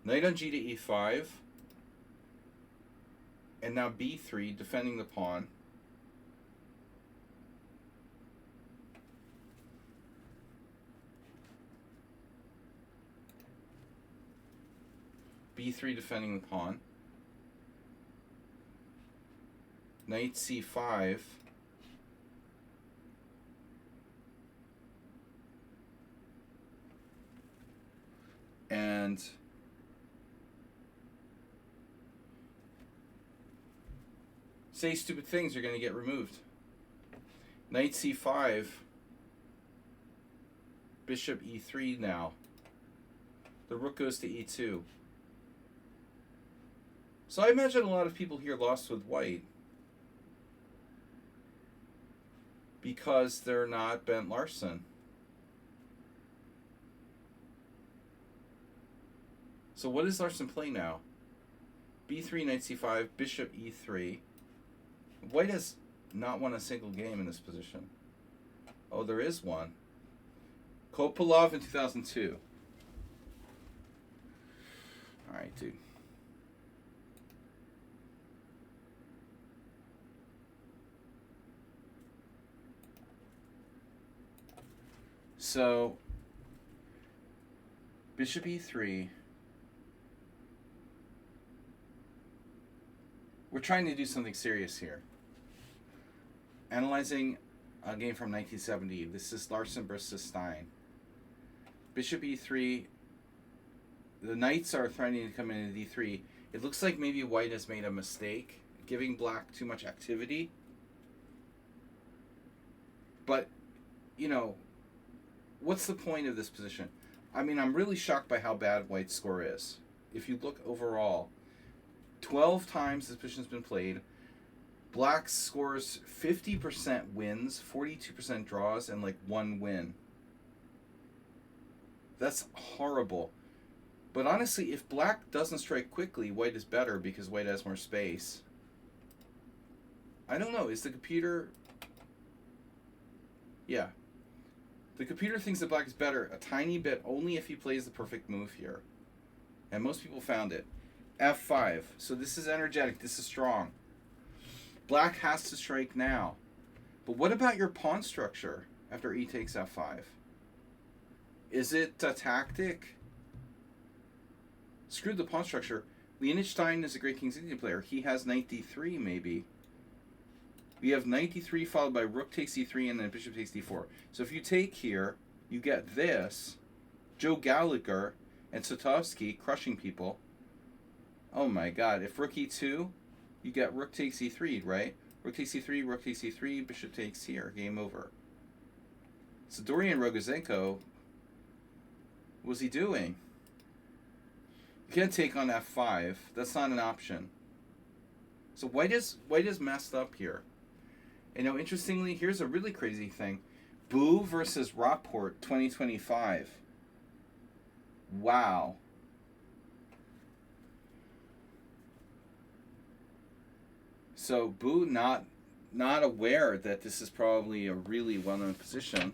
Knight on G to E5. And now B3, defending the pawn. B3 defending the pawn. Knight C5. And say stupid things, you're going to get removed. Knight C5. Bishop E3 now. The rook goes to E2. So I imagine a lot of people here lost with white because they're not Bent Larsen. So what does Larsen play now? b3, knight c5, bishop e3. White has not won a single game in this position. Oh, there is one. Kopolov in 2002. All right, dude. So, bishop e3. We're trying to do something serious here. Analyzing a game from 1970. This is Larsen versus Stein. Bishop e3. The knights are threatening to come in at d3. It looks like maybe white has made a mistake, giving black too much activity. But, you know, what's the point of this position? I mean, I'm really shocked by how bad white's score is. If you look overall, 12 times this position's been played. Black scores 50% wins, 42% draws, and like 1 win. That's horrible. But honestly, if black doesn't strike quickly, white is better because white has more space. I don't know. Is the computer... Yeah. The computer thinks that black is better a tiny bit only if he plays the perfect move here. And most people found it. f5. So this is energetic. This is strong. Black has to strike now. But what about your pawn structure after e takes f5? Is it a tactic? Screw the pawn structure. Larsen-Stein is a great King's Indian player. He has knight d3 maybe. We have knight d3 followed by rook takes e3 and then bishop takes d4. So if you take here, you get this. Joe Gallagher and Sotovsky crushing people. Oh my god. If rook e2, you get rook takes e3, right? Rook takes e3, rook takes e3, bishop takes here. Game over. So Dorian Rogozenko, what was he doing? You can't take on f5. That's not an option. So white is messed up here. You know, interestingly, here's a really crazy thing. Boo versus Rapport 2025. Wow. So Boo not aware that this is probably a really well-known position.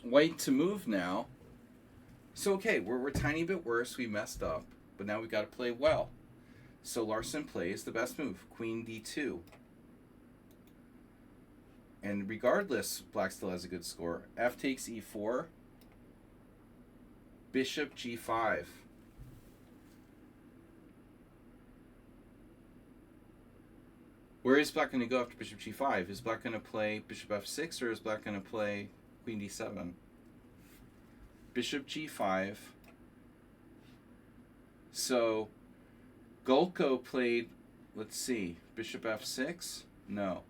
White to move now. So okay, we're a tiny bit worse. We messed up, but now we've got to play well. So Larsen plays the best move, queen d2. And regardless, black still has a good score. F takes e4. Bishop g5. Where is black going to go after bishop g5? Is black going to play bishop f6 or is black going to play queen d7? Bishop g5. So Golko played, let's see, bishop f6? No.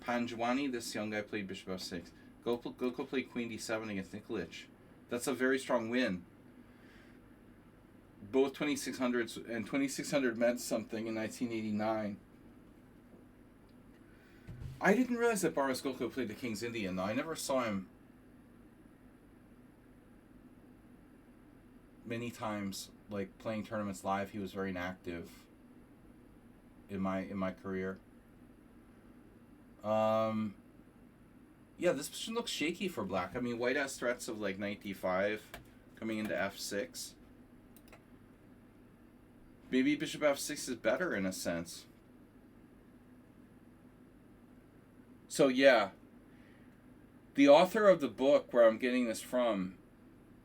Panjwani, this young guy, played bishop f6. Golko played queen d7 against Nikolic. That's a very strong win. Both 2600s, and 2600 meant something in 1989. I didn't realize that Boris Golko played the King's Indian, though. I never saw him many times, like playing tournaments live. He was very inactive in my career. Yeah, this position looks shaky for black. I mean, white has threats of like knight d5 coming into f6. Maybe bishop f6 is better in a sense. So yeah, the author of the book where I'm getting this from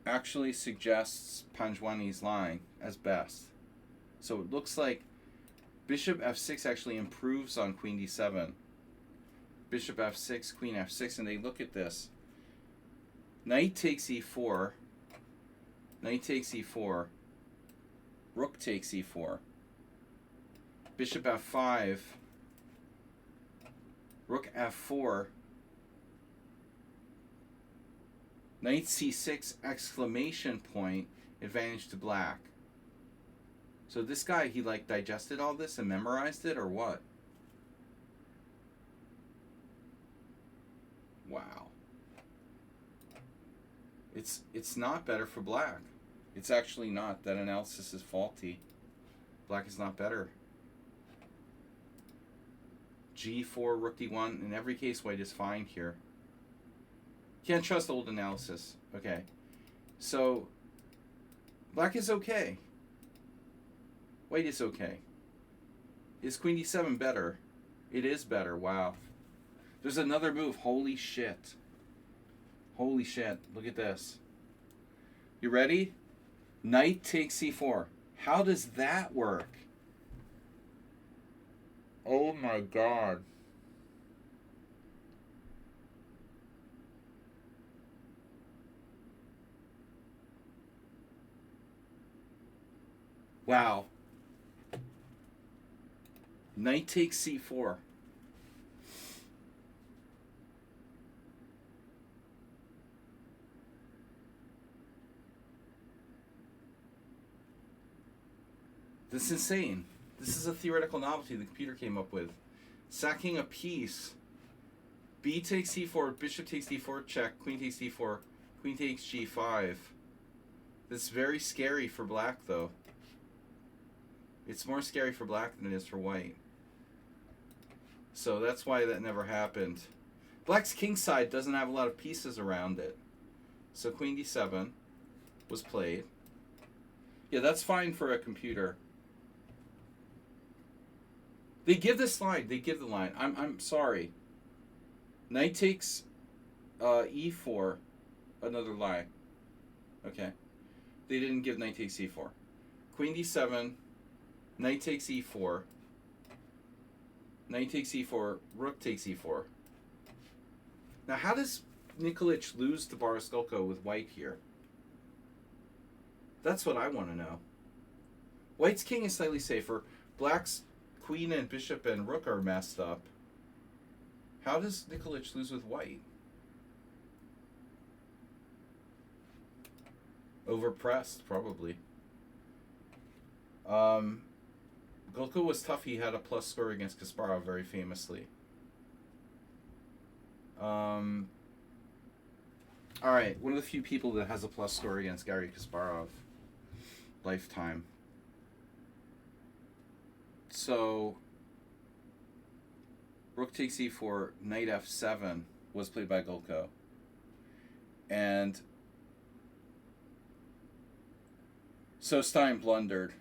actually suggests Panjwani's line as best. So it looks like bishop f6 actually improves on queen d7. Bishop f6, queen f6, and they look at this. Knight takes e4. Knight takes e4. Rook takes e4. Bishop f5. Rook f4. Knight c6, exclamation point, advantage to black. So this guy, he like digested all this and memorized it, or what? Wow. It's not better for black. It's actually not. That analysis is faulty. Black is not better. G4, rook d1. In every case, white is fine here. Can't trust old analysis. Okay. So, black is okay. White is okay. Is queen d7 better? It is better. Wow. There's another move. Holy shit. Holy shit. Look at this. You ready? Knight takes c4. How does that work? Oh my god. Wow. Knight takes c4. This is insane. This is a theoretical novelty the computer came up with. Sacking a piece. B takes c4, bishop takes d4, check, queen takes d4, queen takes g5. That's very scary for black, though. It's more scary for black than it is for white. So that's why that never happened. Black's kingside doesn't have a lot of pieces around it. So queen d7 was played. Yeah, that's fine for a computer. They give this line. They give the line. I'm sorry. Knight takes e4. Another lie. Okay. They didn't give knight takes e4. Queen d7. Knight takes e4. Knight takes e4. Rook takes e4. Now, how does Nikolic lose to Baraskolko with white here? That's what I want to know. White's king is slightly safer. Black's queen and bishop and rook are messed up. How does Nikolic lose with white? Overpressed, probably. Golko was tough. He had a plus score against Kasparov very famously. Alright, one of the few people that has a plus score against Garry Kasparov. Lifetime. So, rook takes e4, knight f7 was played by Golko. And so Stein blundered.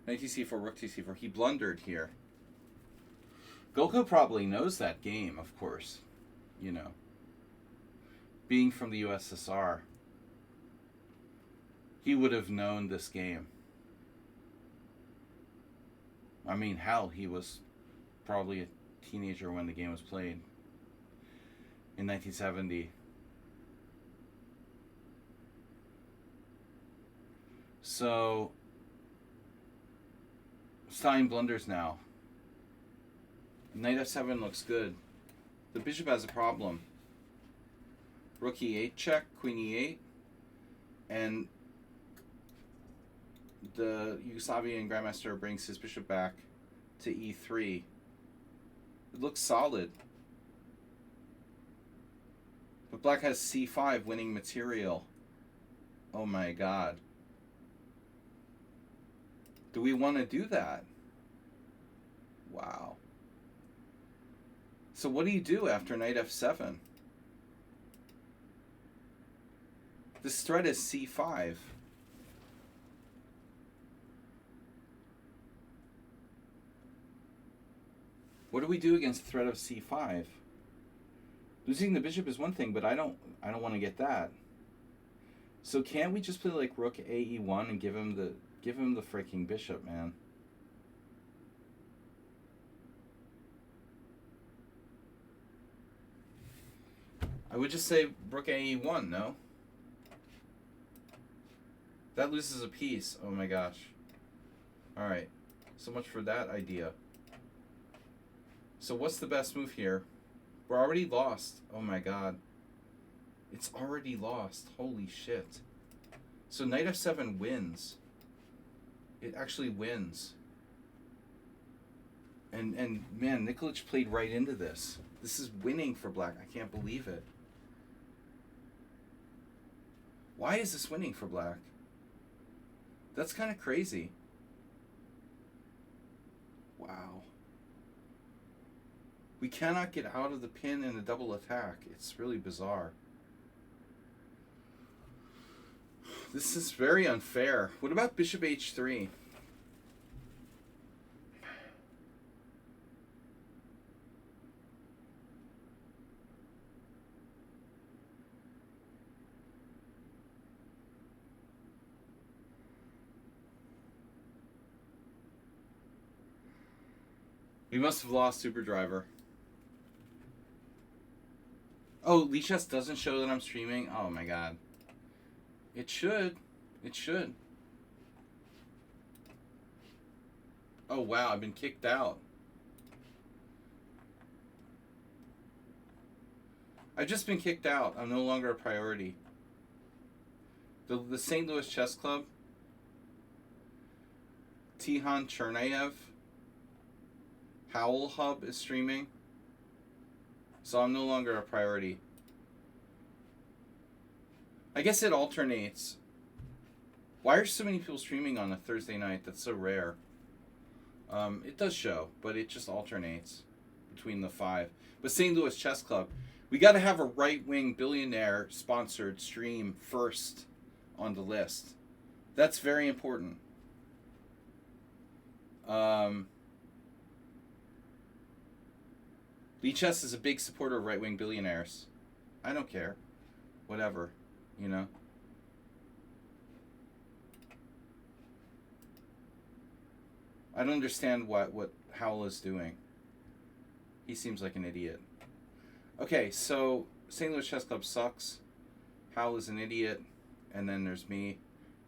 Knight takes e4, rook takes e4. He blundered here. Golko probably knows that game, of course. You know. Being from the USSR. He would have known this game. I mean, hell, he was probably a teenager when the game was played. In 1970. So, Stein blunders now. Knight f7 looks good. The bishop has a problem. Rook e8 check, queen e8. And the Yugoslavian Grandmaster brings his bishop back to e3. It looks solid. But black has c5 winning material. Oh my god. Do we want to do that? Wow. So what do you do after knight f7? This threat is c5. What do we do against the threat of c5? Losing the bishop is one thing, but I don't want to get that. So can't we just play like rook ae1 and give him the freaking bishop, man? I would just say rook ae1, no? That loses a piece. Oh my gosh. Alright. So much for that idea. So what's the best move here? We're already lost. Oh my god. It's already lost. Holy shit. So knight f7 wins. It actually wins. And man, Nikolic played right into this. This is winning for black. I can't believe it. Why is this winning for black? That's kind of crazy. Wow. We cannot get out of the pin in a double attack. It's really bizarre. This is very unfair. What about bishop h3? We must have lost Super Driver. Oh, Lichess doesn't show that I'm streaming? Oh my god. It should. It should. Oh wow, I've been kicked out. I've just been kicked out. I'm no longer a priority. The St. Louis Chess Club, Tihan Chernayev, Howl Hub is streaming. So I'm no longer a priority. I guess it alternates. Why are so many people streaming on a Thursday night? That's so rare. It does show, but it just alternates between the 5. But St. Louis Chess Club, we got to have a right-wing billionaire sponsored stream first on the list. That's very important. Lichess is a big supporter of right-wing billionaires. I don't care. Whatever, you know. I don't understand what Howell is doing. He seems like an idiot. Okay, so St. Louis Chess Club sucks. Howell is an idiot. And then there's me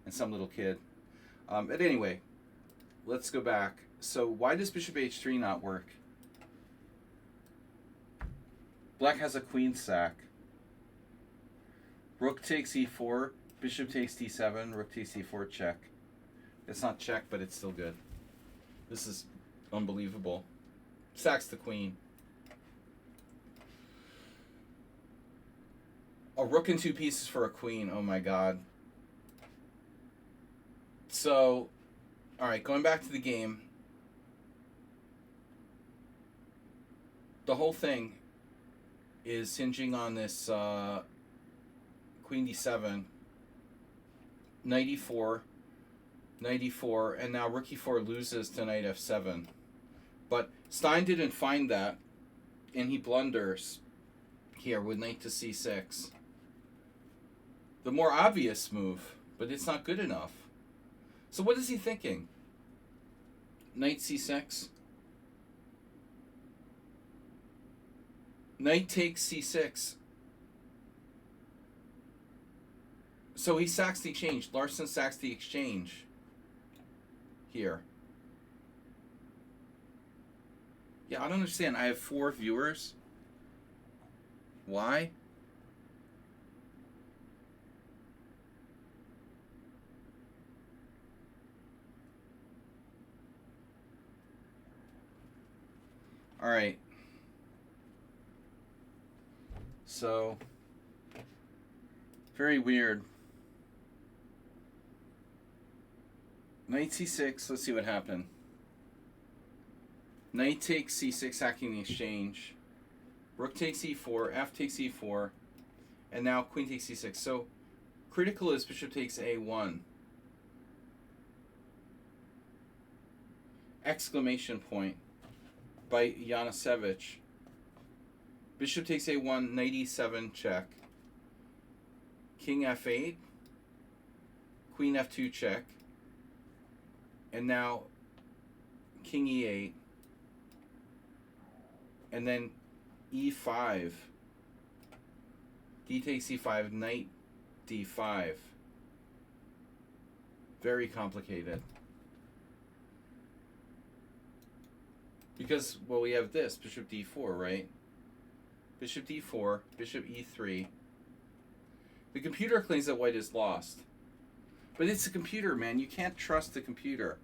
and some little kid. But anyway, let's go back. So why does bishop h3 not work? Black has a queen sack. Rook takes e4, bishop takes d7, rook takes e4, check. It's not check, but it's still good. This is unbelievable. Sacks the queen. A rook and 2 pieces for a queen. Oh my god. So, alright, going back to the game. The whole thing is hinging on this queen d7, knight e4, knight e4, and now rook e4 loses to knight f7. But Stein didn't find that, and he blunders here with knight to c6. The more obvious move, but it's not good enough. So what is he thinking? Knight c6. Knight takes c6. So he sacks the exchange. Larsen sacks the exchange here. Yeah, I don't understand. I have 4 viewers. Why? All right. So, very weird. Knight c6, let's see what happened. Knight takes c6, sacking the exchange. Rook takes e4, f takes e4, and now queen takes c6. So, critical is bishop takes a1. Exclamation point by Yanisevich. Bishop takes a1, knight e7, check. King f8, queen f2, check. And now king e8. And then e5. D takes e5, knight d5. Very complicated. Because, well, we have this, bishop d4, right? Bishop d4, bishop e3. The computer claims that white is lost. But it's a computer, man. You can't trust the computer.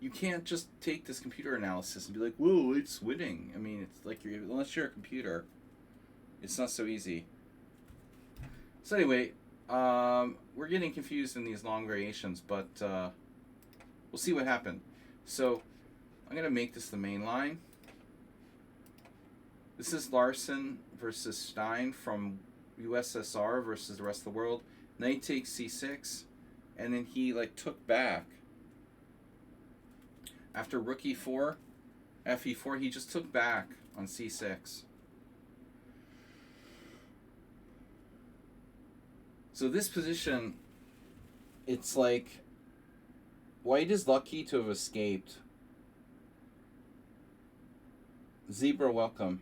You can't just take this computer analysis and be like, whoa, it's winning. I mean, it's like, unless you're a computer, it's not so easy. So anyway, We're getting confused in these long variations, but we'll see what happened. So I'm going to make this the main line. This is Larsen versus Stein from USSR versus the rest of the world. Knight takes c6, and then he like took back. After rook e4, fe4, he just took back on c6. So this position, it's like white is lucky to have escaped. Zebra, welcome.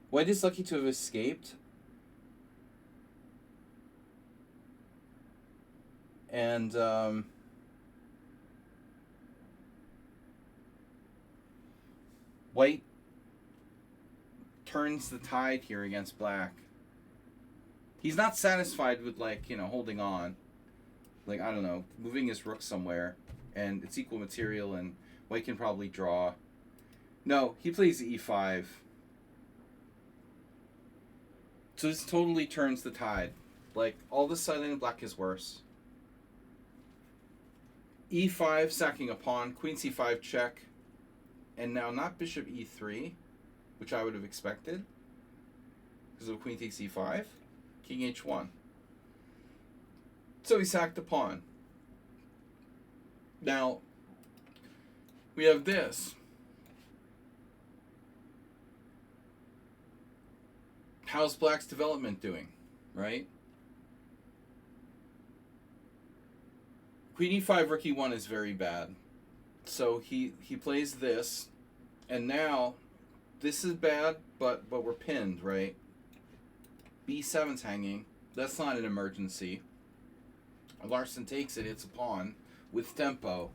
White is lucky to have escaped. And white turns the tide here against black. He's not satisfied with, like, you know, holding on. Like, I don't know, moving his rook somewhere, and it's equal material, and white can probably draw. No, he plays e5. So this totally turns the tide. Like, all of a sudden, black is worse. e5, sacking a pawn, queen c5 check, and now not bishop e3, which I would have expected, because of queen takes e5. King h1. So he sacked the pawn. Now, we have this. How's black's development doing, right? Queen e5, rook e1 is very bad. So he plays this, and now this is bad, but we're pinned, right? b7's hanging. That's not an emergency. Larsen takes it. It's a pawn with tempo.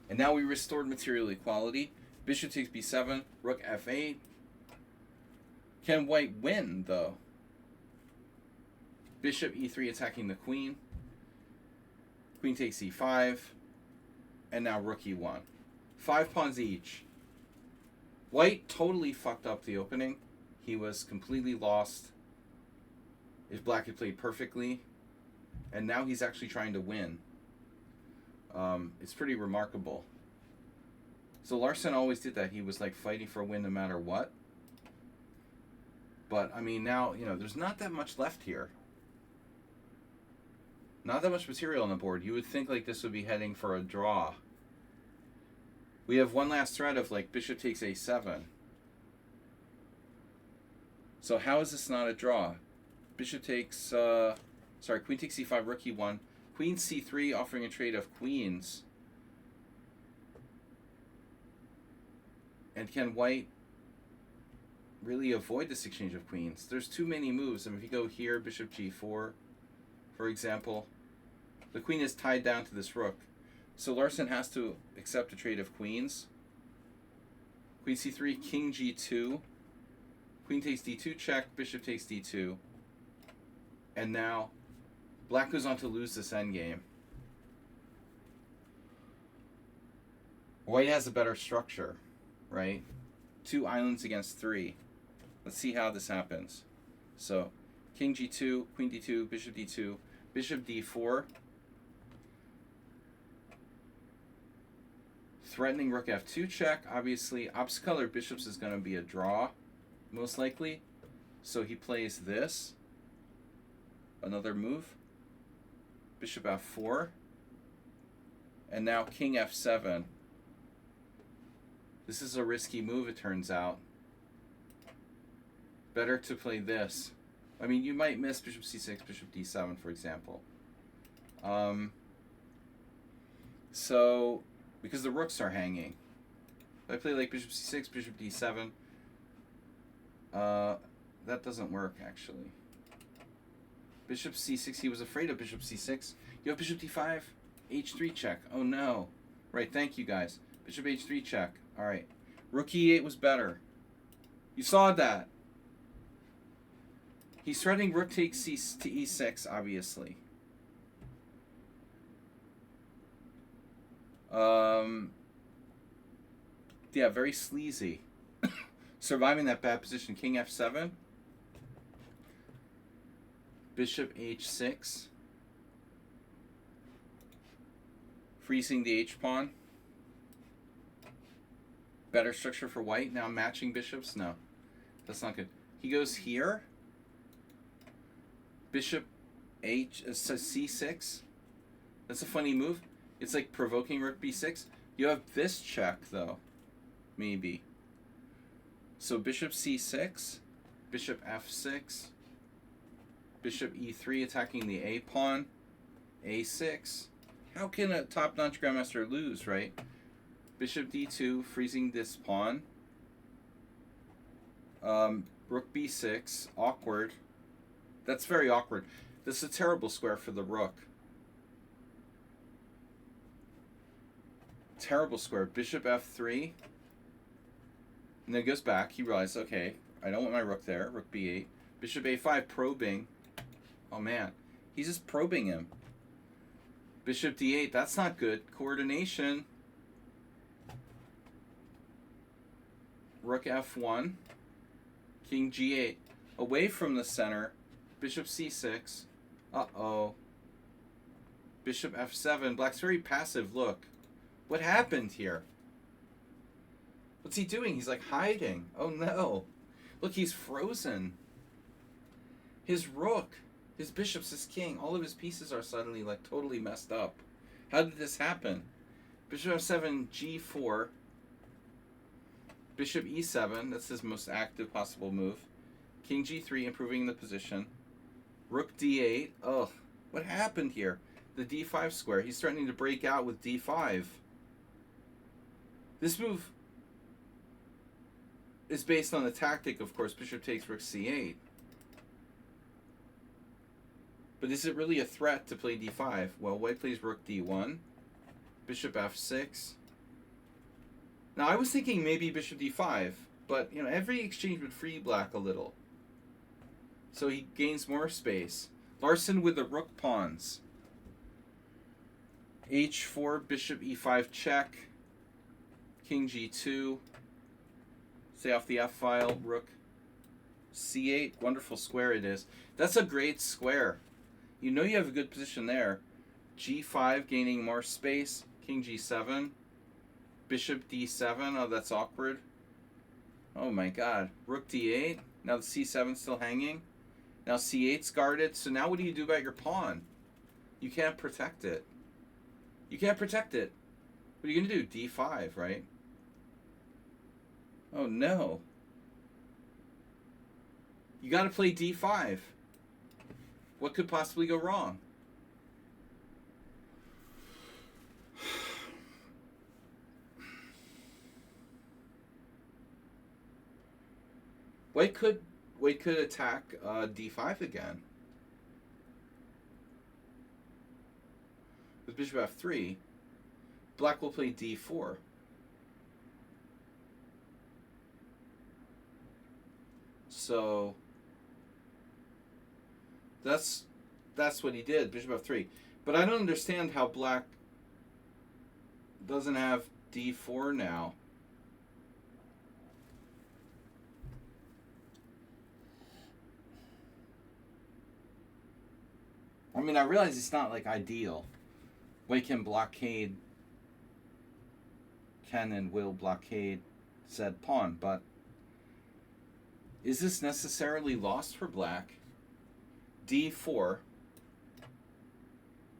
And now we restored material equality. Bishop takes b7. Rook f8. Can white win, though? Bishop e3 attacking the queen. Queen takes e5. And now rook e1. 5 pawns each. White totally fucked up the opening. He was completely lost. If black had played perfectly, and now he's actually trying to win. It's pretty remarkable. So Larsen always did that. He was like fighting for a win no matter what. But I mean, now, you know, there's not that much left here. Not that much material on the board. You would think like this would be heading for a draw. We have one last threat of like bishop takes a7. So how is this not a draw? Bishop takes, queen takes c5, rook e1. Queen c3, offering a trade of queens. And can white really avoid this exchange of queens? There's too many moves. I mean, if you go here, bishop g4, for example, the queen is tied down to this rook. So Larsen has to accept a trade of queens. Queen c3, king g2. Queen takes d2 check, bishop takes d2. And now, black goes on to lose this endgame. White has a better structure, right? 2 islands against 3. Let's see how this happens. So, king g2, queen d2, bishop d2, bishop d4. Threatening rook f2 check. Obviously, opposite color bishops is going to be a draw, most likely. So he plays this. Another move. Bishop f4. And now king f7. This is a risky move, it turns out. Better to play this. I mean, you might miss bishop c6, bishop d7, for example. So, because the rooks are hanging. If I play like bishop c6, bishop d7, that doesn't work, actually. Bishop c6, he was afraid of bishop c6. You have bishop d5, h3 check. Oh no. Right, thank you guys. Bishop h3 check. Alright. Rook e8 was better. You saw that. He's threatening rook takes to e6, obviously. Yeah, very sleazy. Surviving that bad position. King f7. Bishop h6. Freezing the h-pawn. Better structure for white. Now matching bishops? No. That's not good. He goes here. Bishop c6. That's a funny move. It's like provoking rook b6. You have this check, though. Maybe. So bishop c6. Bishop f6. Bishop e3 attacking the a pawn. a6. How can a top-notch grandmaster lose, right? Bishop d2, freezing this pawn. Rook b6, awkward. That's very awkward. This is a terrible square for the rook. Terrible square. Bishop f3. And then goes back. He realizes, okay, I don't want my rook there. Rook b8. Bishop a5, probing. Oh, man. He's just probing him. Bishop d8, that's not good. Coordination. Rook f1. King g8. Away from the center. Bishop c6. Uh-oh. Bishop f7. Black's very passive. Look. What happened here? What's he doing? He's like hiding. Oh no. Look, he's frozen. His rook, his bishops, his king, all of his pieces are suddenly like totally messed up. How did this happen? Bishop f7, g4. Bishop e7, that's his most active possible move. King g3, improving the position. Rook d8. Ugh, what happened here? The d5 square. He's threatening to break out with d5. This move is based on the tactic, of course, bishop takes rook c8. But is it really a threat to play d5? Well, white plays rook d1, bishop f6. Now, I was thinking maybe bishop d5, but, you know, every exchange would free black a little. So he gains more space. Larsen with the rook pawns. h4, bishop e5 check. King g2. Stay off the f file. Rook c8. Wonderful square it is. That's a great square. You know you have a good position there. g5 gaining more space. King g7. Bishop d7. Oh, that's awkward. Oh my god. Rook d8. Now the c7's still hanging. Now c8's guarded. So now what do you do about your pawn? You can't protect it. You can't protect it. What are you going to do? d5, right? Oh no. You got to play d5. What could possibly go wrong? White could attack d5 again. With bishop f3, black will play d4. So that's what he did, bishop f3. But I don't understand how black doesn't have d4 now. I mean, I realize it's not like ideal. White can blockade, can and will blockade said pawn, but is this necessarily lost for black? d4.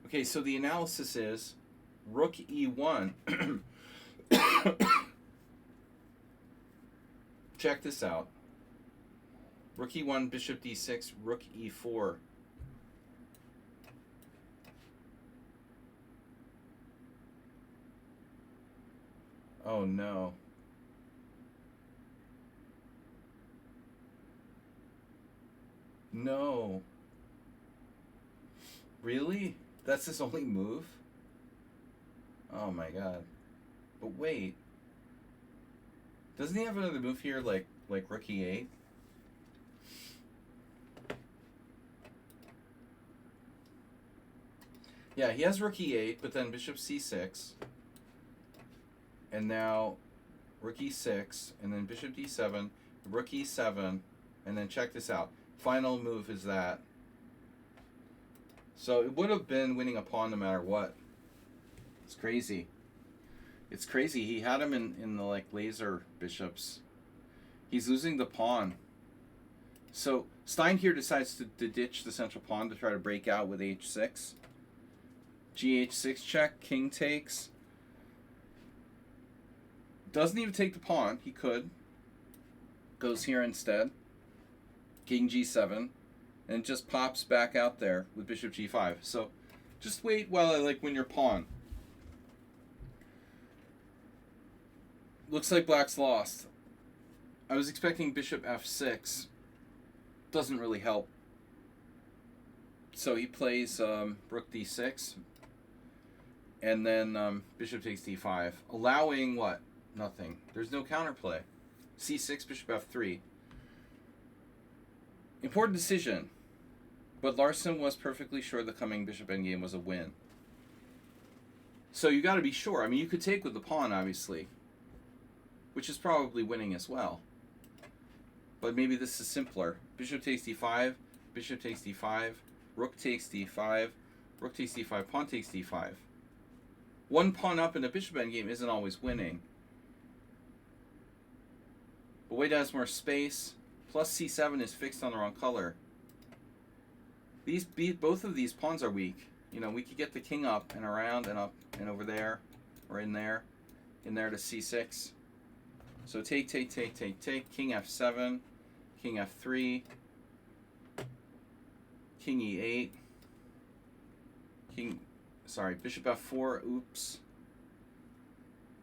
Okay, so the analysis is rook e1. Check this out. Rook e1, bishop d6, rook e4. Oh no. No. Really? That's his only move? Oh my god. But wait. Doesn't he have another move here like rook e8? Yeah, he has rook e8, but then bishop c6. And now rook e6, and then bishop d7, rook e7, and then check this out. Final move is that So it would have been winning a pawn no matter what. It's crazy. It's crazy. He had him in the like laser bishops. He's losing the pawn. So Stein here decides to ditch the central pawn to try to break out with h6. Gh6 check, king takes. Doesn't even take the pawn. He could. Goes here instead. King g7. And it just pops back out there with bishop g5. So just wait while I like win your pawn. Looks like black's lost. I was expecting bishop f6. Doesn't really help. So he plays rook d6. And then bishop takes d5. Allowing what? Nothing. There's no counterplay. c6, bishop f3. Important decision. But Larsen was perfectly sure the coming bishop endgame was a win. So you got to be sure. I mean, you could take with the pawn, obviously. Which is probably winning as well. But maybe this is simpler. Bishop takes d5, bishop takes d5, rook takes d5, rook takes d5, pawn takes d5. One pawn up in a bishop endgame isn't always winning. But white has more space. Plus c7 is fixed on the wrong color. Both of these pawns are weak. You know, we could get the king up and around and up and over there, or in there to c6. So take, king f7, king f3, king e8, bishop f4, oops.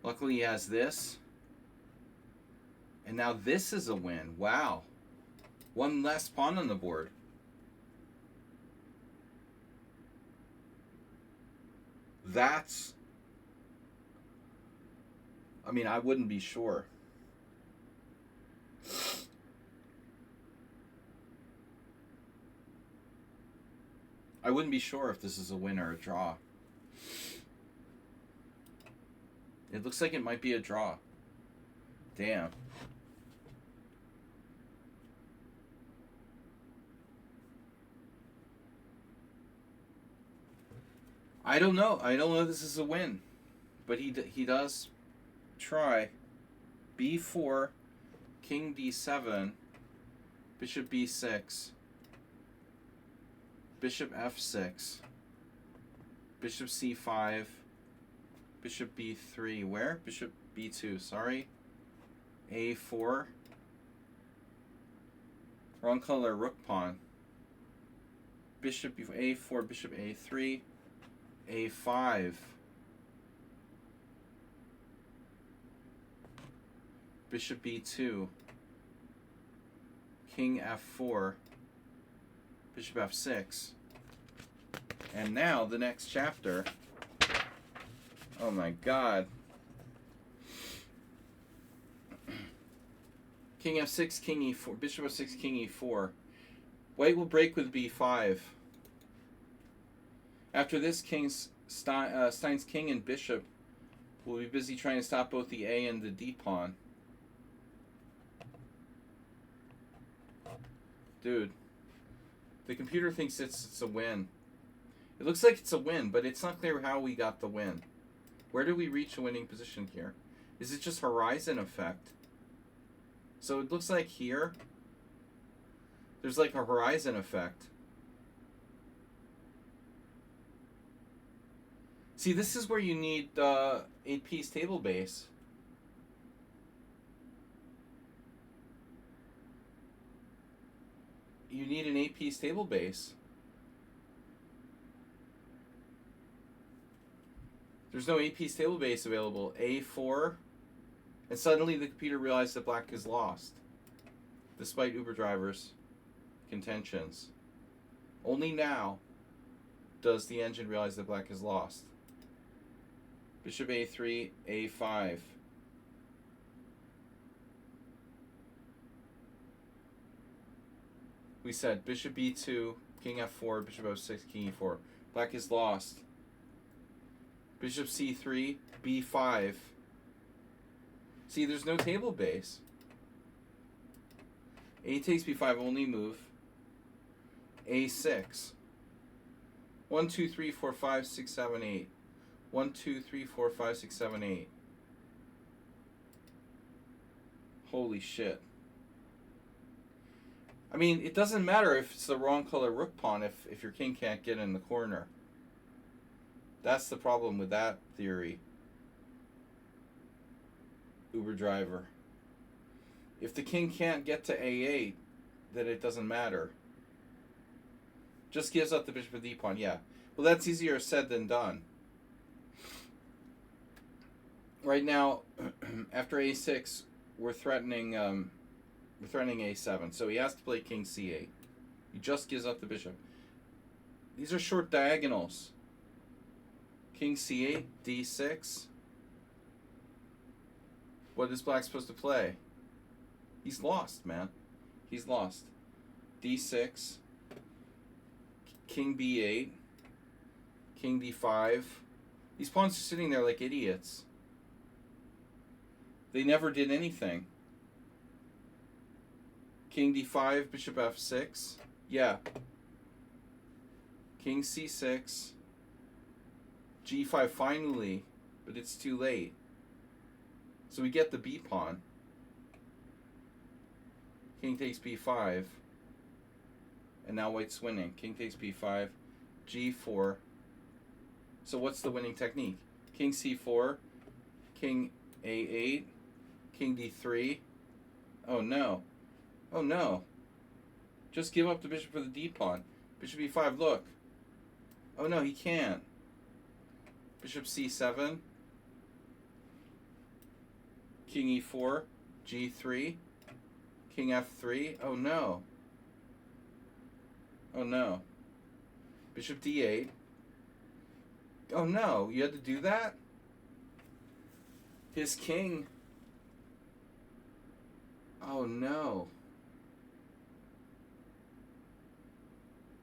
Luckily he has this. And now this is a win, wow. One less pawn on the board. That's, I mean, I wouldn't be sure. I wouldn't be sure if this is a win or a draw. It looks like it might be a draw. Damn. I don't know. I don't know if this is a win. But he does try. b4, king d7, bishop b6, bishop f6, bishop c5, bishop b3. Where? Bishop b2, sorry. a4. Wrong color, rook pawn. Bishop a4, bishop a3, a5. Bishop b2. King f4. Bishop f6. And now the next chapter. Oh my god. King f6, king e4, bishop f6, king e4. White will break with b5. After this, Stein's king and bishop will be busy trying to stop both the A and the D pawn. Dude, the computer thinks it's a win. It looks like it's a win, but it's not clear how we got the win. Where do we reach a winning position here? Is it just horizon effect? So it looks like here, there's like a horizon effect. See, this is where you need 8-piece table base. You need an 8-piece table base. There's no 8-piece table base available. A4. And suddenly the computer realized that black is lost. Despite Uber driver's contentions. Only now does the engine realize that black is lost. Bishop a3, a5. We said bishop b2, king f4, bishop f6, king e4. Black is lost. Bishop c3, b5. See, there's no table base. A takes b5, only move. a6. 1, 2, 3, 4, 5, 6, 7, 8. 1, 2, 3, 4, 5, 6, 7, 8. Holy shit. I mean, it doesn't matter if it's the wrong color rook pawn if your king can't get in the corner. That's the problem with that theory. Uber driver. If the king can't get to A8, then it doesn't matter. Just gives up the bishop with d pawn, yeah. Well, that's easier said than done. Right now, after A6, we're threatening A7, so he has to play king C8. He just gives up the bishop. These are short diagonals. King C8, D6. What is black supposed to play? He's lost, man. He's lost. D6. King B8. King D5. These pawns are sitting there like idiots. They never did anything. King D5, bishop F6. Yeah. King C6. G5 finally, but it's too late. So we get the B pawn. King takes B5. And now white's winning. King takes B5. G4. So what's the winning technique? King C4. King A8. King D3. Oh no. Oh no. Just give up the bishop for the D pawn. Bishop E5, look. Oh no, he can't. Bishop C7. King E4. G3. King F3. Oh no. Oh no. Bishop D8. Oh no, you had to do that? His king. Oh no.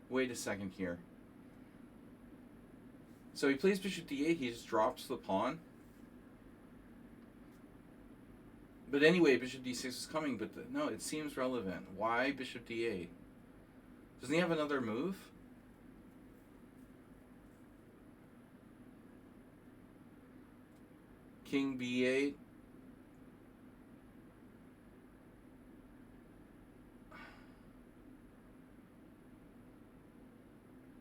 Wait a second here. So he plays bishop D8, he just drops the pawn. But anyway, bishop D6 is coming, but no, it seems relevant. Why bishop D8? Doesn't he have another move? King B8.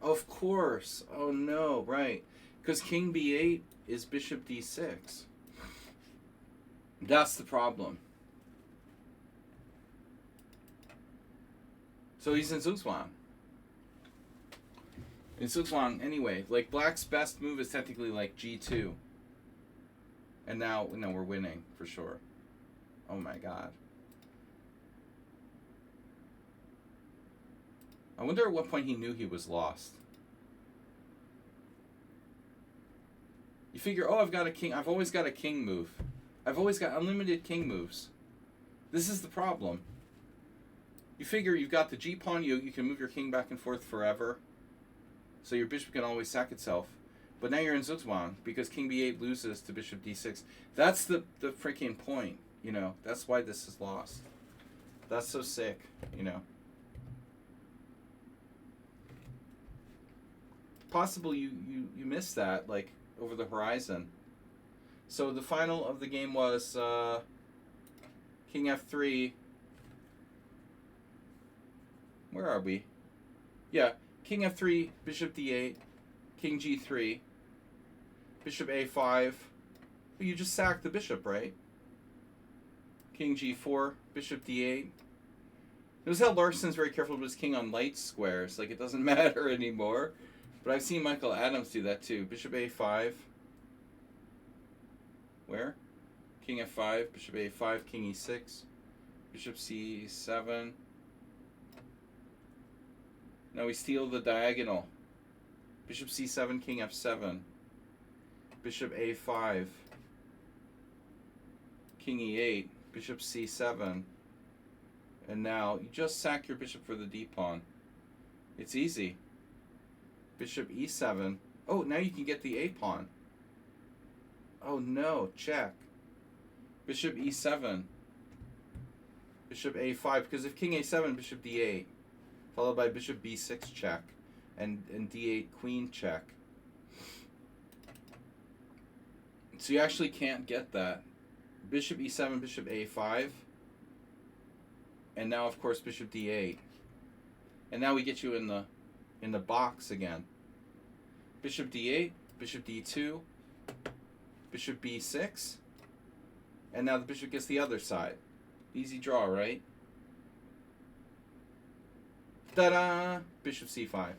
Of course. Oh no, right. Because King B8 is bishop D6. That's the problem. So he's in Zugzwang. In Zugzwang, anyway, like black's best move is technically like G2. And now, no, we're winning for sure. Oh my god. I wonder at what point he knew he was lost. You figure, oh, I've got a king. I've always got a king move. I've always got unlimited king moves. This is the problem. You figure you've got the G pawn. You can move your king back and forth forever. So your bishop can always sack itself. But now you're in Zugzwang because King B8 loses to Bishop D6. That's the freaking point, you know. That's why this is lost. That's so sick, you know. Possible you missed that, like, over the horizon. So the final of the game was King F3. Where are we? Yeah, King F3, Bishop D8, King G3, Bishop A5. You just sacked the bishop, right? King G4, Bishop D8. Notice how Larsen's very careful with his king on light squares. Like, it doesn't matter anymore. But I've seen Michael Adams do that too. Bishop A5. Where? King F5, Bishop A5, King E6, Bishop C7. Now we steal the diagonal. Bishop C7, King F7. Bishop A5. King E8, Bishop C7. And now you just sack your bishop for the D pawn. It's easy. Bishop E7. Oh, now you can get the A pawn. Oh no, check. Bishop E7. Bishop A5, because if King A7, Bishop D8, followed by Bishop B6 check. and d8 queen check. So you actually can't get that. Bishop e7, bishop a5, and now of course bishop d8, and now we get you in the box again. Bishop d8, bishop d2, bishop b6, and now the bishop gets the other side. Easy draw, right? Ta-da! Bishop c5.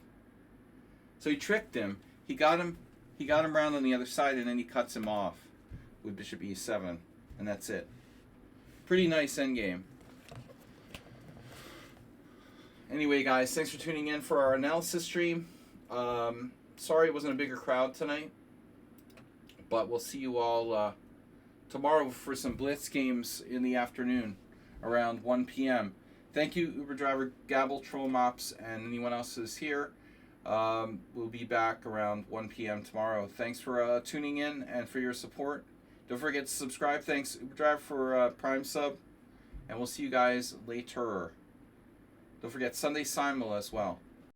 So he tricked him. He got him around on the other side, and then he cuts him off with bishop e7, and that's it. Pretty nice endgame. Anyway, guys, thanks for tuning in for our analysis stream. Sorry it wasn't a bigger crowd tonight, but we'll see you all tomorrow for some blitz games in the afternoon around 1 p.m. Thank you, Uber driver Gabble, Troll Mops, and anyone else who's here. We'll be back around 1 p.m. tomorrow. Thanks for tuning in and for your support. Don't forget to subscribe. Thanks, Uber driver, for Prime sub, and we'll see you guys later. Don't forget Sunday Simul as well.